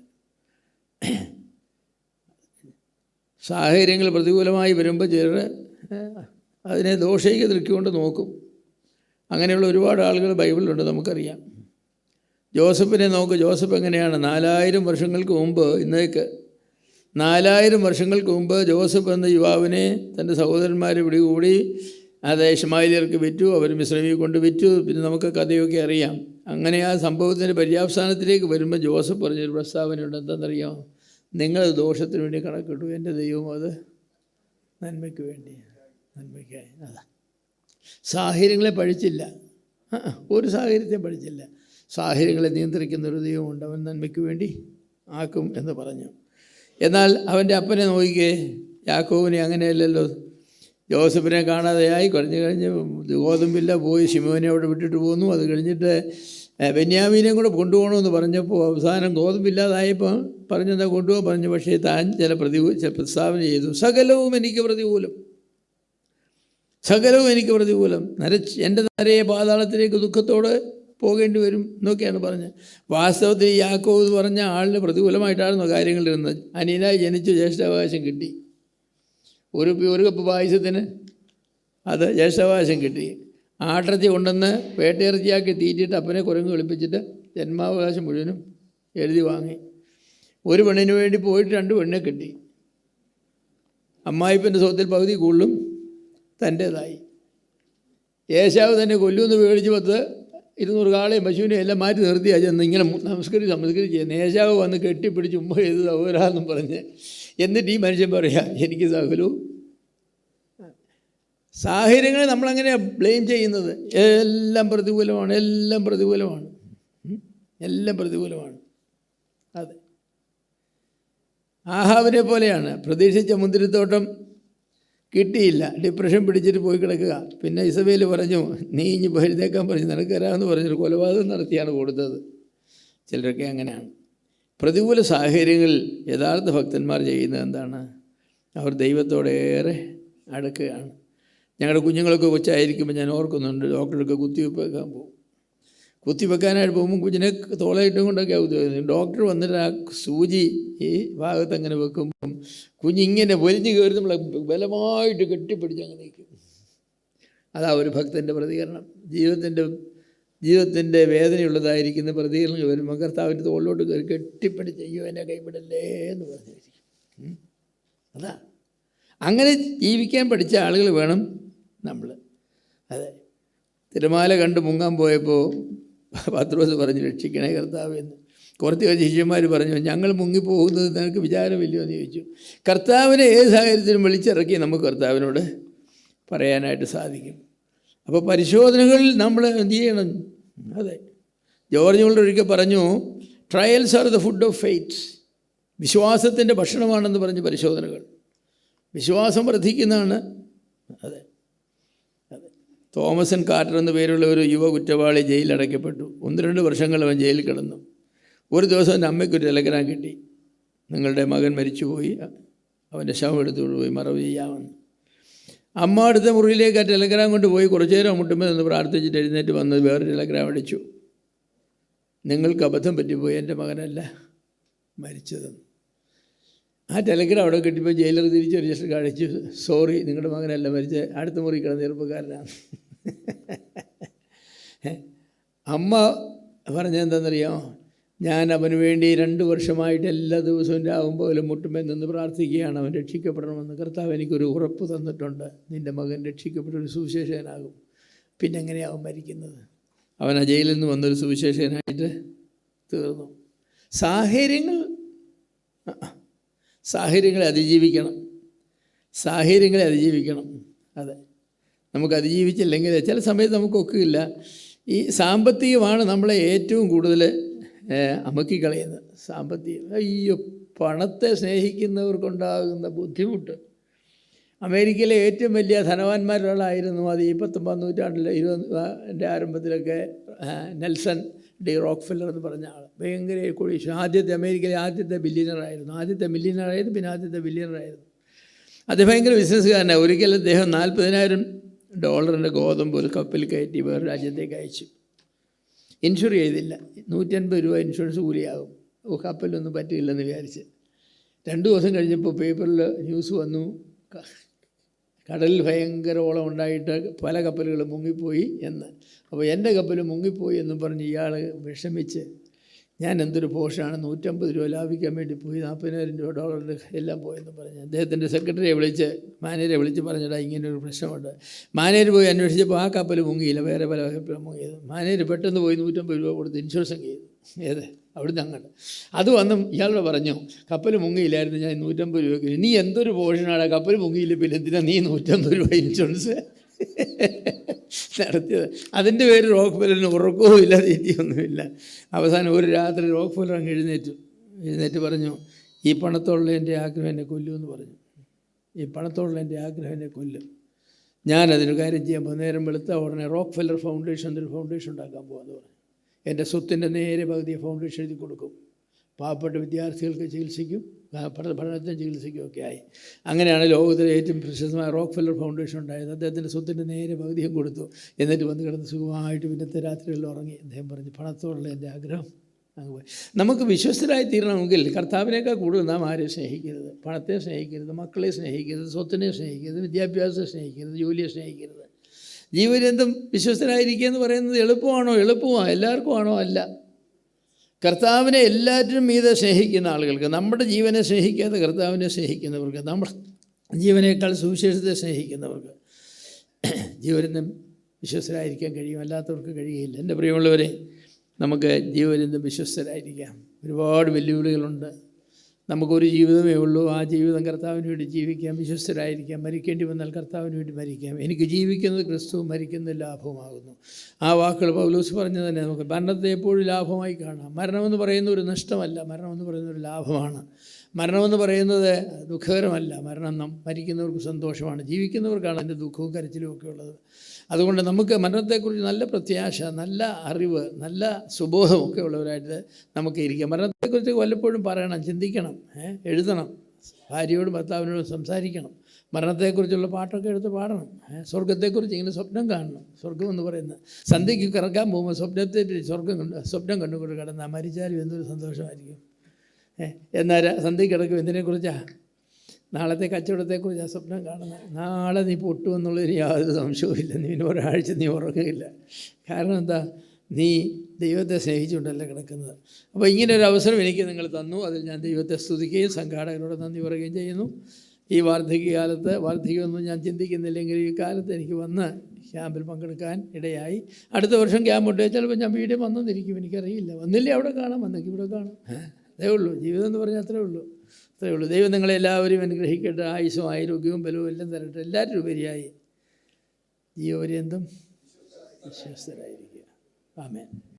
സാഹചര്യങ്ങൾ പ്രതികൂലമായി വരുമ്പോൾ ചിലർ അതിനെ ദോഷൈക ദൃഷ്ടി കൊണ്ട് നോക്കും. അങ്ങനെയുള്ള ഒരുപാട് ആളുകൾ ബൈബിളിലുണ്ട്, നമുക്കറിയാം. ജോസഫിനെ നോക്ക്. ജോസഫ് എങ്ങനെയാണ് 4000 വർഷങ്ങൾക്ക് മുമ്പ്, ഇന്നേക്ക് 4000 വർഷങ്ങൾക്ക് മുമ്പ് ജോസഫ് എന്ന യുവാവിനെ തൻ്റെ സഹോദരന്മാർ പിടികൂടി അത് ഇശ്മായേല്യർക്ക് വിറ്റു. അവർ മിസ്രൈമിൽ കൊണ്ട് വിറ്റു. പിന്നെ നമുക്ക് കഥയൊക്കെ അറിയാം. അങ്ങനെ ആ സംഭവത്തിൻ്റെ പര്യാവസാനത്തിലേക്ക് വരുമ്പോൾ ജോസഫ് പറഞ്ഞൊരു പ്രസ്താവനയുണ്ട്. എന്താണെന്നറിയാമോ? നിങ്ങൾ ദോഷത്തിന് വേണ്ടി കണക്കിട്ടു, എൻ്റെ ദൈവം അത് നന്മയ്ക്ക് വേണ്ടി, നന്മയ്ക്കായി. അതാ, സാഹചര്യങ്ങളെ പഴിച്ചില്ല, ഒരു സാഹചര്യത്തെ പഴിച്ചില്ല. സാഹചര്യങ്ങളെ നിയന്ത്രിക്കുന്നൊരു ദൈവമുണ്ട്, അവൻ നന്മയ്ക്ക് വേണ്ടി ആക്കും എന്ന് പറഞ്ഞു. എന്നാൽ അവൻ്റെ അപ്പനെ നോക്കിക്കേ, യാക്കോബിനെ അങ്ങനെയല്ലല്ലോ. ജോസഫിനെ കാണാതെയായി കഴിഞ്ഞ് ഗോതമ്പില്ല പോയി ശിമോനെ അവിടെ വിട്ടിട്ട് പോന്നു. അത് കഴിഞ്ഞിട്ട് ബെന്യാമീനെയും കൂടെ കൊണ്ടുപോകണമെന്ന് പറഞ്ഞപ്പോൾ അവസാനം ഗോതമ്പില്ലാതായപ്പോൾ പറഞ്ഞെന്താ കൊണ്ടുപോകാൻ പറഞ്ഞു. പക്ഷേ താൻ ചില പ്രസ്താവന ചെയ്തു. സകലവും എനിക്ക് പ്രതികൂലം, സകലവും എനിക്ക് പ്രതികൂലം. എൻ്റെ നരയെ പാതാളത്തിലേക്ക് ദുഃഖത്തോടെ പോകേണ്ടി വരും എന്നൊക്കെയാണ് പറഞ്ഞത്. വാസ്തവത്തിൽ യാക്കോബ് പറഞ്ഞ ആളിന് പ്രതികൂലമായിട്ടായിരുന്നു കാര്യങ്ങളിരുന്നത്. അനിയനായി ജനിച്ചു, ജ്യേഷ്ഠാവകാശം കിട്ടി. ഒരു കപ്പ് പായസത്തിന് അത് ജ്യേഷ്ഠാവകാശം കിട്ടി. ആട്ടിറച്ചി കൊണ്ടുവന്ന് വേട്ടയിറച്ചിയാക്കി തീറ്റിയിട്ട് അപ്പനെ കുരങ്ങ് കളിപ്പിച്ചിട്ട് ജന്മാവകാശം മുഴുവനും എഴുതി വാങ്ങി. ഒരു പെണ്ണിന് വേണ്ടി പോയിട്ട് 2 പെണ്ണിനെ കിട്ടി. അമ്മായിപ്പൻ്റെ സ്വത്തിൽ പകുതി കൂടുതലും തൻ്റേതായി. ഏശാവ് തന്നെ കൊല്ലുമെന്ന് പേടിച്ച് 200 കാളയും പശുവിനെയും എല്ലാം മാറ്റി നിർത്തിയാൽ ചെന്ന് ഇങ്ങനെ നമസ്കരിച്ച് ചെയ്യുന്ന. ഏശാവ് വന്ന് കെട്ടിപ്പിടിച്ച് ഉമ്മ ചെയ്ത് സഹോദരാന്നും പറഞ്ഞ്, എന്നിട്ട് ഈ മനുഷ്യൻ പറയാ എനിക്ക് സകലവും. സാഹചര്യങ്ങളെ നമ്മളങ്ങനെ ബ്ലെയിം ചെയ്യുന്നത്. എല്ലാം പ്രതികൂലമാണ്, എല്ലാം പ്രതികൂലമാണ്, എല്ലാം പ്രതികൂലമാണ്. അതെ, ആഹാബിനെ പോലെയാണ്. പ്രതീക്ഷിച്ച മുന്തിരിത്തോട്ടം കിട്ടിയില്ല, ഡിപ്രഷൻ പിടിച്ചിട്ട് പോയി കിടക്കുക. പിന്നെ ഇസബേൽ പറഞ്ഞു, നീ ഇനി എഴുന്നേക്കാൻ പറഞ്ഞു, നിനക്കരാമെന്ന് പറഞ്ഞൊരു കൊലപാതകം നടത്തിയാണ് കൊടുത്തത്. ചിലരൊക്കെ അങ്ങനെയാണ്. പ്രതികൂല സാഹചര്യങ്ങളിൽ യഥാർത്ഥ ഭക്തന്മാർ ചെയ്യുന്നത് എന്താണ്? അവർ ദൈവത്തോടേറെ അടുക്കുകയാണ്. ഞങ്ങളുടെ കുഞ്ഞുങ്ങളൊക്കെ കൊച്ചായിരിക്കുമ്പോൾ ഞാൻ ഓർക്കുന്നുണ്ട്, ഡോക്ടർക്ക് കുത്തിവെപ്പ് വെക്കാൻ പോകും. കുത്തിവെക്കാനായിട്ട് പോകുമ്പോൾ കുഞ്ഞിനെ തോളയിട്ടും കൊണ്ടൊക്കെ കുത്തിവെക്കുന്നത്. ഡോക്ടർ വന്നിട്ട് ആ സൂചി ഈ ഭാഗത്ത് അങ്ങനെ വെക്കുമ്പം കുഞ്ഞിങ്ങനെ വലിഞ്ഞു കയറി നമ്മളെ ബലമായിട്ട് കെട്ടിപ്പിടിച്ച് അങ്ങനെ നിൽക്കും. അതാ ഒരു ഭക്തൻ്റെ പ്രതികരണം. ജീവിതത്തിൻ്റെ വേദനയുള്ളതായിരിക്കുന്ന പ്രതികരണങ്ങൾ വരുമ്പോൾ കർത്താവിൻ്റെ തോളിലോട്ട് കയറി കെട്ടിപ്പിടിച്ച് അയ്യോ എന്നെ കൈവിടല്ലേ എന്ന് പറഞ്ഞിരിക്കും. അതാ, അങ്ങനെ ജീവിക്കാൻ പഠിച്ച ആളുകൾ വേണം നമ്മൾ. അതെ, തിരമാല കണ്ട് മുങ്ങാൻ പോയപ്പോൾ പത്രോസ് പറഞ്ഞു, രക്ഷിക്കണേ കർത്താവ് എന്ന്. കുറച്ച് ശിഷ്യന്മാർ പറഞ്ഞു, ഞങ്ങൾ മുങ്ങിപ്പോകുന്നത് നിനക്ക് വിചാരമില്ലയോ എന്ന് ചോദിച്ചു. കർത്താവിനെ ഏത് സാഹചര്യത്തിലും വിളിച്ചിറക്കി നമുക്ക് കർത്താവിനോട് പറയാനായിട്ട് സാധിക്കും. അപ്പോൾ പരിശോധനകളിൽ നമ്മൾ എന്ത് ചെയ്യണം? അതെ, ജോർജ് മുള്ളർ ഒരിക്കൽ പറഞ്ഞു, trials are the food of faith. വിശ്വാസത്തിൻ്റെ ഭക്ഷണമാണെന്ന് പറഞ്ഞ് പരിശോധനകൾ. വിശ്വാസം വർദ്ധിക്കുന്നതാണ്. അതെ അതെ. തോമസൻ കാർട്ടർ എന്ന പേരുള്ള ഒരു യുവ കുറ്റവാളി ജയിലിലടയ്ക്കപ്പെട്ടു. 1-2 വർഷങ്ങൾ അവൻ ജയിലിൽ കിടന്നു. ഒരു ദിവസം എൻ്റെ അമ്മയ്ക്കൊരു ടെലഗ്രാം കിട്ടി, നിങ്ങളുടെ മകൻ മരിച്ചുപോയി, അവൻ്റെ ശവം എടുത്തുകൊണ്ട് പോയി മറവ് ചെയ്യാമെന്ന്. അമ്മ അടുത്ത മുറിയിലേക്ക് ആ ടെലഗ്രാം കൊണ്ട് പോയി കുറച്ചു നേരം മുട്ടുമ്പോൾ നിന്ന് പ്രാർത്ഥിച്ചിട്ട് എഴുന്നേറ്റ് വന്നത് വേറൊരു ടെലഗ്രാം അടിച്ചു, നിങ്ങൾക്ക് അബദ്ധം പറ്റിപ്പോയി, എൻ്റെ മകനല്ല മരിച്ചതെന്ന്. ആ ടെലഗ്രാം അവിടെ കിട്ടിയപ്പോൾ ജയിലർ തിരിച്ച് രജിസ്റ്റർ കാണിച്ചു, സോറി, നിങ്ങളുടെ മകനല്ല മരിച്ചത്, അടുത്ത മുറി കിടന്ന ചെറുപ്പക്കാരനാണ്. അമ്മ പറഞ്ഞെന്താണെന്നറിയാമോ? ഞാൻ അവന് വേണ്ടി 2 വർഷമായിട്ട് എല്ലാ ദിവസവും രാവുമ്പോലും മുട്ടുമ്പോൾ നിന്ന് പ്രാർത്ഥിക്കുകയാണ്, അവൻ രക്ഷിക്കപ്പെടണമെന്ന്. കർത്താവ് എനിക്കൊരു ഉറപ്പ് തന്നിട്ടുണ്ട്, നിൻ്റെ മകൻ രക്ഷിക്കപ്പെട്ടൊരു സുവിശേഷകനാകും. പിന്നെ എങ്ങനെയാവും മരിക്കുന്നത്? അവൻ ആ ജയിലിൽ നിന്ന് വന്നൊരു സുവിശേഷകനായിട്ട് തീർന്നു. സാഹചര്യങ്ങളെ അതിജീവിക്കണം. അതെ, നമുക്ക് അതിജീവിച്ചില്ലെങ്കിൽ ചില സമയത്ത് നമുക്കൊക്കില്ല. ഈ സാമ്പത്തികമാണ് നമ്മളെ ഏറ്റവും കൂടുതൽ അമക്കിക്കളയുന്നത്. സാമ്പത്തികം, അയ്യോ, പണത്തെ സ്നേഹിക്കുന്നവർക്കുണ്ടാകുന്ന ബുദ്ധിമുട്ട്. അമേരിക്കയിലെ ഏറ്റവും വലിയ ധനവാന്മാരൊരാളായിരുന്നു അത് ഈ 19ാം നൂറ്റാണ്ടിലെ 20ൻ്റെ ആരംഭത്തിലൊക്കെ നെൽസൺ ഡി റോക്ക്ഫെല്ലർ എന്ന് പറഞ്ഞ ആൾ. ഭയങ്കര കോടീശ്വരൻ. അമേരിക്കയിലെ ആദ്യത്തെ മില്യനറായിരുന്നു, പിന്നെ ആദ്യത്തെ ബില്യണറായിരുന്നു. അത് ഭയങ്കര ബിസിനസ്സുകാരനാണ്. ഒരിക്കൽ അദ്ദേഹം $40,000 ഗോതമ്പ് ഒരു കപ്പൽ കയറ്റി വേറെ രാജ്യത്തേക്ക് അയച്ചു. ഇൻഷുർ ചെയ്തില്ല. $150 ഇൻഷുറൻസ് കൂലിയാകും. കപ്പലൊന്നും പറ്റില്ലെന്ന് വിചാരിച്ച് 2 ദിവസം കഴിഞ്ഞപ്പോൾ പേപ്പറിൽ ന്യൂസ് വന്നു, കടലിൽ ഭയങ്കര ഓളം ഉണ്ടായിട്ട് പല കപ്പലുകളും മുങ്ങിപ്പോയി എന്ന്. അപ്പോൾ എൻ്റെ കപ്പൽ മുങ്ങിപ്പോയി എന്നും പറഞ്ഞ് ഇയാൾ വിഷമിച്ച്, ഞാൻ എന്തൊരു പോഷാണ്, $150 ലാഭിക്കാൻ വേണ്ടി പോയി, $40,000 എല്ലാം പോയെന്ന് പറഞ്ഞ് അദ്ദേഹത്തിൻ്റെ മാനേജരെ വിളിച്ച് പറഞ്ഞിടാ ഇങ്ങനൊരു പ്രശ്നമുണ്ട്. മാനേജർ പോയി അന്വേഷിച്ചപ്പോൾ ആ കപ്പൽ മുങ്ങിയില്ല, വേറെ പല കപ്പലും മുങ്ങിയത്. മാനേജർ പെട്ടെന്ന് പോയി $150 കൊടുത്ത് ഇൻഷുറൻസ് ചെയ്തു. അവിടുന്ന് അങ്ങോട്ട് അത് വന്ന് ഇയാളോട് പറഞ്ഞു, കപ്പൽ മുങ്ങിയില്ലായിരുന്നു, ഞാൻ $150 നീ എന്തൊരു പോഷനാണ്, കപ്പൽ മുങ്ങിയില്ല, പിന്നെ എന്തിനാ നീ $150 ഇൻഷുറൻസ് നടത്തിയത്? അതിൻ്റെ പേര് റോക്ക്ഫെല്ലറിന് ഉറക്കവും ഇല്ല, തീറ്റിയൊന്നുമില്ല. അവസാനം ഒരു രാത്രി റോക്ക്ഫെല്ലർ അങ്ങ് എഴുന്നേറ്റ് പറഞ്ഞു, ഈ പണത്തോടുള്ള എൻ്റെ ആഗ്രഹം എന്നെ കൊല്ലുമെന്ന് പറഞ്ഞു. ഞാനതിന് കാര്യം ചെയ്യാൻ പോകും. നേരം വെളുത്ത ഉടനെ റോക്ക്ഫെല്ലർ ഫൗണ്ടേഷൻ എന്നൊരു ഫൗണ്ടേഷൻ ഉണ്ടാക്കാൻ പോകാമെന്ന് പറഞ്ഞു. എൻ്റെ സ്വത്തിൻ്റെ നേരെ പകുതിയെ ഫൗണ്ടേഷൻ എഴുതി കൊടുക്കും. പാവപ്പെട്ട വിദ്യാർത്ഥികൾക്ക് ചികിത്സിക്കും, പഠനത്തിന് ചികിത്സിക്കുകയൊക്കെ ആയി. അങ്ങനെയാണ് ലോകത്തിലെ ഏറ്റവും പ്രശസ്തമായ റോക്ക്ഫെല്ലർ ഫൗണ്ടേഷൻ ഉണ്ടായത്. അദ്ദേഹത്തിൻ്റെ സ്വത്തിൻ്റെ നേരെ പകുതിയും കൊടുത്തു. എന്നിട്ട് വന്ന് കിടന്ന് സുഖമായിട്ട് പിന്നത്തെ രാത്രികളിൽ ഉറങ്ങി. അദ്ദേഹം പറഞ്ഞു, പണത്തോടുള്ള എൻ്റെ ആഗ്രഹം അങ്ങ് പോയി. നമുക്ക് വിശ്വസ്തരായി തീരണമെങ്കിൽ കർത്താവിനേക്കാൾ കൂടുതൽ നാം ആരെയും സ്നേഹിക്കരുത്. പണത്തെ സ്നേഹിക്കരുത്, മക്കളെ സ്നേഹിക്കരുത്, സ്വത്തിനെ സ്നേഹിക്കരുത്, വിദ്യാഭ്യാസത്തെ സ്നേഹിക്കരുത്, ജോലിയെ സ്നേഹിക്കരുത്. ജീവപര്യന്തം വിശ്വസ്തരായിരിക്കുക എന്ന് പറയുന്നത് എളുപ്പമാണോ? എല്ലാവർക്കും ആണോ? അല്ല. കർത്താവിനെ എല്ലാറ്റിനും മീതെ സ്നേഹിക്കുന്ന ആളുകൾക്ക്, നമ്മുടെ ജീവനെ സ്നേഹിക്കാതെ കർത്താവിനെ സ്നേഹിക്കുന്നവർക്ക്, നമ്മുടെ ജീവനേക്കാൾ സുവിശേഷത്തെ സ്നേഹിക്കുന്നവർക്ക് ജീവപര്യന്തം വിശ്വസ്തരായിരിക്കാൻ കഴിയും, അല്ലാത്തവർക്ക് കഴിയുകയില്ല. എൻ്റെ പ്രിയമുള്ളവരെ, നമുക്ക് ജീവപര്യന്തം വിശ്വസ്തരായിരിക്കാം. ഒരുപാട് വെല്ലുവിളികളുണ്ട്. നമുക്കൊരു ജീവിതമേ ഉള്ളൂ. ആ ജീവിതം കർത്താവിന് വേണ്ടി ജീവിക്കാം, വിശ്വസ്തരായിരിക്കാം. മരിക്കേണ്ടി വന്നാൽ കർത്താവിന് വേണ്ടി മരിക്കാം. എനിക്ക് ജീവിക്കുന്നത് ക്രിസ്തു, മരിക്കുന്നത് ലാഭമാകുന്നു. ആ വാക്കുകൾ പൗലോസ് പറഞ്ഞു തന്നെ നമുക്ക് മരണത്തെ എപ്പോഴും ലാഭമായി കാണാം. മരണമെന്ന് പറയുന്ന ഒരു നഷ്ടമല്ല, മരണമെന്ന് പറയുന്ന ഒരു ലാഭമാണ്. മരണമെന്ന് പറയുന്നത് ദുഃഖകരമല്ല. മരിക്കുന്നവർക്ക് സന്തോഷമാണ്, ജീവിക്കുന്നവർക്കാണ് അതിൻ്റെ ദുഃഖവും കരച്ചിലും ഒക്കെ ഉള്ളത്. അതുകൊണ്ട് നമുക്ക് മരണത്തെക്കുറിച്ച് നല്ല പ്രത്യാശ, നല്ല അറിവ്, നല്ല സുബോധമൊക്കെ ഉള്ളവരായിട്ട് നമുക്ക് ഇരിക്കാം. മരണത്തെക്കുറിച്ച് വല്ലപ്പോഴും പറയണം, ചിന്തിക്കണം, എഴുതണം, ഭാര്യയോടും ഭർത്താവിനോടും സംസാരിക്കണം. മരണത്തെക്കുറിച്ചുള്ള പാട്ടൊക്കെ എടുത്ത് പാടണം. സ്വർഗത്തെക്കുറിച്ച് ഇങ്ങനെ സ്വപ്നം കാണണം. സ്വർഗം എന്ന് പറയുന്നത് സന്ധ്യയ്ക്ക് കിടക്കാൻ പോകുമ്പോൾ സ്വപ്നം കണ്ടുകൊണ്ട് കിടന്നാൽ മരിച്ചാലും എന്തൊരു സന്തോഷമായിരിക്കും. എന്നാൽ സന്ധ്യയ്ക്ക് കിടക്കും എന്തിനെക്കുറിച്ചാണ്? നാളത്തെ കച്ചവടത്തെക്കുറിച്ചാണ് സ്വപ്നം കാണുന്നത്. നാളെ നീ പൊട്ടുമെന്നുള്ളതിന് യാതൊരു സംശയവുമില്ല. നീ ഒരാഴ്ച നീ ഉറങ്ങില്ല. കാരണം എന്താ? നീ ദൈവത്തെ സ്നേഹിച്ചുകൊണ്ടല്ല കിടക്കുന്നത്. അപ്പോൾ ഇങ്ങനൊരു അവസരം എനിക്ക് നിങ്ങൾ തന്നു. അതിൽ ഞാൻ ദൈവത്തെ സ്തുതിക്കുകയും സംഘാടകരോട് നന്ദി പറയുകയും ചെയ്യുന്നു. ഈ വാർദ്ധക്യകാലത്ത്, വാർദ്ധക്യമൊന്നും ഞാൻ ചിന്തിക്കുന്നില്ലെങ്കിൽ ഈ കാലത്ത് എനിക്ക് വന്ന് ക്യാമ്പിൽ പങ്കെടുക്കാൻ ഇടയായി. അടുത്ത വർഷം ക്യാമ്പുണ്ട്. ചിലപ്പോൾ ഞാൻ വീഡിയോ വന്നെന്നിരിക്കും, എനിക്കറിയില്ല. വന്നില്ലേ അവിടെ കാണാം, വന്നെങ്കിൽ ഇവിടെ കാണാം. അതേ ഉള്ളൂ ജീവിതം എന്ന് പറഞ്ഞാൽ അത്രേ ഉള്ളൂ. ദൈവം നിങ്ങളെല്ലാവരും അനുഗ്രഹിക്കട്ടെ. ആയുസ്സും ആരോഗ്യവും ബലവും എല്ലാം തരട്ടെ. എല്ലാവരും ഉപരിയായി ജീവപര്യന്തം വിശ്വസ്തരായിരിക്കുക. ആമേൻ.